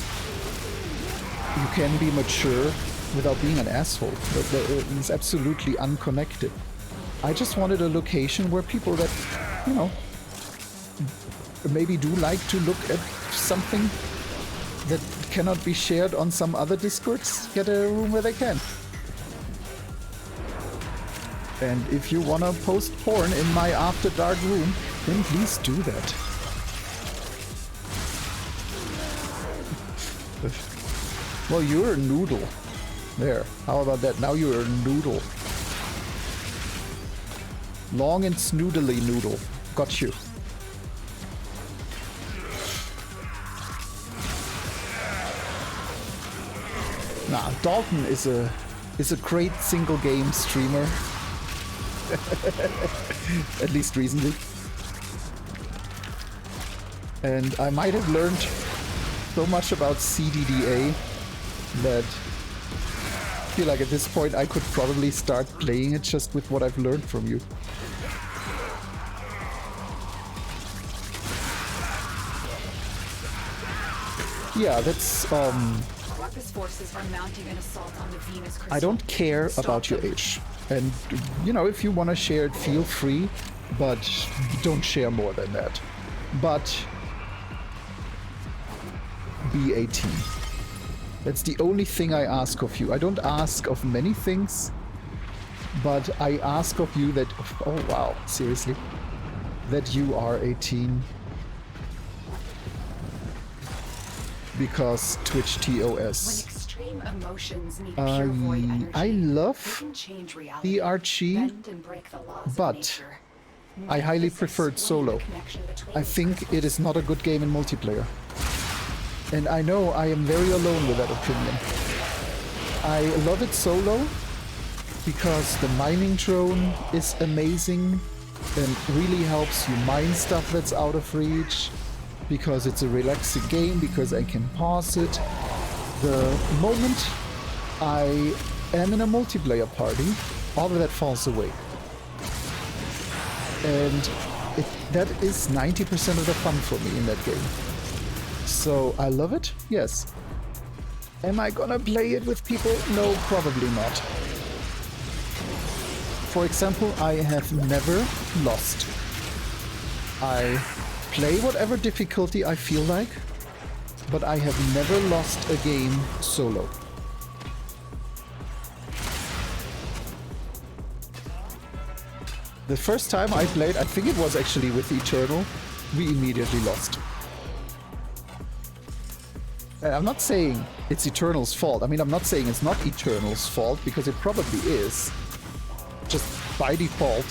you can be mature without being an asshole. It's absolutely unconnected. I just wanted a location where people that, you know, maybe do like to look at something that cannot be shared on some other Discords, get a room where they can. And if you wanna post porn in my After Dark room, then please do that. Well, you're a noodle. There, how about that? Now you're a noodle. Long and snoodly noodle. Got you. Nah, Dalton is a great single game streamer. At least recently. And I might have learned so much about CDDA that I feel like at this point I could probably start playing it just with what I've learned from you. Yeah, that's Ruckus forces are mounting an assault on the Venus crystal. I don't care about your age. And, you know, if you want to share it, feel free, but don't share more than that. But be 18. That's the only thing I ask of you. I don't ask of many things, but I ask of you that, oh wow, seriously, that you are 18. Because Twitch TOS. When extreme emotions need pure void energy, I love they can change reality, the Archie, bend and break the laws of but nature. I highly preferred solo. I think it is not a good game in multiplayer. And I know I am very alone with that opinion. I love it solo because the mining drone is amazing and really helps you mine stuff that's out of reach, because it's a relaxing game, because I can pause it. The moment I am in a multiplayer party, all of that falls away. And that is 90% of the fun for me in that game. So I love it, yes. Am I gonna play it with people? No, probably not. For example, I have never lost. I play whatever difficulty I feel like, but I have never lost a game solo. The first time I played, I think it was actually with Eternal, we immediately lost. And I'm not saying it's Eternal's fault. I mean, I'm not saying it's not Eternal's fault, because it probably is, just by default.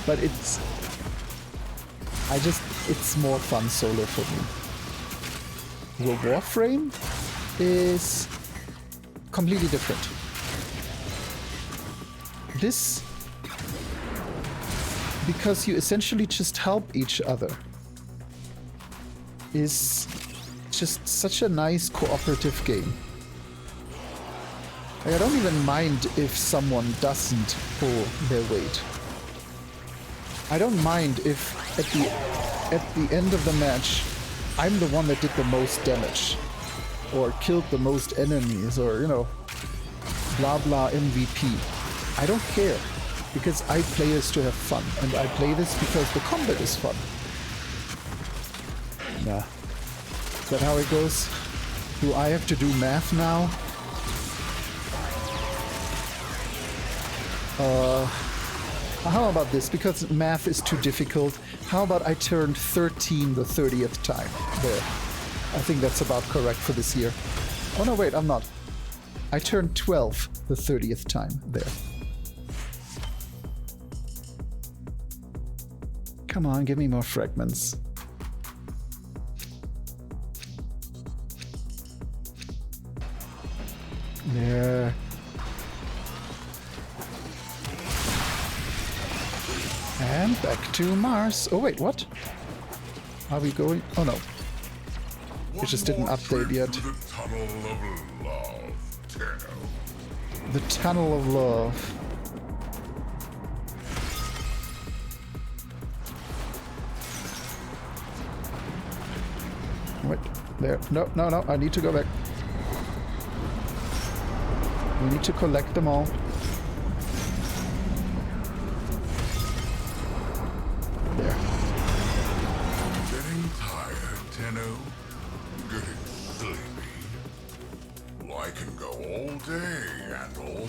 But it's more fun solo for me. The Warframe is completely different. This, because you essentially just help each other, is just such a nice cooperative game. Like, I don't even mind if someone doesn't pull their weight. I don't mind if at the end of the match I'm the one that did the most damage or killed the most enemies, or, you know, blah blah MVP. I don't care, because I play this to have fun, and I play this because the combat is fun. Nah, that how it goes? Do I have to do math now? How about this? Because math is too difficult. How about I turned 13 the 30th time? There. I think that's about correct for this year. Oh no, wait, I'm not. I turned 12 the 30th time. There. Come on, give me more fragments. There. And back to Mars. Oh wait, what? Are we going? Oh no. It just didn't update yet. The tunnel of love, Tenno. The Tunnel of Love. Wait, there. No, no, no, I need to go back. We need to collect them all. There. Getting tired, Tenno? Getting sleepy? Well, I can go all day and all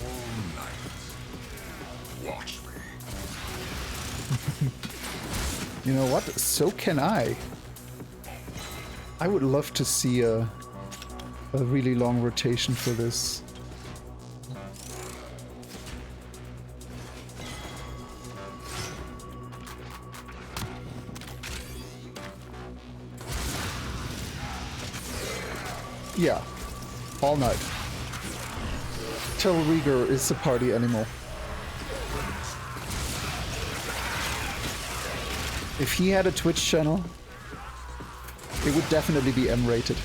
night. Watch me. You know what? So can I. I would love to see a really long rotation for this. Yeah, all night. Till Rieger is a party animal. If he had a Twitch channel, it would definitely be M-rated.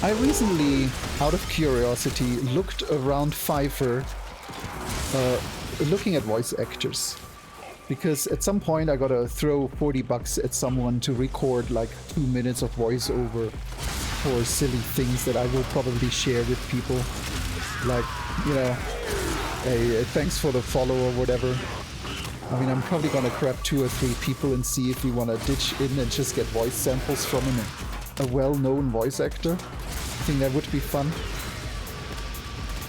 I recently, out of curiosity, looked around Fiverr looking at voice actors. Because at some point I gotta throw $40 at someone to record like 2 minutes of voiceover for silly things that I will probably share with people. Like, you know, hey, thanks for the follow or whatever. I mean, I'm probably gonna grab 2 or 3 people and see if we wanna ditch in and just get voice samples from a well-known voice actor. I think that would be fun.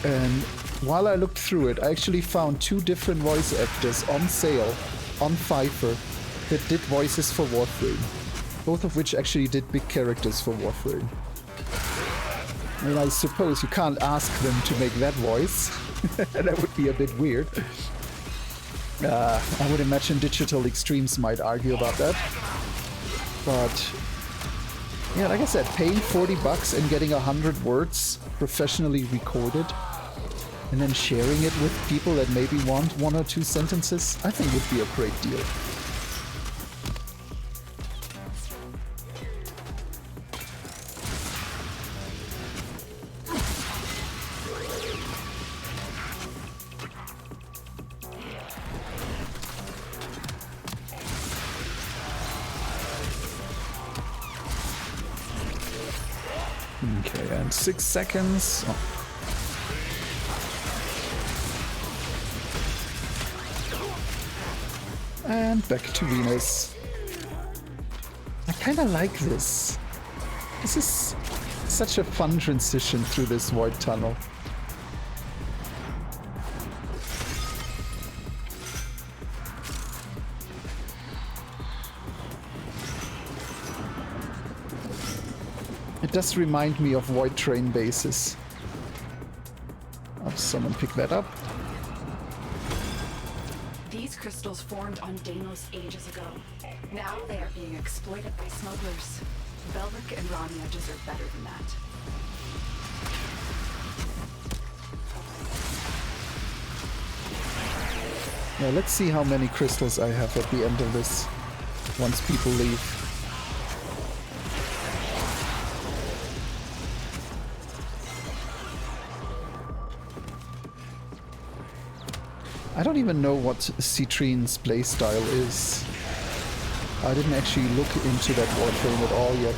And while I looked through it, I actually found 2 different voice actors on sale on Fiverr that did voices for Warframe. Both of which actually did big characters for Warframe. I mean, I suppose you can't ask them to make that voice. That would be a bit weird. I would imagine Digital Extremes might argue about that. But yeah, like I said, paying $40 and getting 100 words professionally recorded and then sharing it with people that maybe want 1 or 2 sentences, I think would be a great deal. Okay, and 6 seconds. Oh. And back to Venus. I kinda like this. This is such a fun transition through this void tunnel. It does remind me of Void Train bases. Oh, someone pick that up. These crystals formed on Deimos ages ago. Now they are being exploited by smugglers. Belric and Rania deserve better than that. Now let's see how many crystals I have at the end of this, once people leave. I don't even know what Citrine's playstyle is. I didn't actually look into that Warframe at all yet.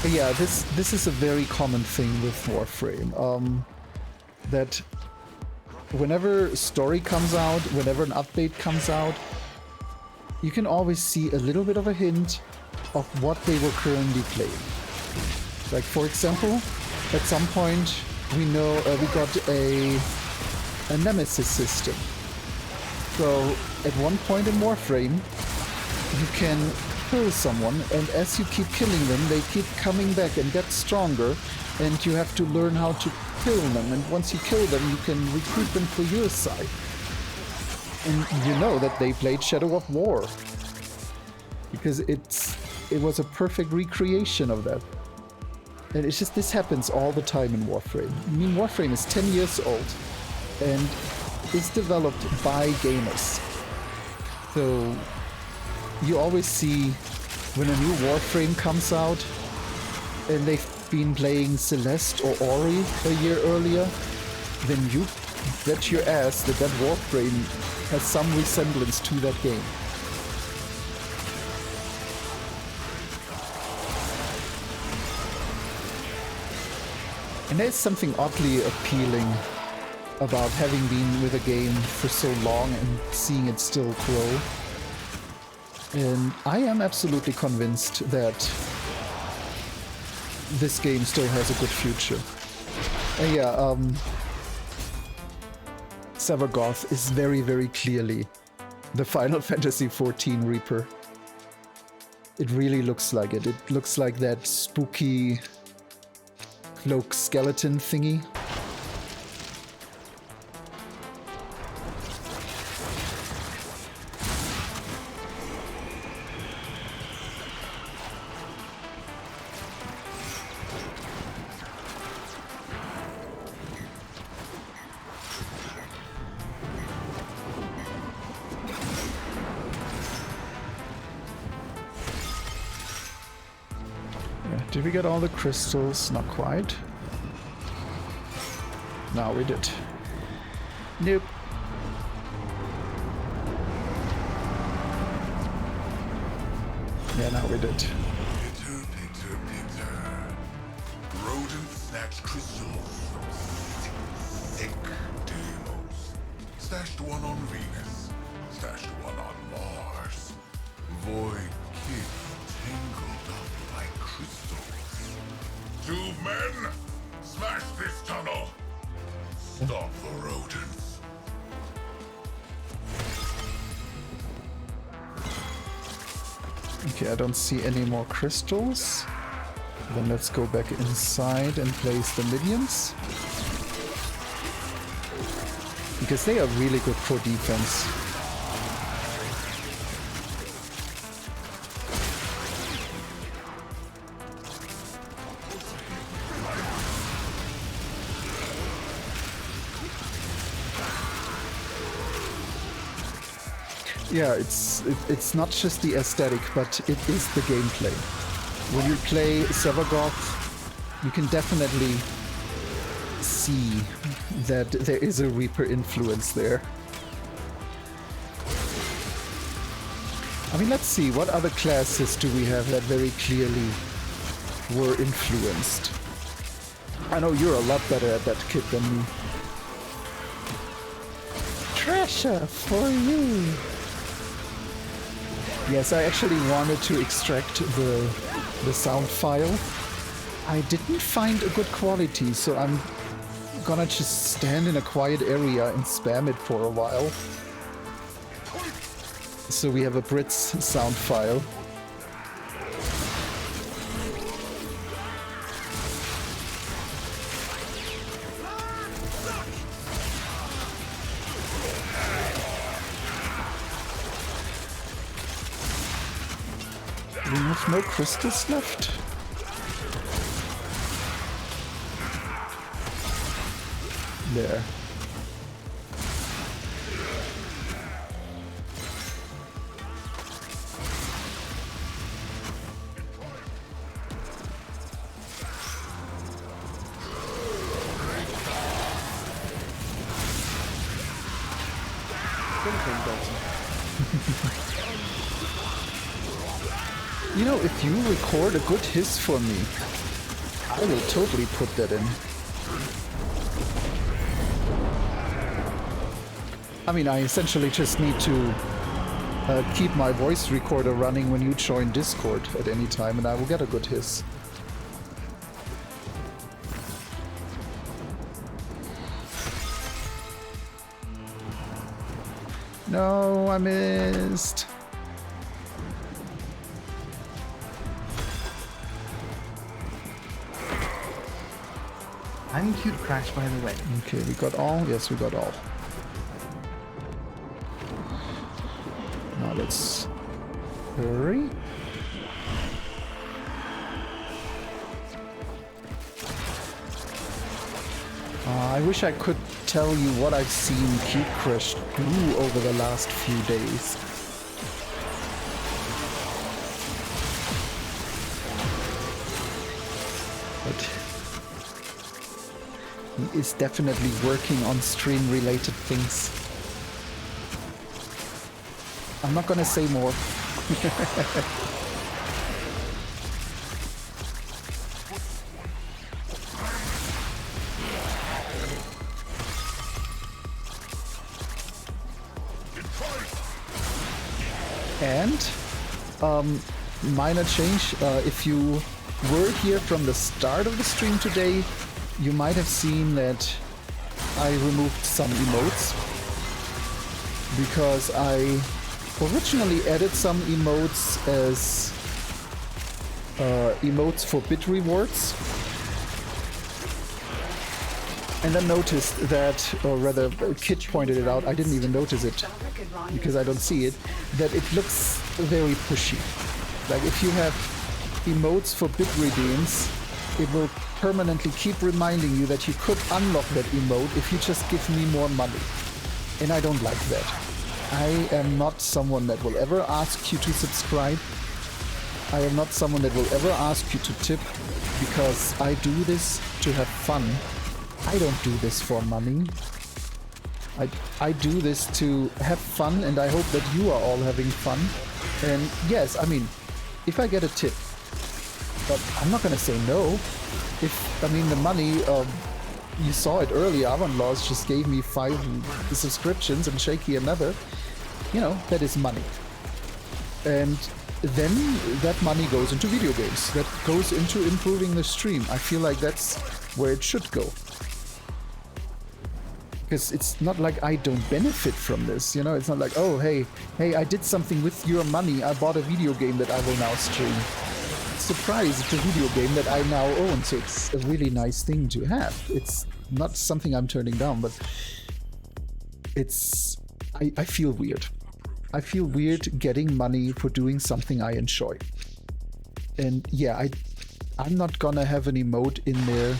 Yeah, this is a very common thing with Warframe. That whenever a story comes out, whenever an update comes out, you can always see a little bit of a hint of what they were currently playing. Like, for example, at some point we know we got a nemesis system. So at one point in Warframe, you can kill someone, and as you keep killing them, they keep coming back and get stronger, and you have to learn how to kill them, and once you kill them, you can recruit them for your side. And you know that they played Shadow of War, because it was a perfect recreation of that. And it's just, this happens all the time in Warframe. I mean, Warframe is 10 years old, and is developed by gamers. So you always see when a new Warframe comes out and they've been playing Celeste or Ori a year earlier, then you bet your ass that Warframe has some resemblance to that game. And there's something oddly appealing about having been with a game for so long and seeing it still grow. And I am absolutely convinced that this game still has a good future. Sevagoth is very, very clearly the Final Fantasy XIV Reaper. It really looks like it. It looks like that spooky cloak skeleton thingy. Did we get all the crystals? Not quite. No, we did. Nope. Yeah, now we did. Pitter, pitter, pitter. Rodents snatched crystals from sick Deimos. Stashed one on Venus. Stashed one on Mars. Void kids tangled up like crystals. 2 men! Smash this tunnel! Stop the rodents. Okay, I don't see any more crystals. Then let's go back inside and place the minions. Because they are really good for defense. Yeah, it's not just the aesthetic, but it is the gameplay. When you play Sevagoth, you can definitely see that there is a Reaper influence there. I mean, let's see, what other classes do we have that very clearly were influenced? I know you're a lot better at that, Kit, than me. Treasure for you! Yes, I actually wanted to extract the sound file. I didn't find a good quality, so I'm gonna just stand in a quiet area and spam it for a while. So we have a Brits sound file. We have no crystals left. There. You know, if you record a good hiss for me, I will totally put that in. I mean, I essentially just need to keep my voice recorder running when you join Discord at any time, and I will get a good hiss. No, I missed. Uncute crash, by the way. Okay, we got all? Yes, we got all. Now let's hurry. I wish I could tell you what I've seen Cube Crush do over the last few days. But he is definitely working on stream-related things. I'm not gonna say more. And minor change, if you were here from the start of the stream today, you might have seen that I removed some emotes because I originally added some emotes as emotes for bit rewards, and then noticed that, or rather Kit pointed it out, I didn't even notice it because I don't see it, that it looks very pushy. Like if you have emotes for bit redeems, it will permanently keep reminding you that you could unlock that emote if you just give me more money. And I don't like that. I am not someone that will ever ask you to subscribe. I am not someone that will ever ask you to tip, because I do this to have fun. I don't do this for money. I do this to have fun, and I hope that you are all having fun. And yes, I mean, if I get a tip, but I'm not gonna say no. If, I mean, the money, you saw it earlier, Avant Laws just gave me 5 subscriptions and Shaky another. You know, that is money. And then that money goes into video games. That goes into improving the stream. I feel like that's where it should go. Because it's not like I don't benefit from this, you know? It's not like, oh, hey, I did something with your money. I bought a video game that I will now stream. Surprise, it's a video game that I now own, so it's a really nice thing to have. It's not something I'm turning down, but it's... I feel weird. I feel weird getting money for doing something I enjoy. And yeah, I'm not gonna have an emote in there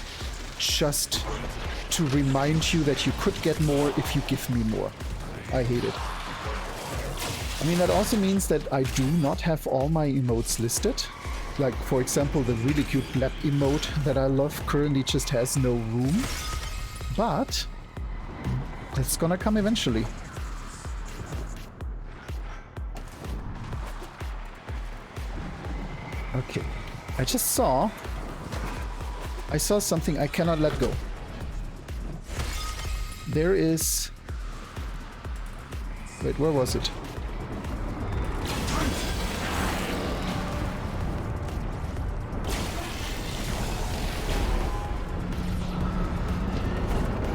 just to remind you that you could get more if you give me more. I hate it. I mean, that also means that I do not have all my emotes listed. Like, for example, the really cute blap emote that I love currently just has no room. But that's gonna come eventually. Okay, I saw something I cannot let go. There is... Wait, where was it?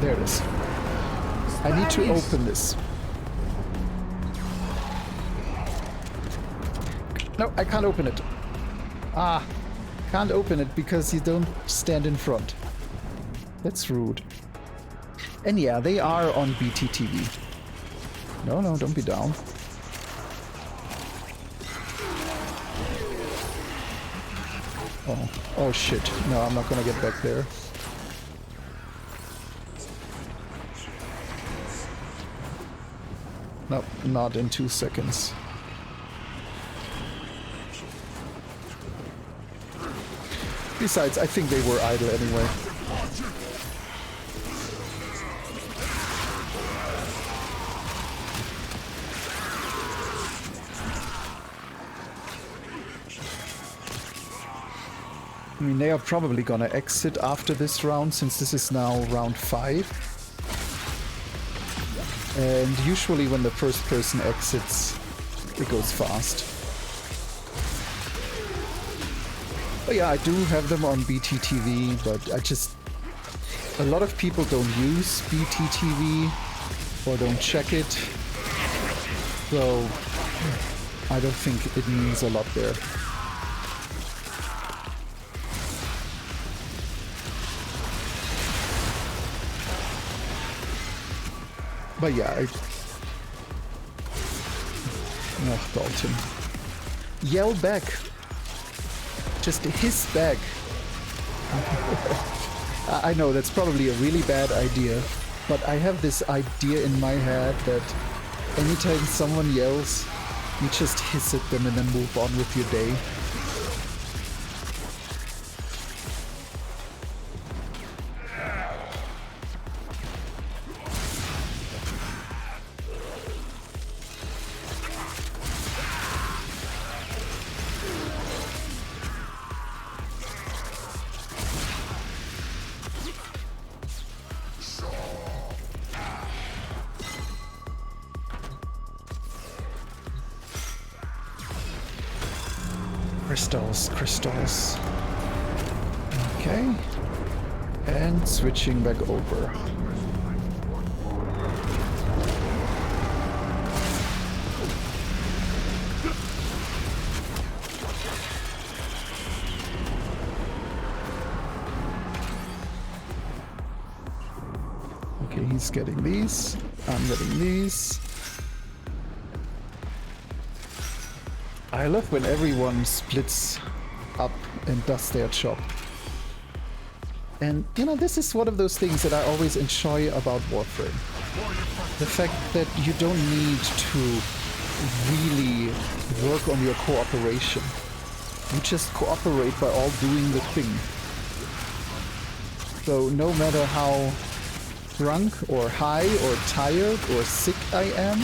There it is. I need to open this. No, I can't open it. Ah, can't open it because you don't stand in front. That's rude. And yeah, they are on BTTV. No, don't be down. Oh shit. No, I'm not gonna get back there. No, not in 2 seconds. Besides, I think they were idle anyway. I mean, they are probably gonna exit after this round, since this is now round 5. And usually when the first person exits, it goes fast. But yeah, I do have them on BTTV, but a lot of people don't use BTTV or don't check it. So I don't think it means a lot there. But yeah, ugh, Dalton. Yell back. Just hiss back. I know that's probably a really bad idea, but I have this idea in my head that anytime someone yells, you just hiss at them and then move on with your day. Crystals. Okay. And switching back over. Okay, he's getting these. I'm getting these. I love when everyone splits up and does their job. And, you know, this is one of those things that I always enjoy about Warframe. The fact that you don't need to really work on your cooperation. You just cooperate by all doing the thing. So no matter how drunk or high or tired or sick I am,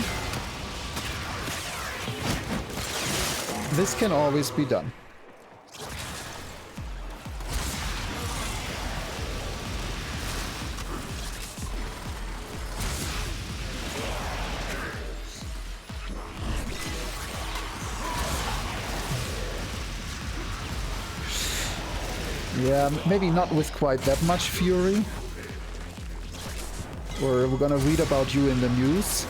this can always be done. Yeah, maybe not with quite that much fury. Or we're gonna read about you in the news.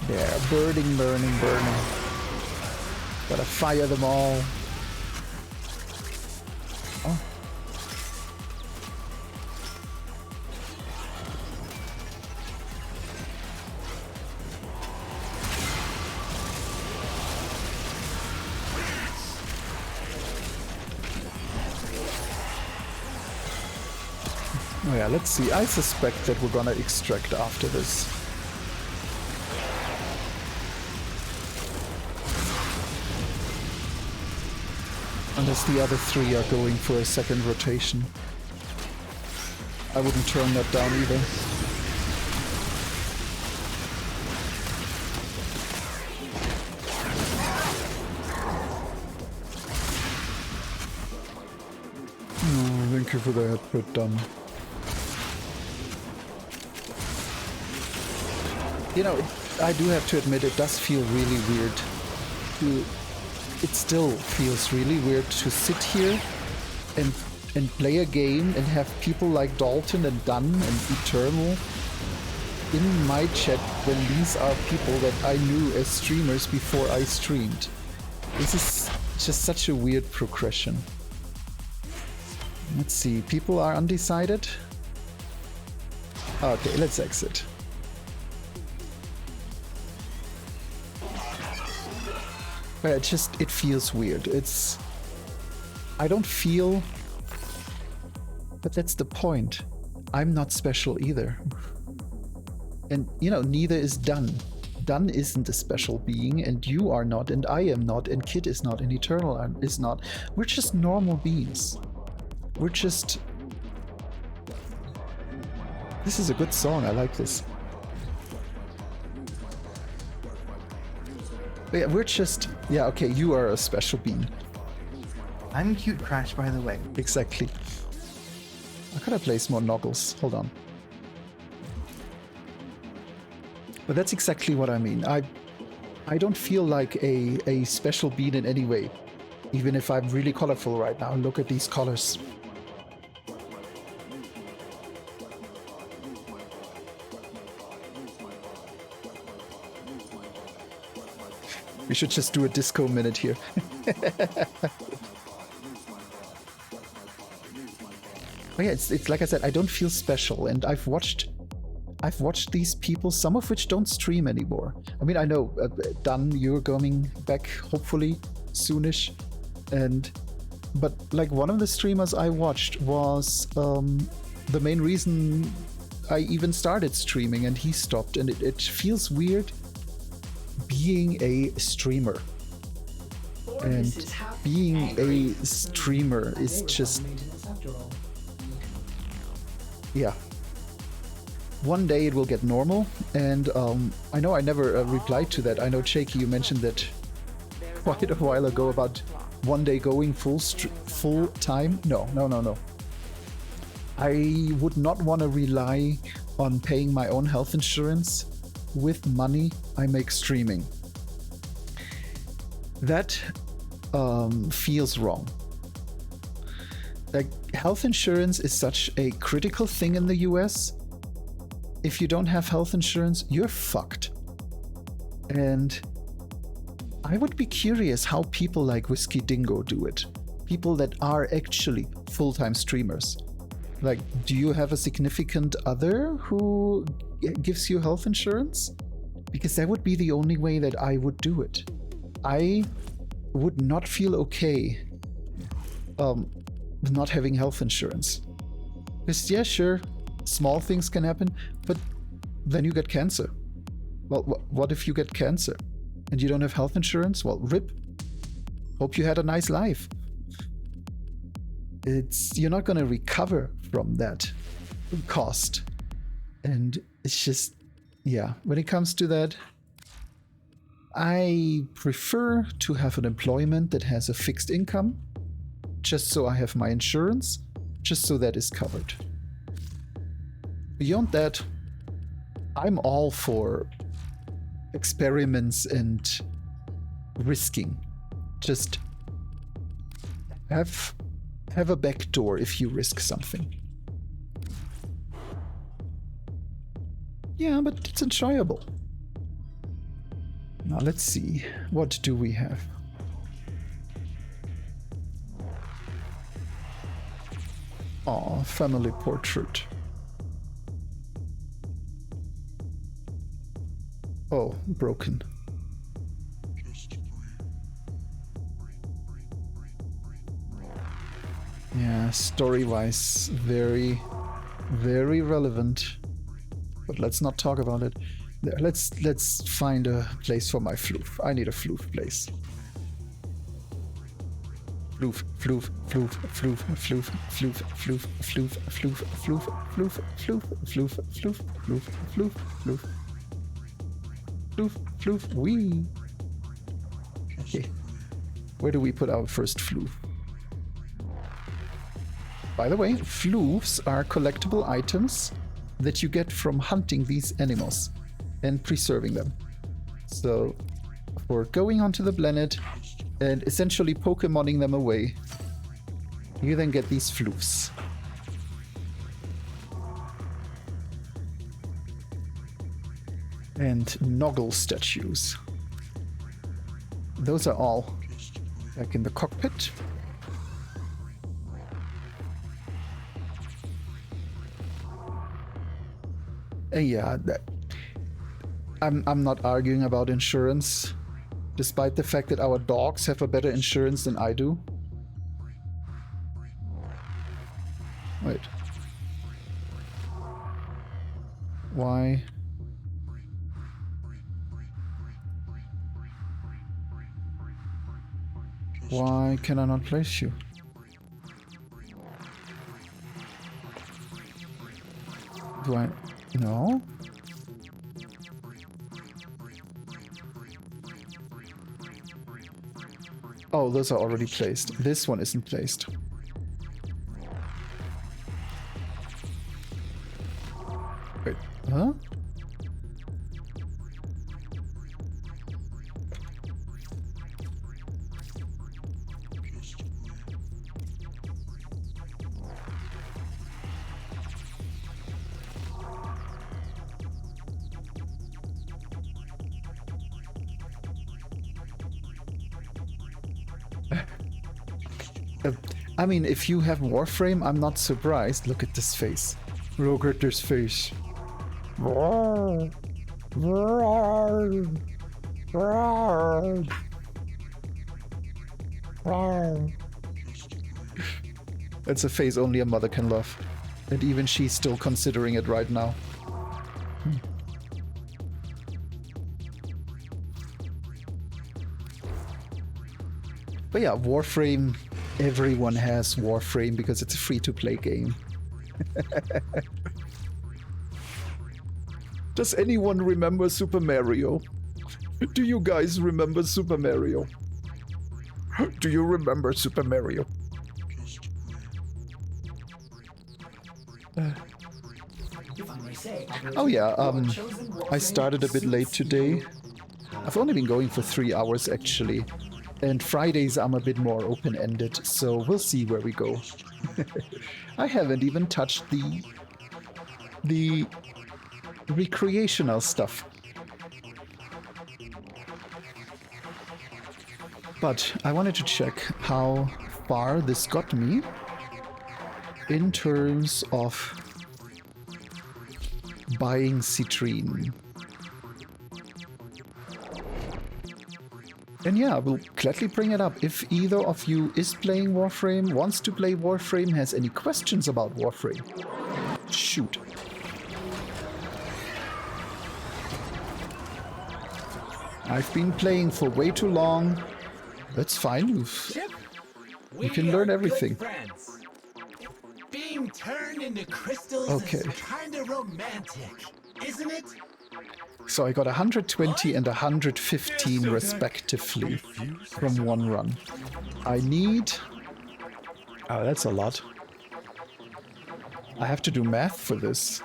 Yeah, burning. Gotta fire them all. Oh. Oh yeah, let's see. I suspect that we're gonna extract after this. Unless the other three are going for a second rotation. I wouldn't turn that down either. Oh, thank you for the headbutt done. You know, I do have to admit it does feel really weird to... It still feels really weird to sit here and play a game and have people like Dalton and Dunn and Eternal in my chat when these are people that I knew as streamers before I streamed. This is just such a weird progression. Let's see, people are undecided. Okay, let's exit. But it feels weird. I don't feel, but that's the point. I'm not special either. And, you know, neither is Dunn. Dunn isn't a special being, and you are not, and I am not, and Kid is not, and Eternal is not. We're just normal beings. We're just... This is a good song, I like this. But yeah, we're just... Yeah, okay, you are a special being. I'm Cute Crash, by the way. Exactly. I gotta place more noggles. Hold on. But that's exactly what I mean. I don't feel like a special being in any way. Even if I'm really colorful right now. Look at these colors. We should just do a disco minute here. Oh yeah, it's like I said, I don't feel special, and I've watched these people, some of which don't stream anymore. I mean, I know, Dunn, you're going back hopefully soonish, but like one of the streamers I watched was the main reason I even started streaming, and he stopped, and it feels weird being a streamer. And being a streamer is just... Yeah. One day it will get normal, and I know I never replied to that. I know, Shaky, you mentioned that quite a while ago about one day going full time. No. I would not want to rely on paying my own health insurance with money I make streaming. That feels wrong. Like, health insurance is such a critical thing in the US. If you don't have health insurance, you're fucked. And I would be curious how people like Whiskey Dingo do it. People that are actually full-time streamers. Like, do you have a significant other who gives you health insurance? Because that would be the only way that I would do it. I would not feel okay not having health insurance. Because, yeah, sure, small things can happen, but then you get cancer. Well, what if you get cancer and you don't have health insurance? Well, rip. Hope you had a nice life. You're not going to recover from that cost. And it's just, yeah, when it comes to that, I prefer to have an employment that has a fixed income, just so I have my insurance, just so that is covered. Beyond that, I'm all for experiments and risking. Just have a back door if you risk something. Yeah, but it's enjoyable. Now let's see, what do we have? Oh, family portrait. Oh, broken. Yeah, story-wise, very, very relevant. But let's not talk about it. There, let's find a place for my floof. I need a floof place. Floof, floof, floof, floof, floof, floof, floof, floof, floof, floof, floof, floof, floof, floof, floof, floof, floof. Floof, floof, wee. Okay. Where do we put our first floof? By the way, floofs are collectible items that you get from hunting these animals and preserving them. So, for going onto the planet and essentially Pokemoning them away, you then get these floofs. And Noggle statues. Those are all back in the cockpit. Yeah, I'm not arguing about insurance, despite the fact that our dogs have a better insurance than I do. Wait. Why? Why can I not place you? Do I... No? Oh, those are already placed. This one isn't placed. Wait, huh? I mean, if you have Warframe, I'm not surprised. Look at this face. Look at this face. That's a face only a mother can love. And even she's still considering it right now. But yeah, Warframe, everyone has Warframe because it's a free-to-play game. Does anyone remember Super Mario? Do you guys remember Super Mario? Do you remember Super Mario? Oh yeah, I started a bit late today. I've only been going for 3 hours actually. And Fridays I'm a bit more open-ended, so we'll see where we go. I haven't even touched the recreational stuff. But I wanted to check how far this got me in terms of buying citrine. And yeah, we'll gladly bring it up. If either of you is playing Warframe, wants to play Warframe, has any questions about Warframe, shoot. I've been playing for way too long. That's fine, you can learn everything. Being turned into crystals is kind of romantic, isn't it? So I got 120 and 115 respectively from one run. I need... Oh, that's a lot. I have to do math for this.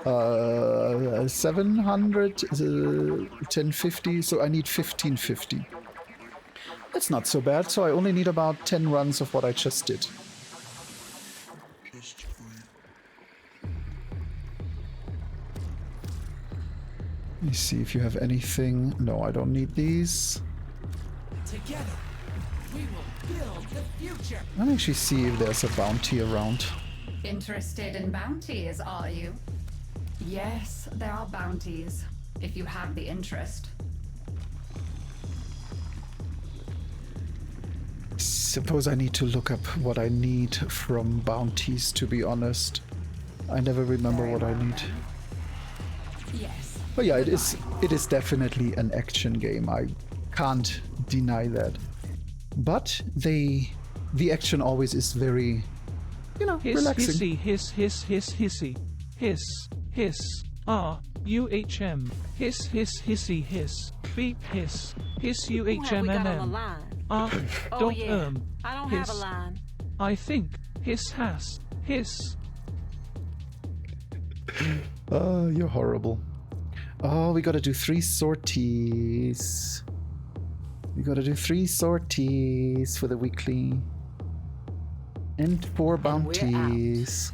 700, 1050, so I need 1550. That's not so bad, so I only need about 10 runs of what I just did. Let me see if you have anything. No, I don't need these. Together, we will build the future. Let me actually see if there's a bounty around. Interested in bounties, are you? Yes, there are bounties, if you have the interest. Suppose I need to look up what I need from bounties, to be honest. I never remember what I need. Yes. But yeah, it is definitely an action game. I can't deny that. But the action always is very, you know, relaxing. Hiss, hissy. Hiss, R-U-H-M. Hiss, hissy, hiss. Beep, hiss. Hiss, U-H-M-M-M. Don't I don't hiss. have a line. I think. Hiss, has. Hiss. Oh, you're horrible. Oh, we gotta do 3 sorties. We gotta do 3 sorties for the weekly. And 4 bounties.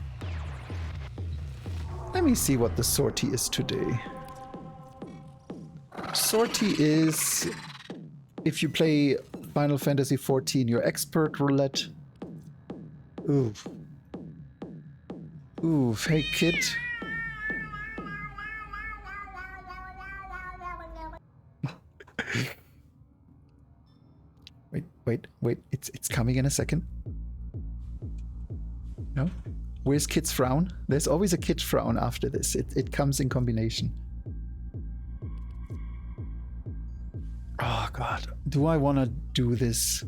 Let me see what the sortie is today. Sortie is... if you play Final Fantasy XIV, your expert roulette. Oof. Oof, hey kid. Wait, it's coming in a second. No? Where's Kid's frown? There's always a kid frown after this. It comes in combination. Oh god. Do I want to do this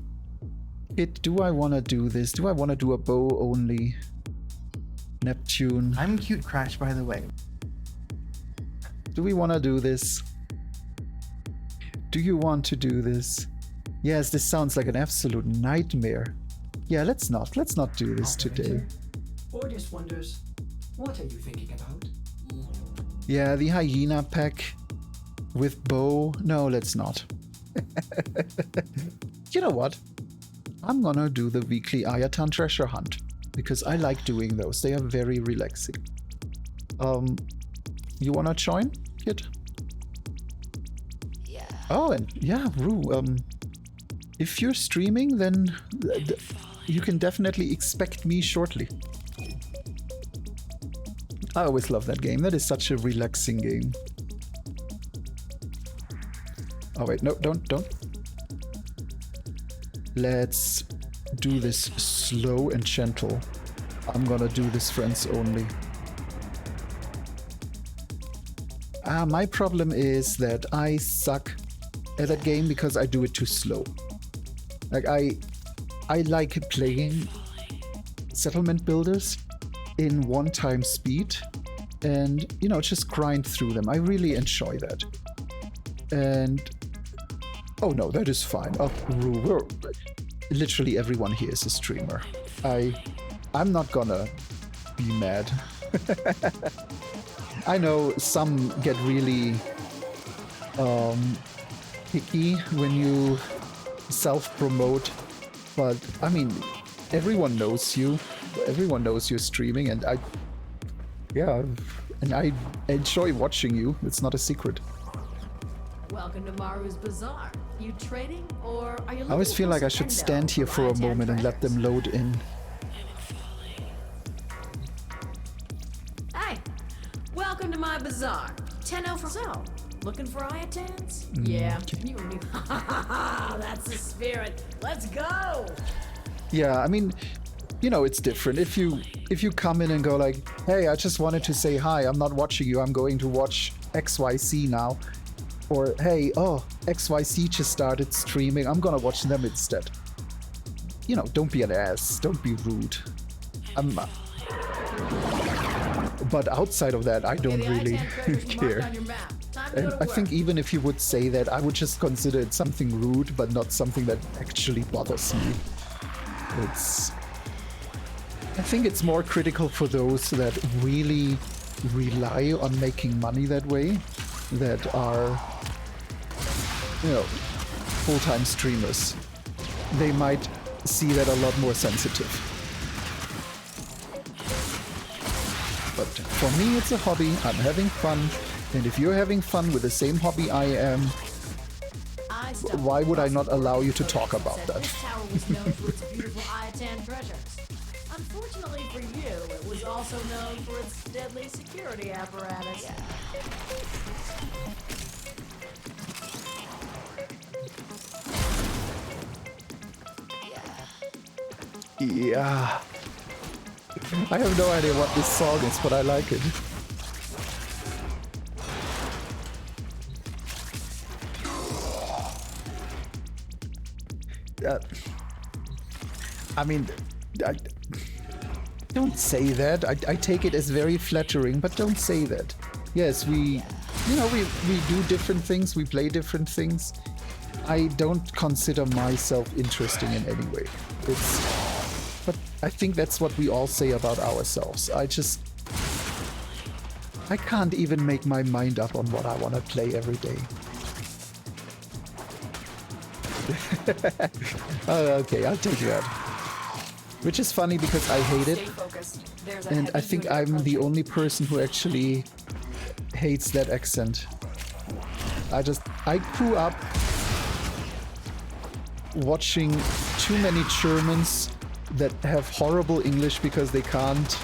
Do I want to do this? Do I want to do a bow only? Neptune. I'm cute Crash, by the way. Do we want to do this? Do you want to do this? Yes, this sounds like an absolute nightmare. Yeah, let's not do this today. Ordis wonders, what are you thinking about? Yeah, the hyena pack with bow. No, let's not. You know what? I'm gonna do the weekly Ayatan treasure hunt because I like doing those. They are very relaxing. You wanna join, kid? Yeah. Oh, and yeah, Rue. If you're streaming, then you can definitely expect me shortly. I always love that game. That is such a relaxing game. Oh wait, no, don't. Let's do this slow and gentle. I'm gonna do this friends only. My problem is that I suck at that game because I do it too slow. Like I like playing settlement builders in one-time speed and, you know, just grind through them. I really enjoy that. And oh no, that is fine. Oh, literally everyone here is a streamer. I'm not gonna be mad. I know some get really picky when you self-promote, but I mean, everyone knows you. Everyone knows you're streaming, and I enjoy watching you. It's not a secret. Welcome to Maru's Bazaar. You trading, or are you? I always feel like I should stand here for a moment and let them load in. Hey, welcome to my bazaar. 10-0 for so. Looking for Ayatans? Yeah, you knew. That's the spirit. Let's go. Yeah, I mean, you know, it's different. If you come in and go like, hey, I just wanted to say hi. I'm not watching you. I'm going to watch XYZ now. Or, hey, oh, XYZ just started streaming. I'm gonna watch them instead. You know, don't be an ass. Don't be rude. But outside of that, I don't really care. And I think even if you would say that, I would just consider it something rude, but not something that actually bothers me. I think it's more critical for those that really rely on making money that way, that are, you know, full-time streamers. They might see that a lot more sensitive. But for me, it's a hobby. I'm having fun. And if you're having fun with the same hobby I am, why would I not allow you to talk about that? This tower was known for its beautiful Ayatan treasures. Unfortunately for you, it was also known for its deadly security apparatus. Yeah. I have no idea what this song is, but I like it. I mean, don't say that. I take it as very flattering, but don't say that. Yes, we do different things, we play different things. I don't consider myself interesting in any way. But I think that's what we all say about ourselves. I can't even make my mind up on what I want to play every day. Okay, I'll take that. Which is funny because I hate it. And I think I'm the only person who actually hates that accent. I grew up watching too many Germans that have horrible English because they can't,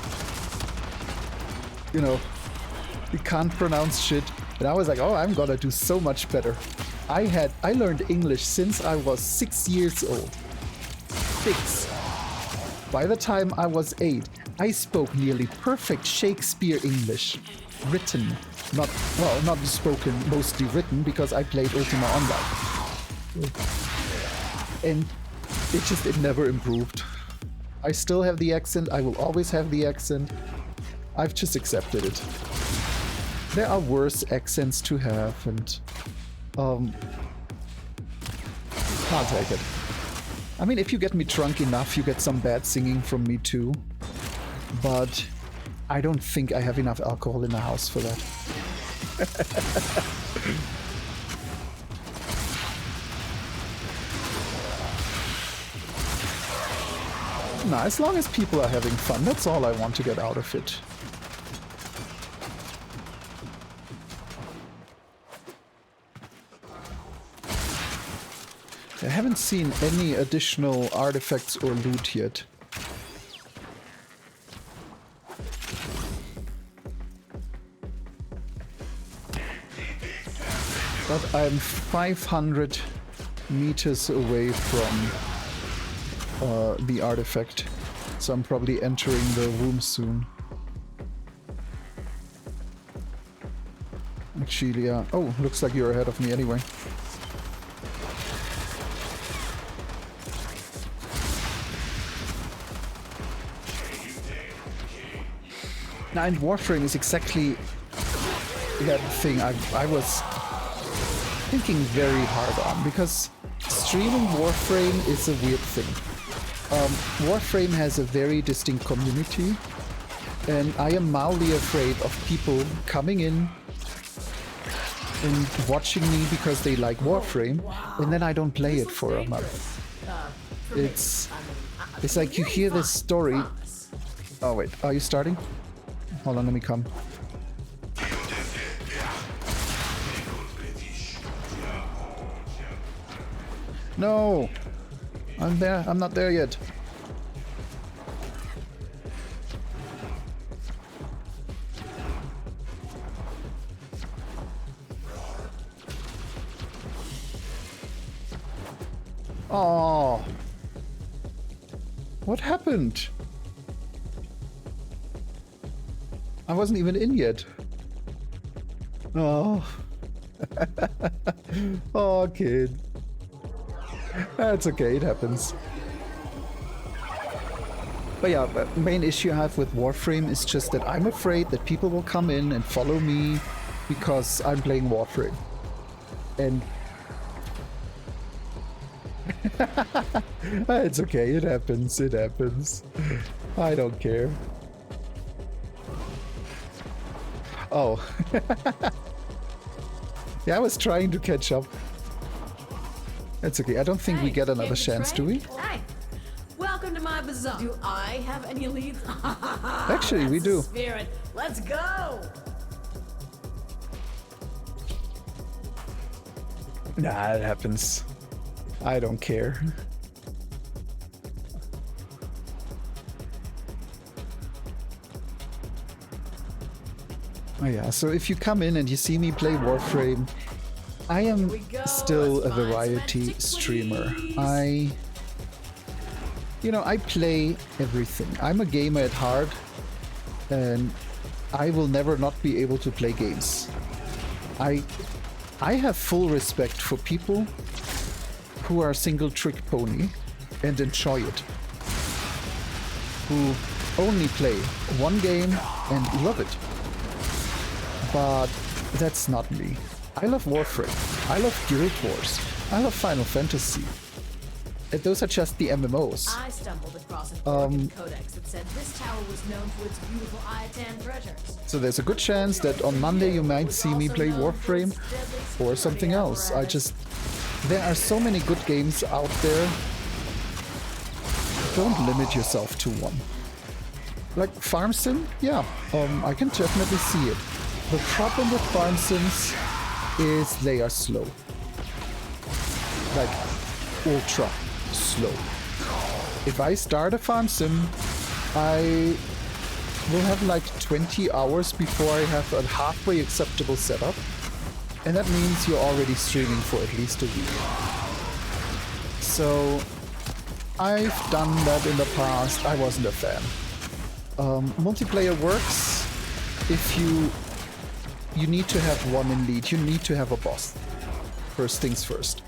you know, they can't pronounce shit. And I was like, oh, I'm gonna do so much better. I learned English since I was 6 years old. 6. By the time I was 8, I spoke nearly perfect Shakespeare English. Written. Not spoken, mostly written, because I played Ultima Online. And It never improved. I still have the accent. I will always have the accent. I've just accepted it. There are worse accents to have, and can't take it. I mean, if you get me drunk enough, you get some bad singing from me too. But I don't think I have enough alcohol in the house for that. Nah, as long as people are having fun, that's all I want to get out of it. I haven't seen any additional artifacts or loot yet. But I'm 500 meters away from the artifact, so I'm probably entering the room soon. Actually, yeah. Oh, looks like you're ahead of me anyway. Now, and Warframe is exactly that thing I was thinking very hard on, because streaming Warframe is a weird thing. Warframe has a very distinct community, and I am mildly afraid of people coming in and watching me because they like Warframe, and then I don't play it for a month. It's like you hear this story. Oh wait, are you starting? Hold on, let me come. No! I'm there. I'm not there yet. Oh! What happened? I wasn't even in yet. Oh. Oh, kid. That's okay, it happens. But yeah, the main issue I have with Warframe is just that I'm afraid that people will come in and follow me because I'm playing Warframe. And it's okay, it happens, it happens. I don't care. Oh. Yeah, I was trying to catch up. That's okay. I don't think we get another chance, do we? Hey, welcome to my bazaar. Do I have any leads? Actually, we do. Spirit. Let's go. Nah, it happens. I don't care. Oh yeah, so if you come in and you see me play Warframe, I am still a variety streamer. I play everything. I'm a gamer at heart, and I will never not be able to play games. I have full respect for people who are single trick pony and enjoy it. Who only play one game and love it. But that's not me. I love Warframe. I love Guild Wars. I love Final Fantasy. And those are just the MMOs. I stumbled across an Oregon codex that said this tower was known for its beautiful Iatan treasures. So there's a good chance that on Monday you might see me play Warframe or something else. There are so many good games out there. Don't limit yourself to one. Like Farm Sim? Yeah, I can definitely see it. The problem with Farm Sims is they are slow. Like, ultra slow. If I start a Farm Sim, I will have like 20 hours before I have a halfway acceptable setup. And that means you're already streaming for at least a week. So, I've done that in the past. I wasn't a fan. Multiplayer works if you need to have one in lead. You need to have a boss. First things first.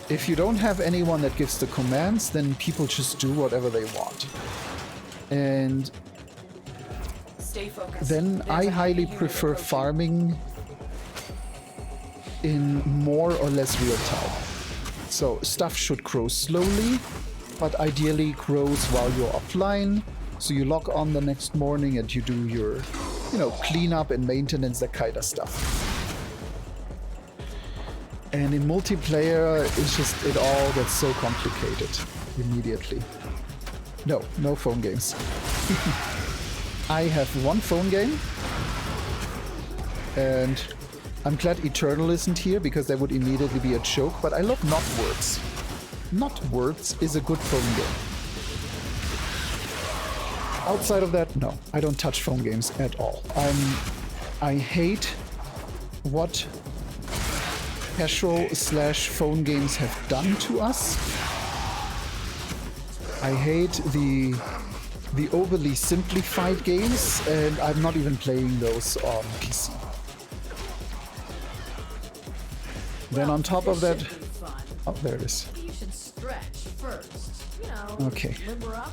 if you don't have anyone that gives the commands, then people just do whatever they want. And Stay focused. then I highly prefer farming in more or less real time. So stuff should grow slowly, but ideally grows while you're offline. So you log on the next morning and you do your, you know, cleanup and maintenance, that kind of stuff. And in multiplayer, it's just, it all gets so complicated immediately. No phone games. I have one phone game, and I'm glad Eternal isn't here because that would immediately be a joke, but I love Not Words. Not Words is a good phone game. Outside of that, no, I don't touch phone games at all. I hate what casual/phone games have done to us. I hate the overly simplified games, and I'm not even playing those on PC. Then on top of that, oh, there it is. You should stretch first. You know, okay. limber up.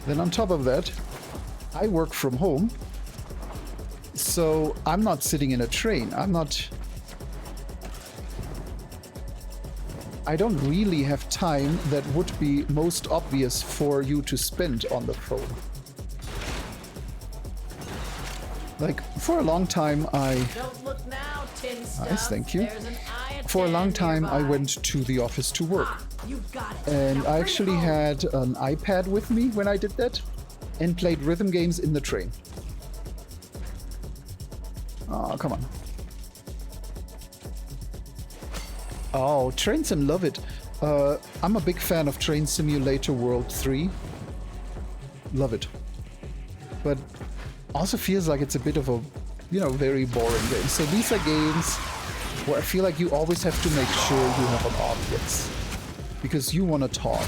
Then on top of that, I work from home, so I'm not sitting in a train. I don't really have time that would be most obvious for you to spend on the phone. Like, for a long time Don't look now, tin stuff. Nice, thank you. There's an eye at For a 10 long time, nearby. I went to the office to work. You got it. And Now I bring it actually home. had an iPad with me when I did that, and played rhythm games in the train. Oh, come on. Oh, Train Sim, love it. I'm a big fan of Train Simulator World 3. Love it. But also feels like it's a bit of a, you know, very boring game. So these are games where I feel like you always have to make sure you have an audience, because you want to talk.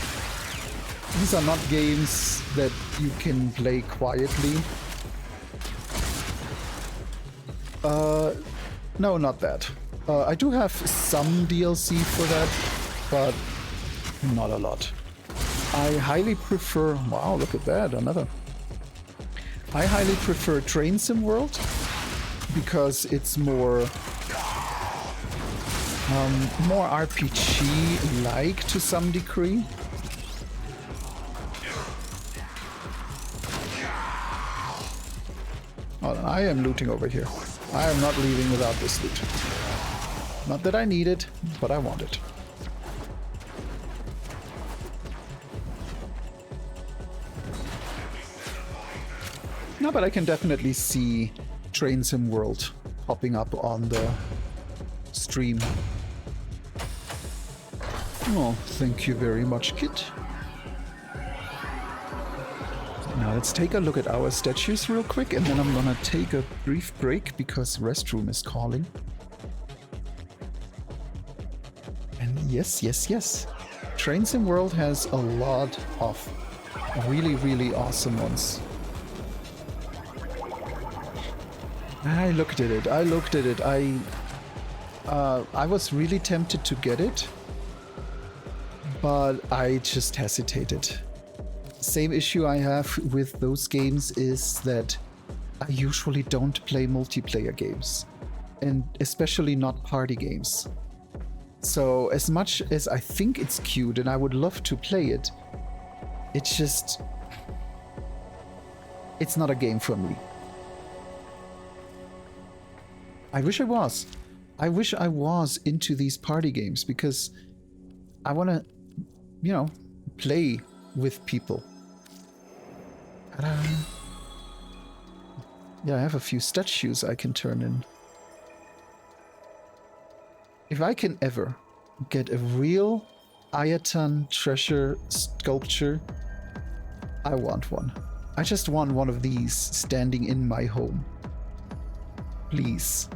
These are not games that you can play quietly. No, not that. I do have some DLC for that, but not a lot. I highly prefer... Wow, look at that, another. I highly prefer Train Sim World because it's more RPG-like to some degree. Hold on, I am looting over here. I am not leaving without this loot. Not that I need it, but I want it. No, but I can definitely see Train Sim World popping up on the stream. Oh, thank you very much, Kit. Now let's take a look at our statues real quick, and then I'm gonna take a brief break because restroom is calling. And yes. Train Sim World has a lot of really, really awesome ones. I looked at it. I was really tempted to get it, but I just hesitated. Same issue I have with those games is that I usually don't play multiplayer games, and especially not party games. So as much as I think it's cute and I would love to play it, it's not a game for me. I wish I was. I wish I was into these party games because I want to, you know, play with people. Yeah, I have a few statues I can turn in. If I can ever get a real Ayatan treasure sculpture, I want one. I just want one of these standing in my home. Please,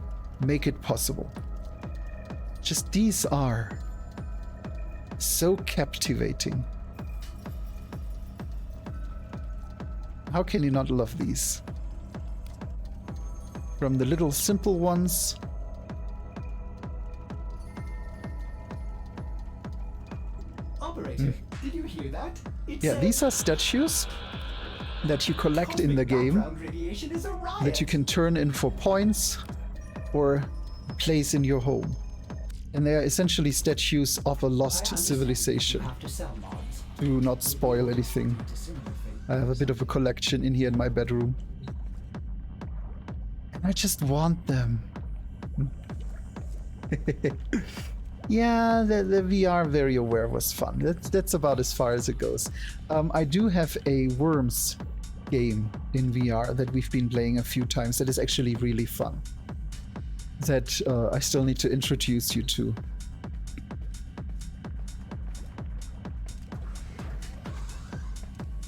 make it possible. Just these are so captivating. How can you not love these? From the little simple ones Operator, did you hear that? It Yeah, said these are statues that you collect in the game background radiation is a riot. that you can turn in for points or place in your home. And they are essentially statues of a lost civilization. Have to sell mods. Do not spoil anything. I have a bit of a collection in here in my bedroom. And I just want them. Yeah, the VR Very Aware was fun. That's about as far as it goes. I do have a Worms game in VR that we've been playing a few times that is actually really fun. That I still need to introduce you to.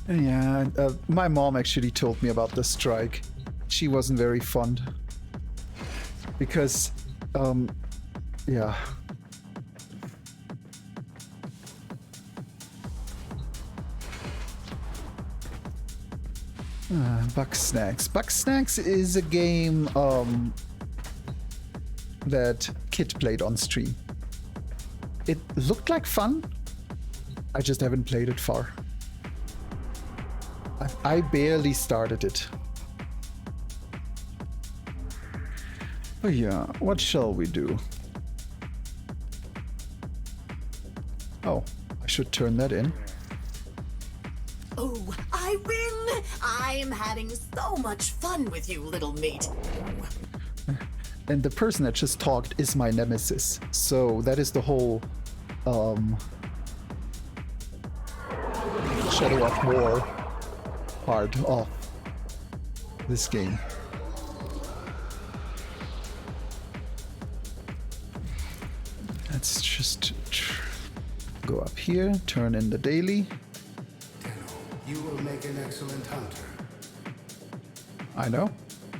Yeah, my mom actually told me about the strike. She wasn't very fond. Because, yeah. Bugsnax. Bugsnax is a game that Kit played on stream. It looked like fun. I just haven't played it far. I barely started it. But yeah, what shall we do? Oh, I should turn that in. Oh, I win! I'm having so much fun with you, little mate. And the person that just talked is my nemesis. So that is the whole Shadow of War part of this game. Let's just go up here, turn in the daily. You will make an excellent hunter. I know.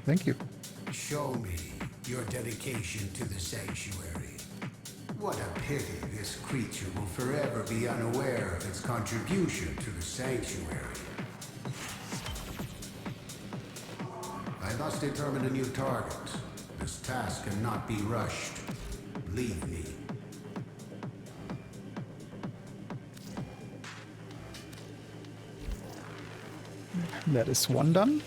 Thank you. Show me your dedication to the sanctuary. What a pity this creature will forever be unaware of its contribution to the sanctuary. I must determine a new target. This task cannot be rushed. Leave me. That is one done.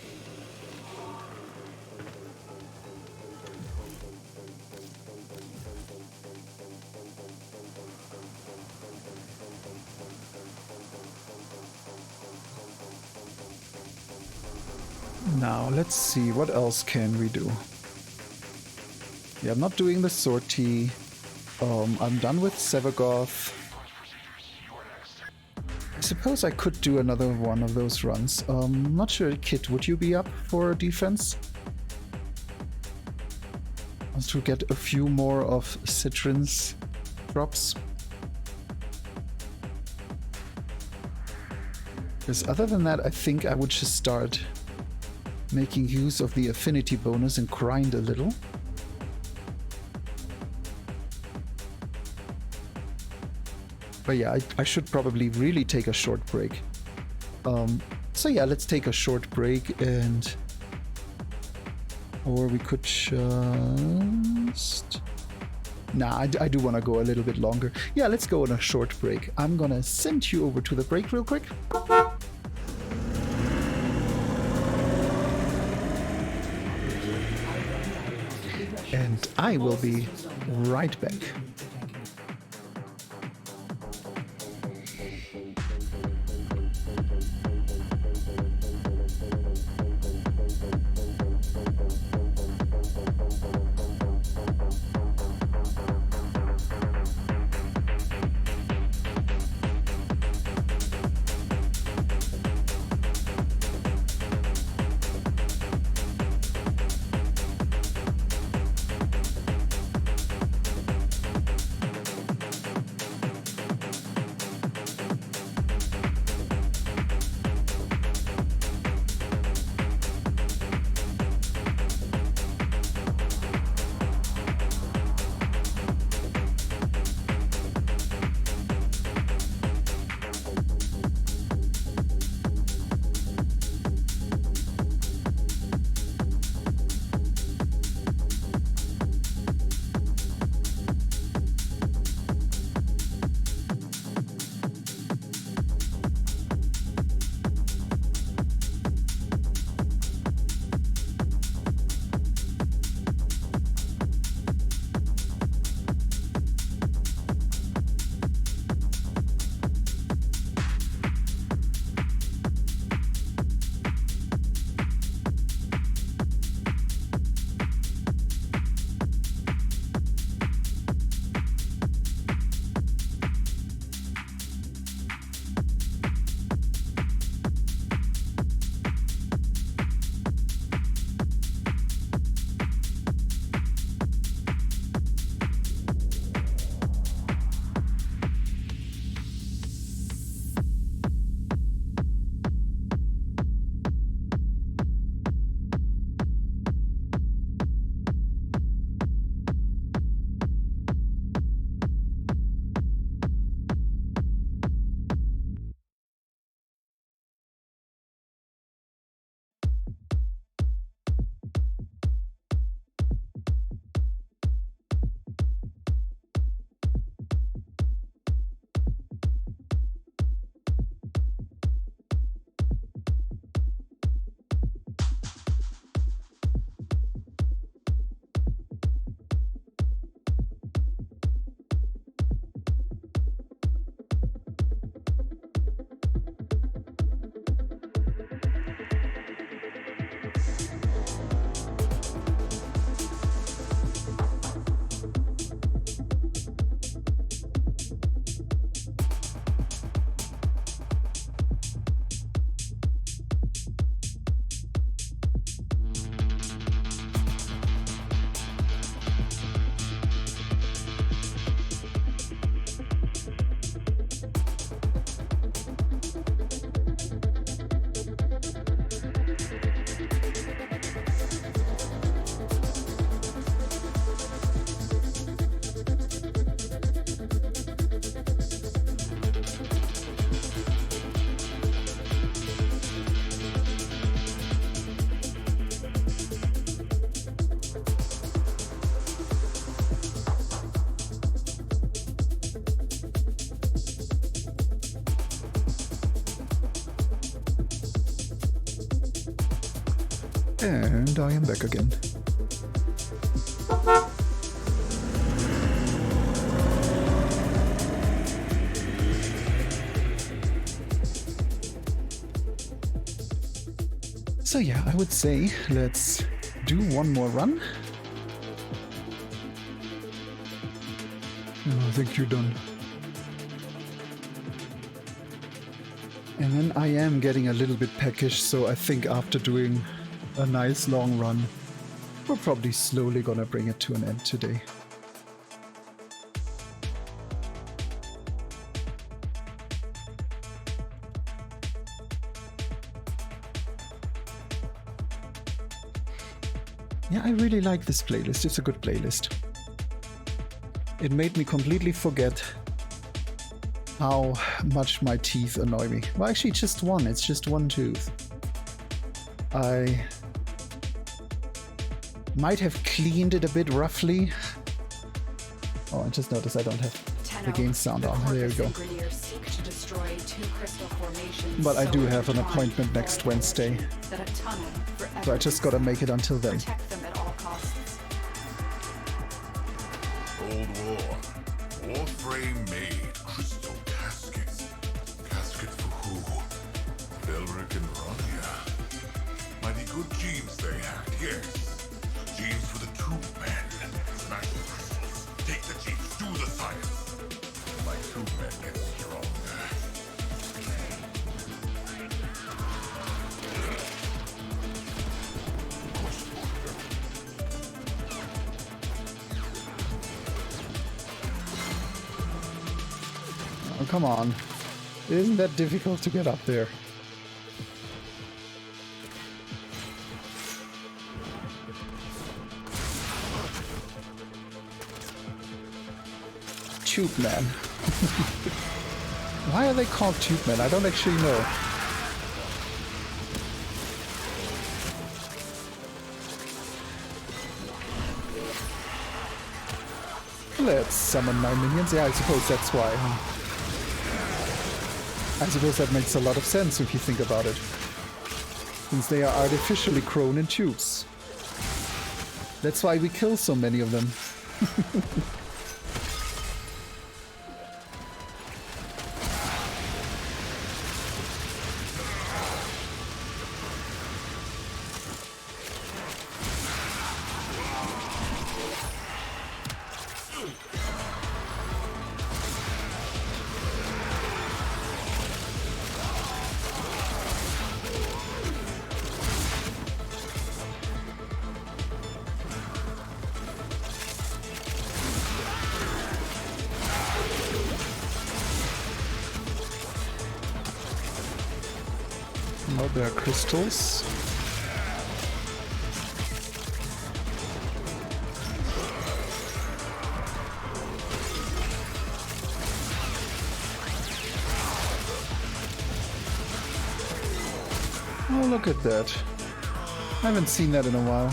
Now let's see, what else can we do? Yeah, I'm not doing the sortie. I'm done with Sevagoth. I suppose I could do another one of those runs. Not sure, Kit, would you be up for defense? To get a few more of Citrin's drops. Because other than that, I think I would just start making use of the affinity bonus and grind a little. But yeah, I should probably really take a short break. So yeah, let's take a short break and... Or we could just... Nah, I do want to go a little bit longer. Yeah, let's go on a short break. I'm gonna send you over to the break real quick. And I will be right back. And I am back again. So yeah, I would say let's do one more run. I think you're done. And then I am getting a little bit peckish, so I think after doing a nice long run, we're probably slowly gonna bring it to an end today. Yeah, I really like this playlist. It's a good playlist. It made me completely forget how much my teeth annoy me. Well, actually, just one. It's just one tooth. I might have cleaned it a bit roughly. Oh, I just noticed I don't have the game sound on. There we go. But I do have an appointment next Wednesday. So I just gotta make it until then. Cold War. Warframe made crystal caskets. Caskets for who? Belric and Rania. Mighty good genes they had, yes. Genes for the Toof men. Smash the crystals. Take the genes. Do the science. My Toof men get stronger. Oh, come on. Isn't that difficult to get up there? Tube Man. Why are they called Tube Men? I don't actually know. Let's summon my minions. Yeah, I suppose that's why. I suppose that makes a lot of sense if you think about it. Since they are artificially grown in tubes. That's why we kill so many of them. Oh, there are crystals. Oh, look at that. I haven't seen that in a while.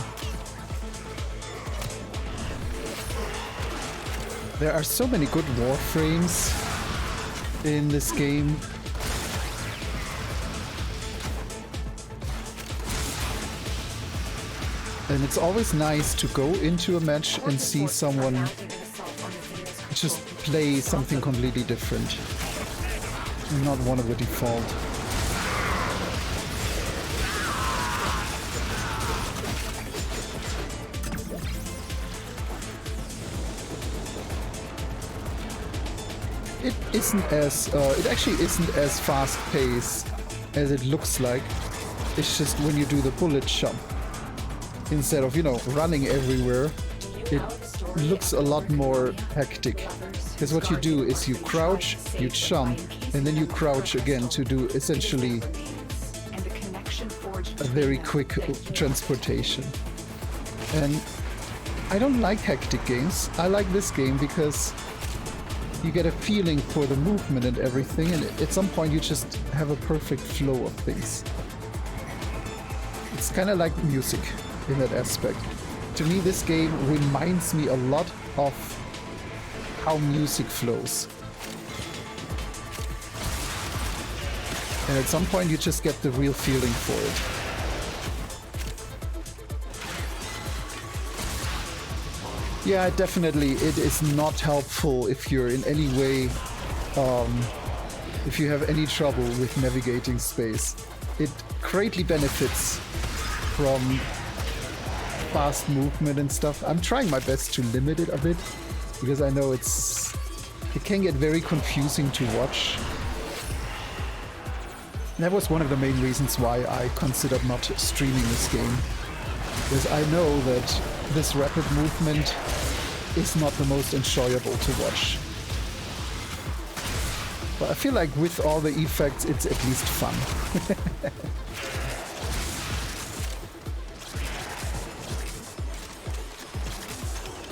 There are so many good Warframes in this game. And it's always nice to go into a match and see someone just play something completely different. And not one of the default. It actually isn't as fast paced as it looks like. It's just when you do the bullet jump, instead of, you know, running everywhere, it looks a lot more hectic. Because what you do is you crouch, you jump, and then you crouch again to do essentially a very quick transportation. And I don't like hectic games. I like this game because you get a feeling for the movement and everything, and at some point you just have a perfect flow of things. It's kind of like music in that aspect. To me, this game reminds me a lot of how music flows. And at some point you just get the real feeling for it. Yeah, definitely. It is not helpful if you're in any way, if you have any trouble with navigating space. It greatly benefits from fast movement and stuff. I'm trying my best to limit it a bit because I know it can get very confusing to watch. That was one of the main reasons why I considered not streaming this game. Because I know that this rapid movement is not the most enjoyable to watch. But I feel like with all the effects, it's at least fun.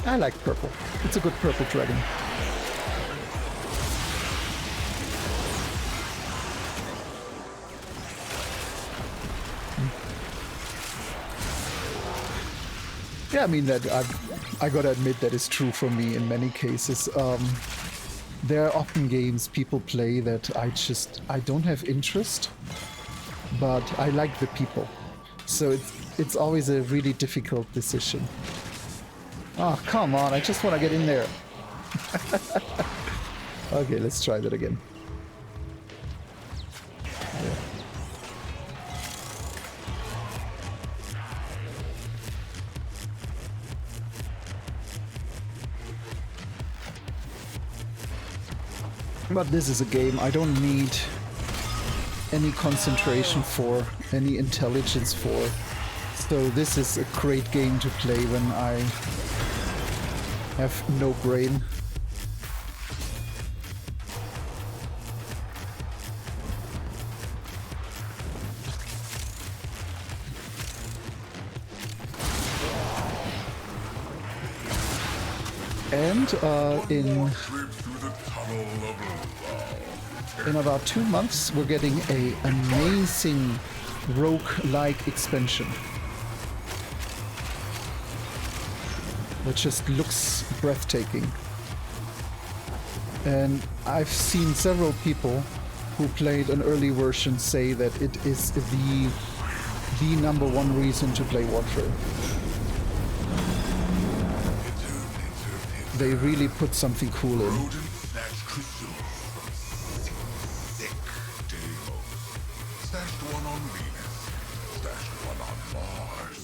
I like purple. It's a good purple dragon. Yeah, I mean that I gotta admit that is true for me in many cases. There are often games people play that I don't have interest, but I like the people. So it's always a really difficult decision. Oh, come on, I just want to get in there. Okay, let's try that again. Yeah. But this is a game I don't need any concentration for, any intelligence for. So this is a great game to play when I have no brain. And in about 2 months we're getting an amazing rogue-like expansion. That just looks breathtaking. And I've seen several people who played an early version say that it is the #1 reason to play Warframe. They really put something cool in. Stashed one on Venus, stashed one on Mars.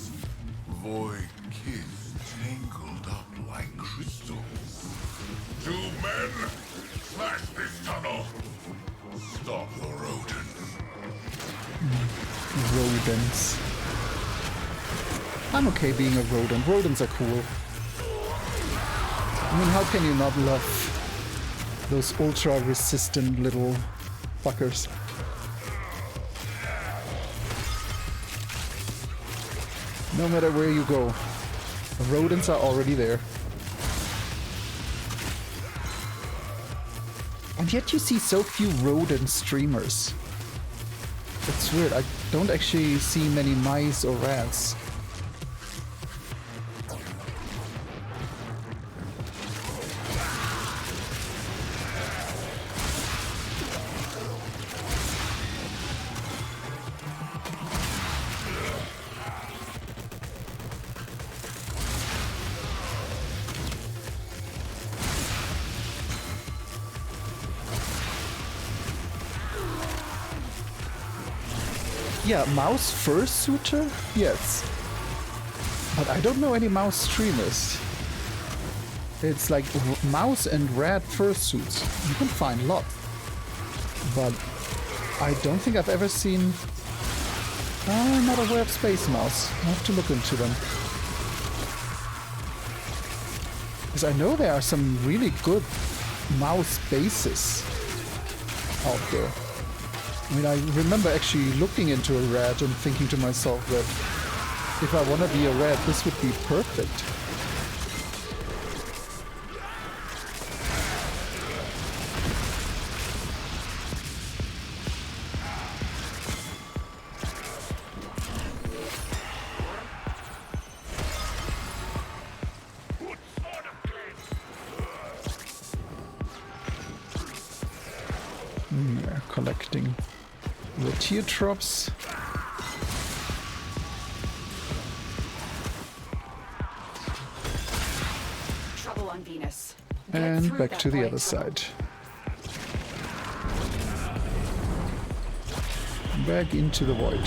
Void kids tangled up like crystals. 2 men, smash this tunnel. Stop the rodents. Rodents. I'm okay being a rodent. Rodents are cool. I mean, how can you not love those ultra-resistant little fuckers? No matter where you go, the rodents are already there. And yet you see so few rodent streamers. It's weird, I don't actually see many mice or rats. Yeah, mouse fursuiter? Yes. But I don't know any mouse streamers. It's like mouse and rat fursuits. You can find a lot. But I don't think I've ever seen... I'm not aware of Space Mouse. I have to look into them. Because I know there are some really good mouse bases out there. I mean, I remember actually looking into a rat and thinking to myself that if I want to be a rat, this would be perfect. Collecting the teardrops. And back to the other side. Back into the void.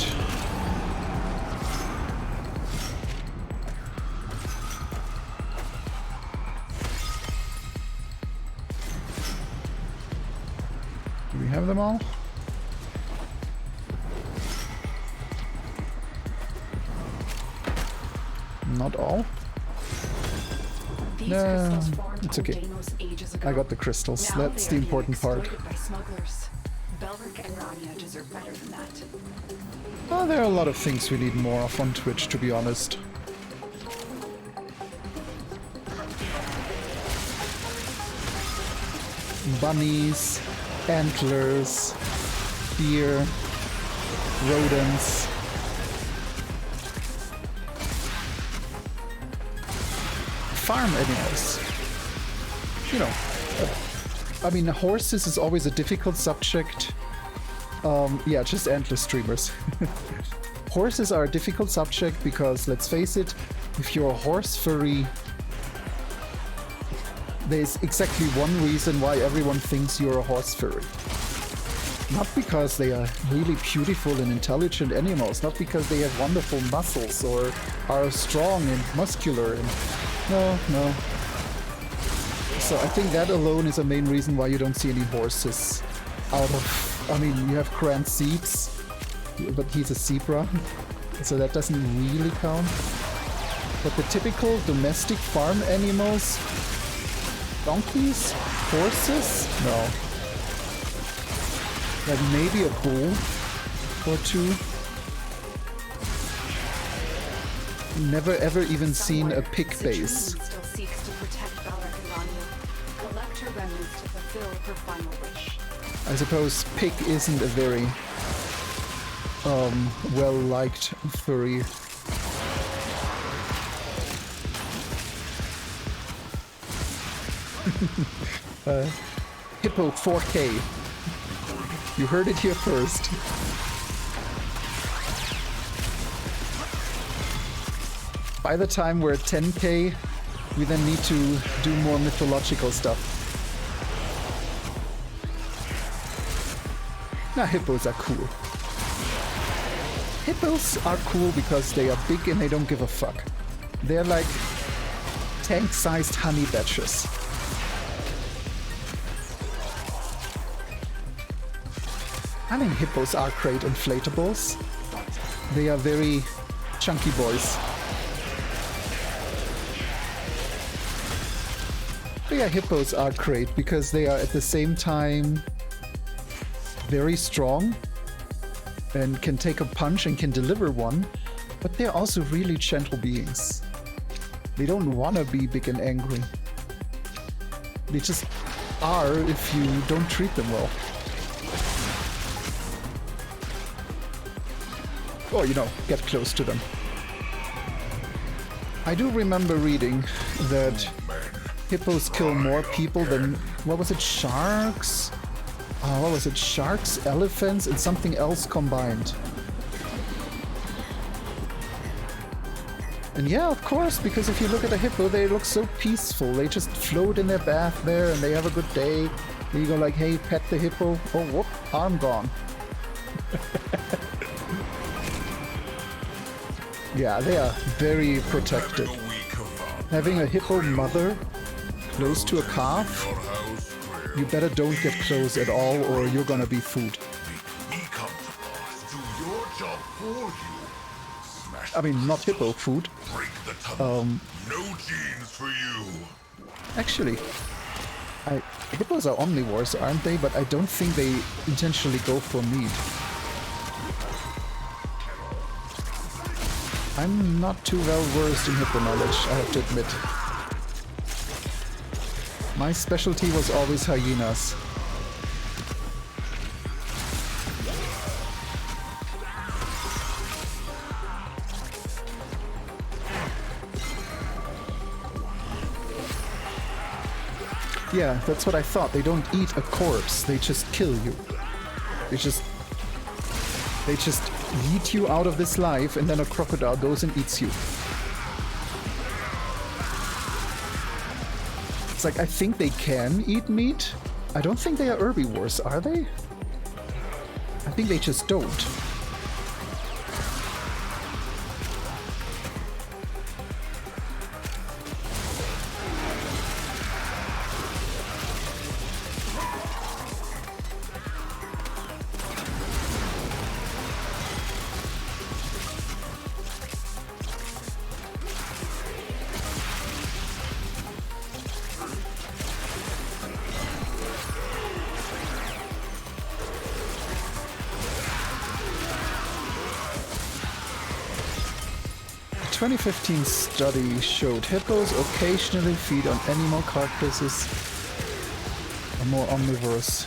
Do we have them all? Not all? No, it's okay. I got the crystals. That's the important part. Belric and Rania deserve better than that. Oh, there are a lot of things we need more of on Twitch, to be honest. Bunnies, antlers, deer, rodents. Farm animals. You know, I mean, horses is always a difficult subject. Yeah, just endless streamers. Horses are a difficult subject because, let's face it, if you're a horse furry, there's exactly one reason why everyone thinks you're a horse furry. Not because they are really beautiful and intelligent animals, not because they have wonderful muscles or are strong and muscular. And no. So I think that alone is a main reason why you don't see any horses out of... I mean, you have Grand Zeebs, but he's a zebra, so that doesn't really count. But the typical domestic farm animals... Donkeys? Horses? No. Like maybe a bull or two. Never ever even seen a pig base. I suppose pig isn't a very well-liked furry. Hippo 4K. You heard it here first. By the time we're at 10K, we then need to do more mythological stuff. Nah, hippos are cool. Hippos are cool because they are big and they don't give a fuck. They're like tank-sized honey badgers. I mean, hippos are great inflatables. They are very chunky boys. But yeah, hippos are great because they are at the same time very strong and can take a punch and can deliver one, but they're also really gentle beings. They don't want to be big and angry. They just are if you don't treat them well. Or, you know, get close to them. I do remember reading that hippos kill more people than, what was it, sharks? What was it, sharks, elephants, and something else combined. And yeah, of course, because if you look at a hippo, they look so peaceful. They just float in their bath there and they have a good day. And you go like, hey, pet the hippo. Oh, whoop, arm gone. Yeah, they are very protected. Having a hippo mother close to a calf, you better don't get close at all or you're gonna be food. I mean, not hippo food. No genes for you. Actually, hippos are omnivores, aren't they? But I don't think they intentionally go for meat. I'm not too well versed in hippo knowledge, I have to admit. My specialty was always hyenas. Yeah, that's what I thought. They don't eat a corpse, they just kill you. They just yeet you out of this life and then a crocodile goes and eats you. It's like, I think they can eat meat. I don't think they are herbivores, are they? I think they just don't. A 2015 study showed hippos occasionally feed on animal carcasses, are more omnivorous.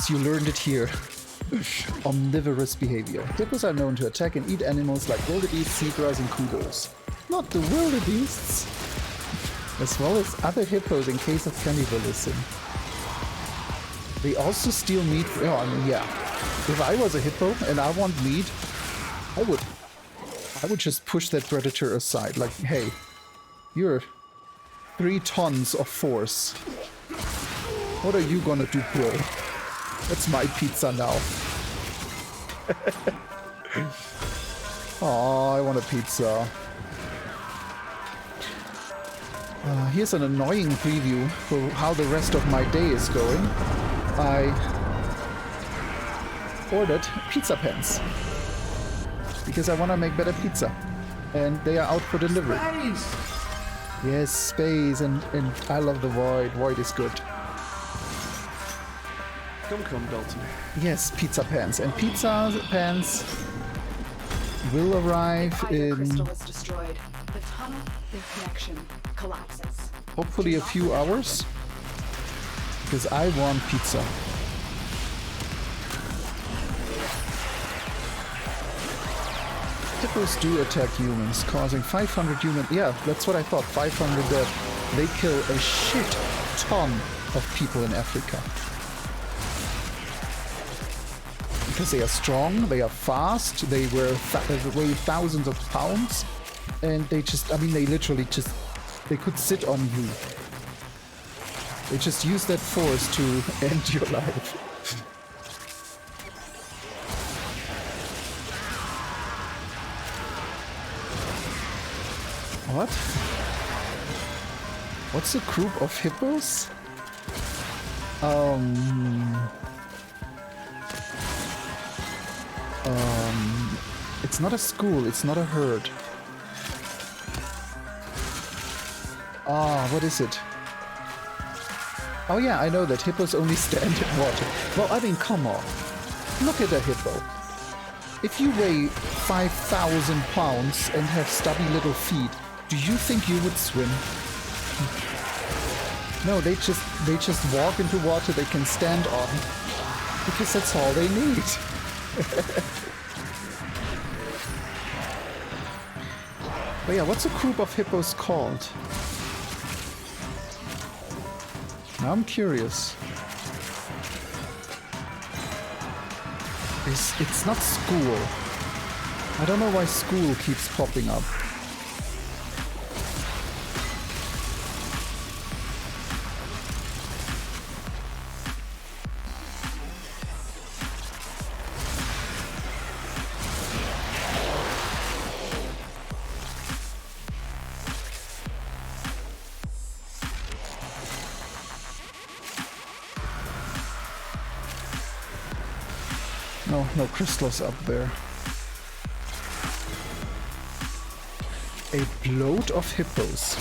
You learned it here. Omnivorous behavior. Hippos are known to attack and eat animals like wildebeests, zebras, and kudos. Not the wildebeests! As well as other hippos in case of cannibalism. They also steal meat. Oh, I mean, yeah. If I was a hippo and I want meat, I would just push that predator aside. Like, hey, you're 3 tons of force. What are you gonna do, bro? That's my pizza now. Oh, I want a pizza. Here's an annoying preview for how the rest of my day is going. I ordered pizza pans because I want to make better pizza, and they are out for delivery. Space. Yes, space, and I love the void. Void is good. Come, Dalton. Yes, pizza pans, and pizza pans will arrive in crystal is destroyed. The tunnel, their connection collapses. hopefully a few hours, because I want pizza. Hippos do attack humans, causing 500 human... Yeah, that's what I thought, 500 dead. They kill a shit ton of people in Africa. Because they are strong, they are fast, they weigh thousands of pounds, and they just... I mean, they literally just... They could sit on you. They just use that force to end your life. What? What's a group of hippos? It's not a school, it's not a herd. Ah, what is it? Oh yeah, I know that hippos only stand in water. Well, I mean, come on. Look at a hippo. If you weigh 5,000 pounds and have stubby little feet, do you think you would swim? No, they just walk into water they can stand on, because that's all they need. But yeah, what's a group of hippos called? Now I'm curious. It's not school. I don't know why school keeps popping up. No crystals up there. A bloat of hippos.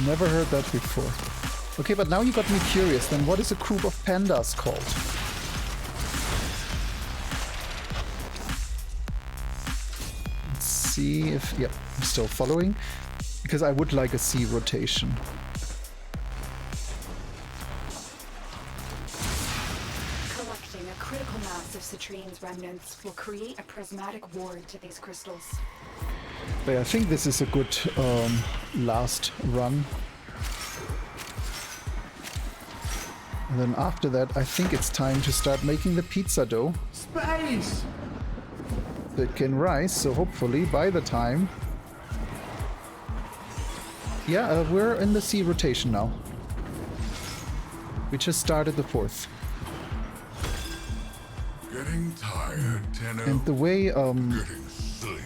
Never heard that before. Okay, but now you got me curious. Then what is a group of pandas called? Let's see if... Yep, I'm still following. Because I would like a sea rotation. Of citrine's remnants will create a prismatic ward to these crystals. But I think this is a good last run. And then after that, I think it's time to start making the pizza dough. Space! it can rise, so hopefully by the time... Yeah, we're in the C rotation now. We just started the 4th. Getting tired, Tenno. And the way Getting sleepy.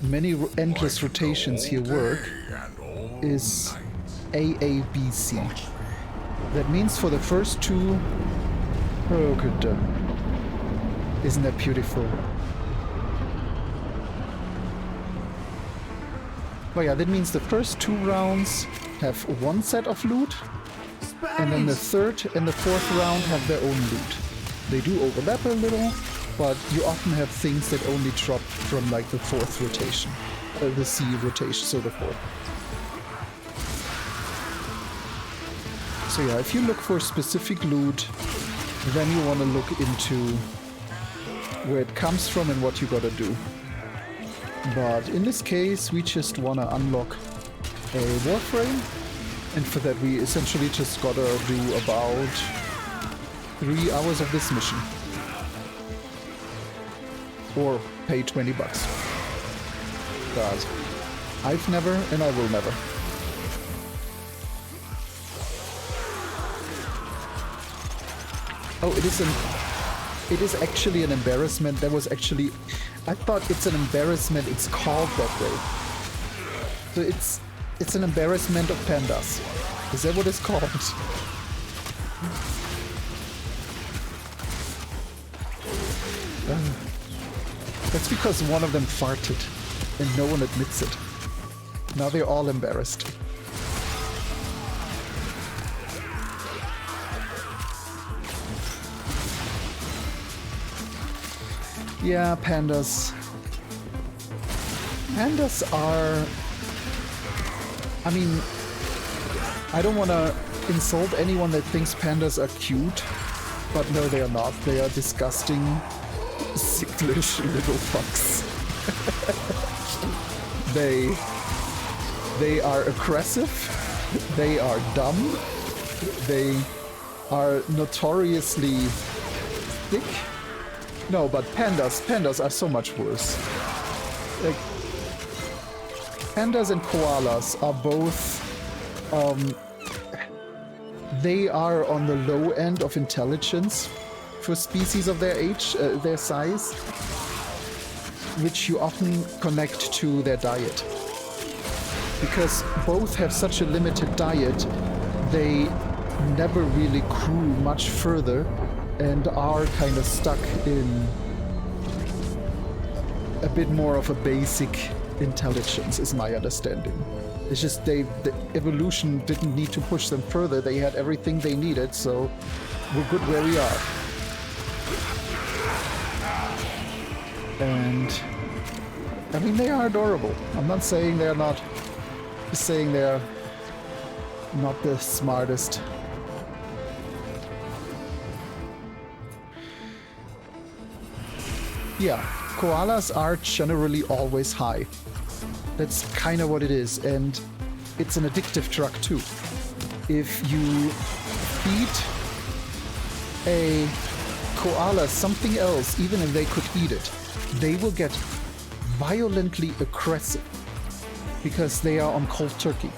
many endless rotations here work is AABC. That means for the first 2... Oh, good. Isn't that beautiful? Oh yeah, that means the first 2 rounds have one set of loot, and then the 3rd and the 4th round have their own loot. They do overlap a little, but you often have things that only drop from like the 4th rotation, the C rotation, so the 4th. So yeah, if you look for specific loot, then you want to look into where it comes from and what you gotta do. But in this case, we just want to unlock a Warframe, and for that we essentially just gotta do about 3 hours of this mission. Or pay 20 bucks. But I've never and I will never. Oh, it is actually an embarrassment. That was actually... I thought it's an embarrassment. It's called that way. So it's an embarrassment of pandas. Is that what it's called? That's because one of them farted and no one admits it. Now they're all embarrassed. Yeah, pandas. Pandas are... I mean, I don't want to insult anyone that thinks pandas are cute, but no, they are not. They are disgusting, sicklish little fucks. They are aggressive. They are dumb. They are notoriously thick. No, but pandas are so much worse. Like, pandas and koalas are both, they are on the low end of intelligence for species of their age, their size, which you often connect to their diet. Because both have such a limited diet, they never really grew much further and are kind of stuck in a bit more of a basic intelligence, is my understanding. It's just the evolution didn't need to push them further. They had everything they needed, so we're good where we are. And I mean, they are adorable. I'm not saying they're not, just saying they're not the smartest. Yeah, koalas are generally always high. That's kind of what it is, and it's an addictive drug too. If you feed a koala something else, even if they could eat it, they will get violently aggressive because they are on cold turkey.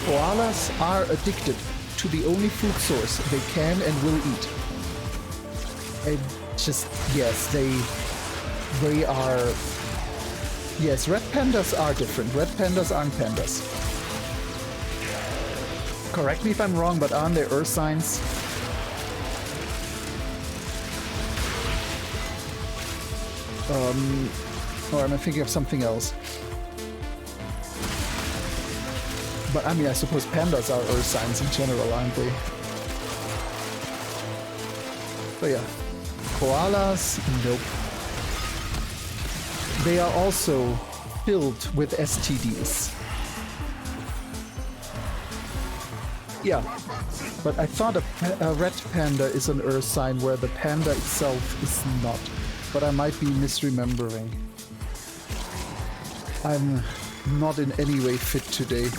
Koalas are addicted to the only food source they can and will eat. And just, yes, they are... Yes, red pandas are different. Red pandas aren't pandas. Correct me if I'm wrong, but aren't there earth signs? Or am I thinking of something else? But I mean, I suppose pandas are earth signs in general, aren't they? But yeah. Koalas? Nope. They are also filled with STDs. Yeah, but I thought a red panda is an earth sign where the panda itself is not. But I might be misremembering. I'm not in any way fit today.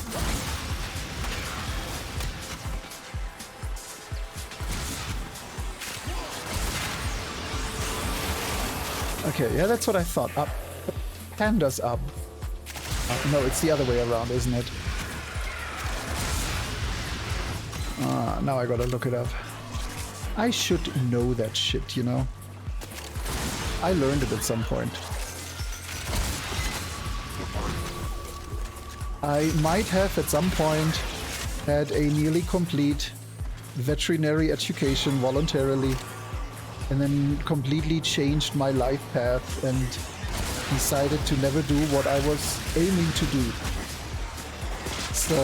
Okay, yeah, that's what I thought. Up. Panda's up. No, it's the other way around, isn't it? Now I gotta look it up. I should know that shit, you know? I learned it at some point. I might have at some point had a nearly complete veterinary education voluntarily and then completely changed my life path and decided to never do what I was aiming to do. So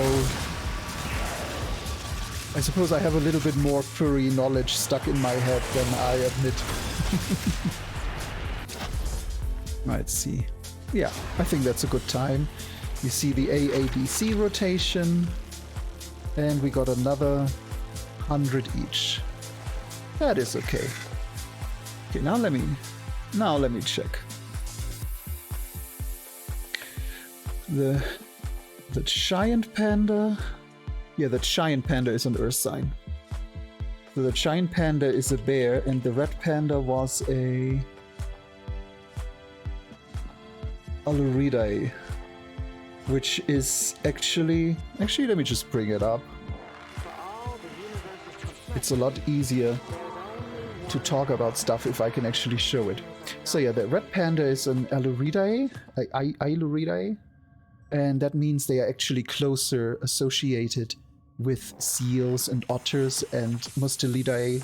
I suppose I have a little bit more furry knowledge stuck in my head than I admit. Let's see. Yeah, I think that's a good time. You see the AADC rotation, and we got another 100 each. That is okay. Okay, now let me check. The giant panda. Yeah, the giant panda is an earth sign. So the giant panda is a bear, and the red panda was a Aluridae, which is actually let me just bring it up. It's a lot easier to talk about stuff if I can actually show it. So yeah, the red panda is an Aluridae, Aluridae, and that means they are actually closer associated with seals and otters and Mustelidae,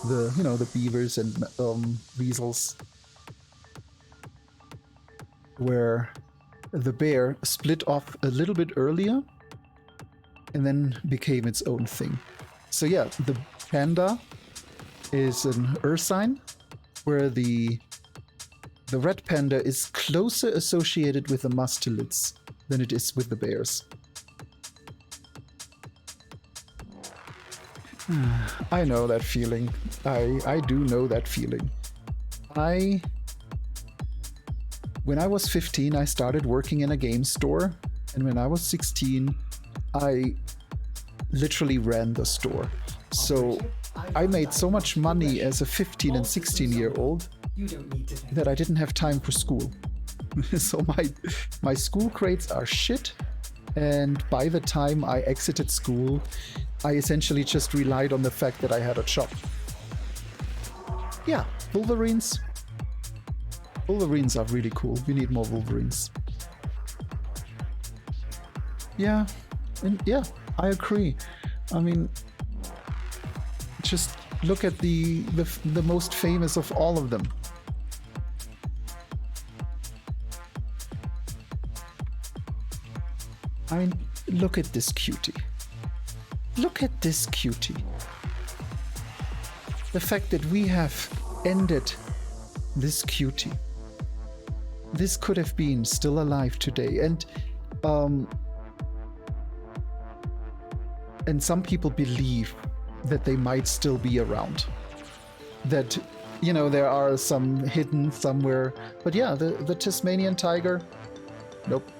the beavers and weasels, where the bear split off a little bit earlier and then became its own thing. So yeah, the panda is an earth sign, where the red panda is closer associated with the mustelids than it is with the bears. I know that feeling. I do know that feeling. When I was 15, I started working in a game store, and when I was 16, I literally ran the store. So I made so much money as a 15 and 16-year-old that I didn't have time for school. So my school grades are shit, and by the time I exited school, I essentially just relied on the fact that I had a job. Yeah, Wolverines. Wolverines are really cool. We need more Wolverines. Yeah, and yeah, I agree. I mean, just look at the most famous of all of them. I mean, look at this cutie. Look at this cutie. The fact that we have ended this cutie. This could have been still alive today, and some people believe that they might still be around. That, there are some hidden somewhere. But yeah, the Tasmanian tiger, nope.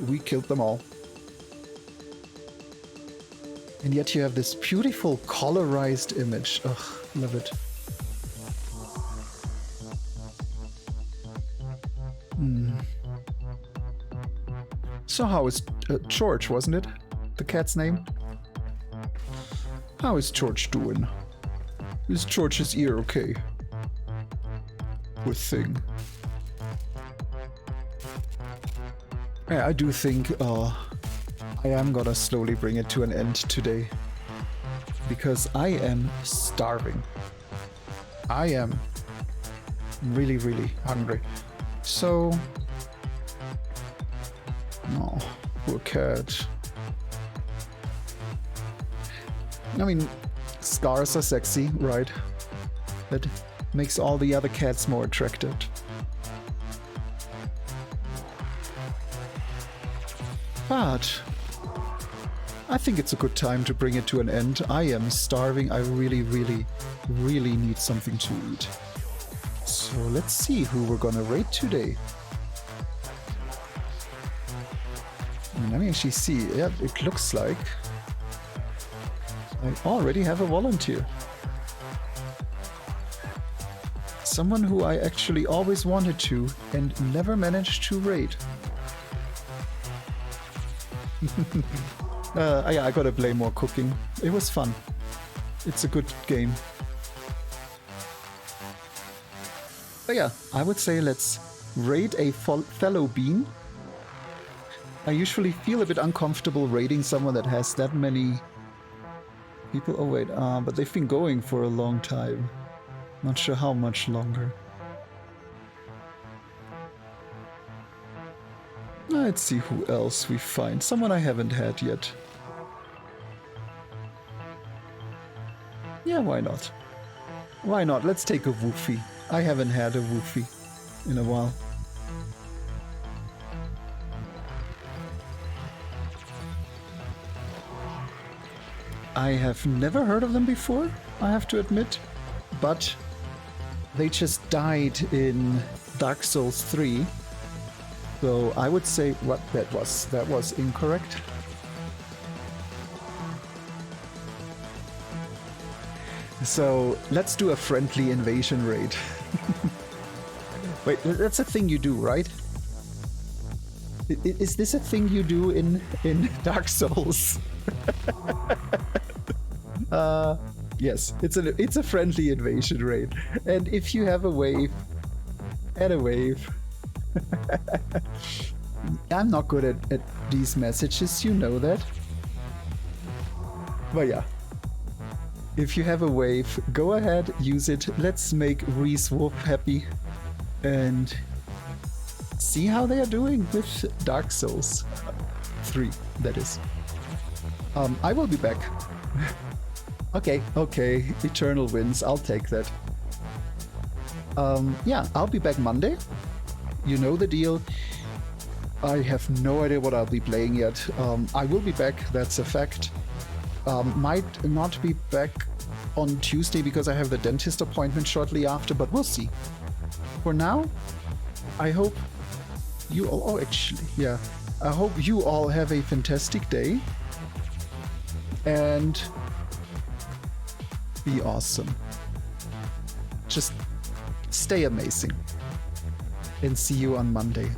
We killed them all. And yet you have this beautiful colorized image. Ugh, love it. So how is George, wasn't it? The cat's name? How is George doing? Is George's ear okay? Poor thing. Yeah, I do think I am gonna slowly bring it to an end today. Because I am starving. I am really, really hungry. So... Oh, poor cat. I mean, scars are sexy, right? That makes all the other cats more attractive. But I think it's a good time to bring it to an end. I am starving. I really, really, really need something to eat. So let's see who we're gonna raid today. Let me actually see. Yeah, it looks like I already have a volunteer. Someone who I actually always wanted to and never managed to raid. Yeah, I gotta play more cooking. It was fun. It's a good game. But yeah, I would say let's raid a fellow bean. I usually feel a bit uncomfortable raiding someone that has that many people. Oh wait, but they've been going for a long time. Not sure how much longer. Let's see who else we find. Someone I haven't had yet. Yeah, why not? Why not? Let's take a woofie. I haven't had a woofie in a while. I have never heard of them before, I have to admit, but they just died in Dark Souls 3. So I would say what that was incorrect. So let's do a friendly invasion raid. Wait, that's a thing you do, right? Is this a thing you do in Dark Souls? Yes, it's a friendly invasion raid, and if you have a wave, add a wave. I'm not good at these messages, you know that. But yeah, if you have a wave, go ahead, use it. Let's make Reese Wolf happy and see how they are doing with Dark Souls 3, that is. I will be back. Okay, Eternal wins, I'll take that. Yeah, I'll be back Monday. You know the deal. I have no idea what I'll be playing yet. I will be back, that's a fact. Might not be back on Tuesday because I have the dentist appointment shortly after, but we'll see. For now, I hope you all... Oh, actually, yeah. I hope you all have a fantastic day. And be awesome. Just stay amazing. And see you on Monday.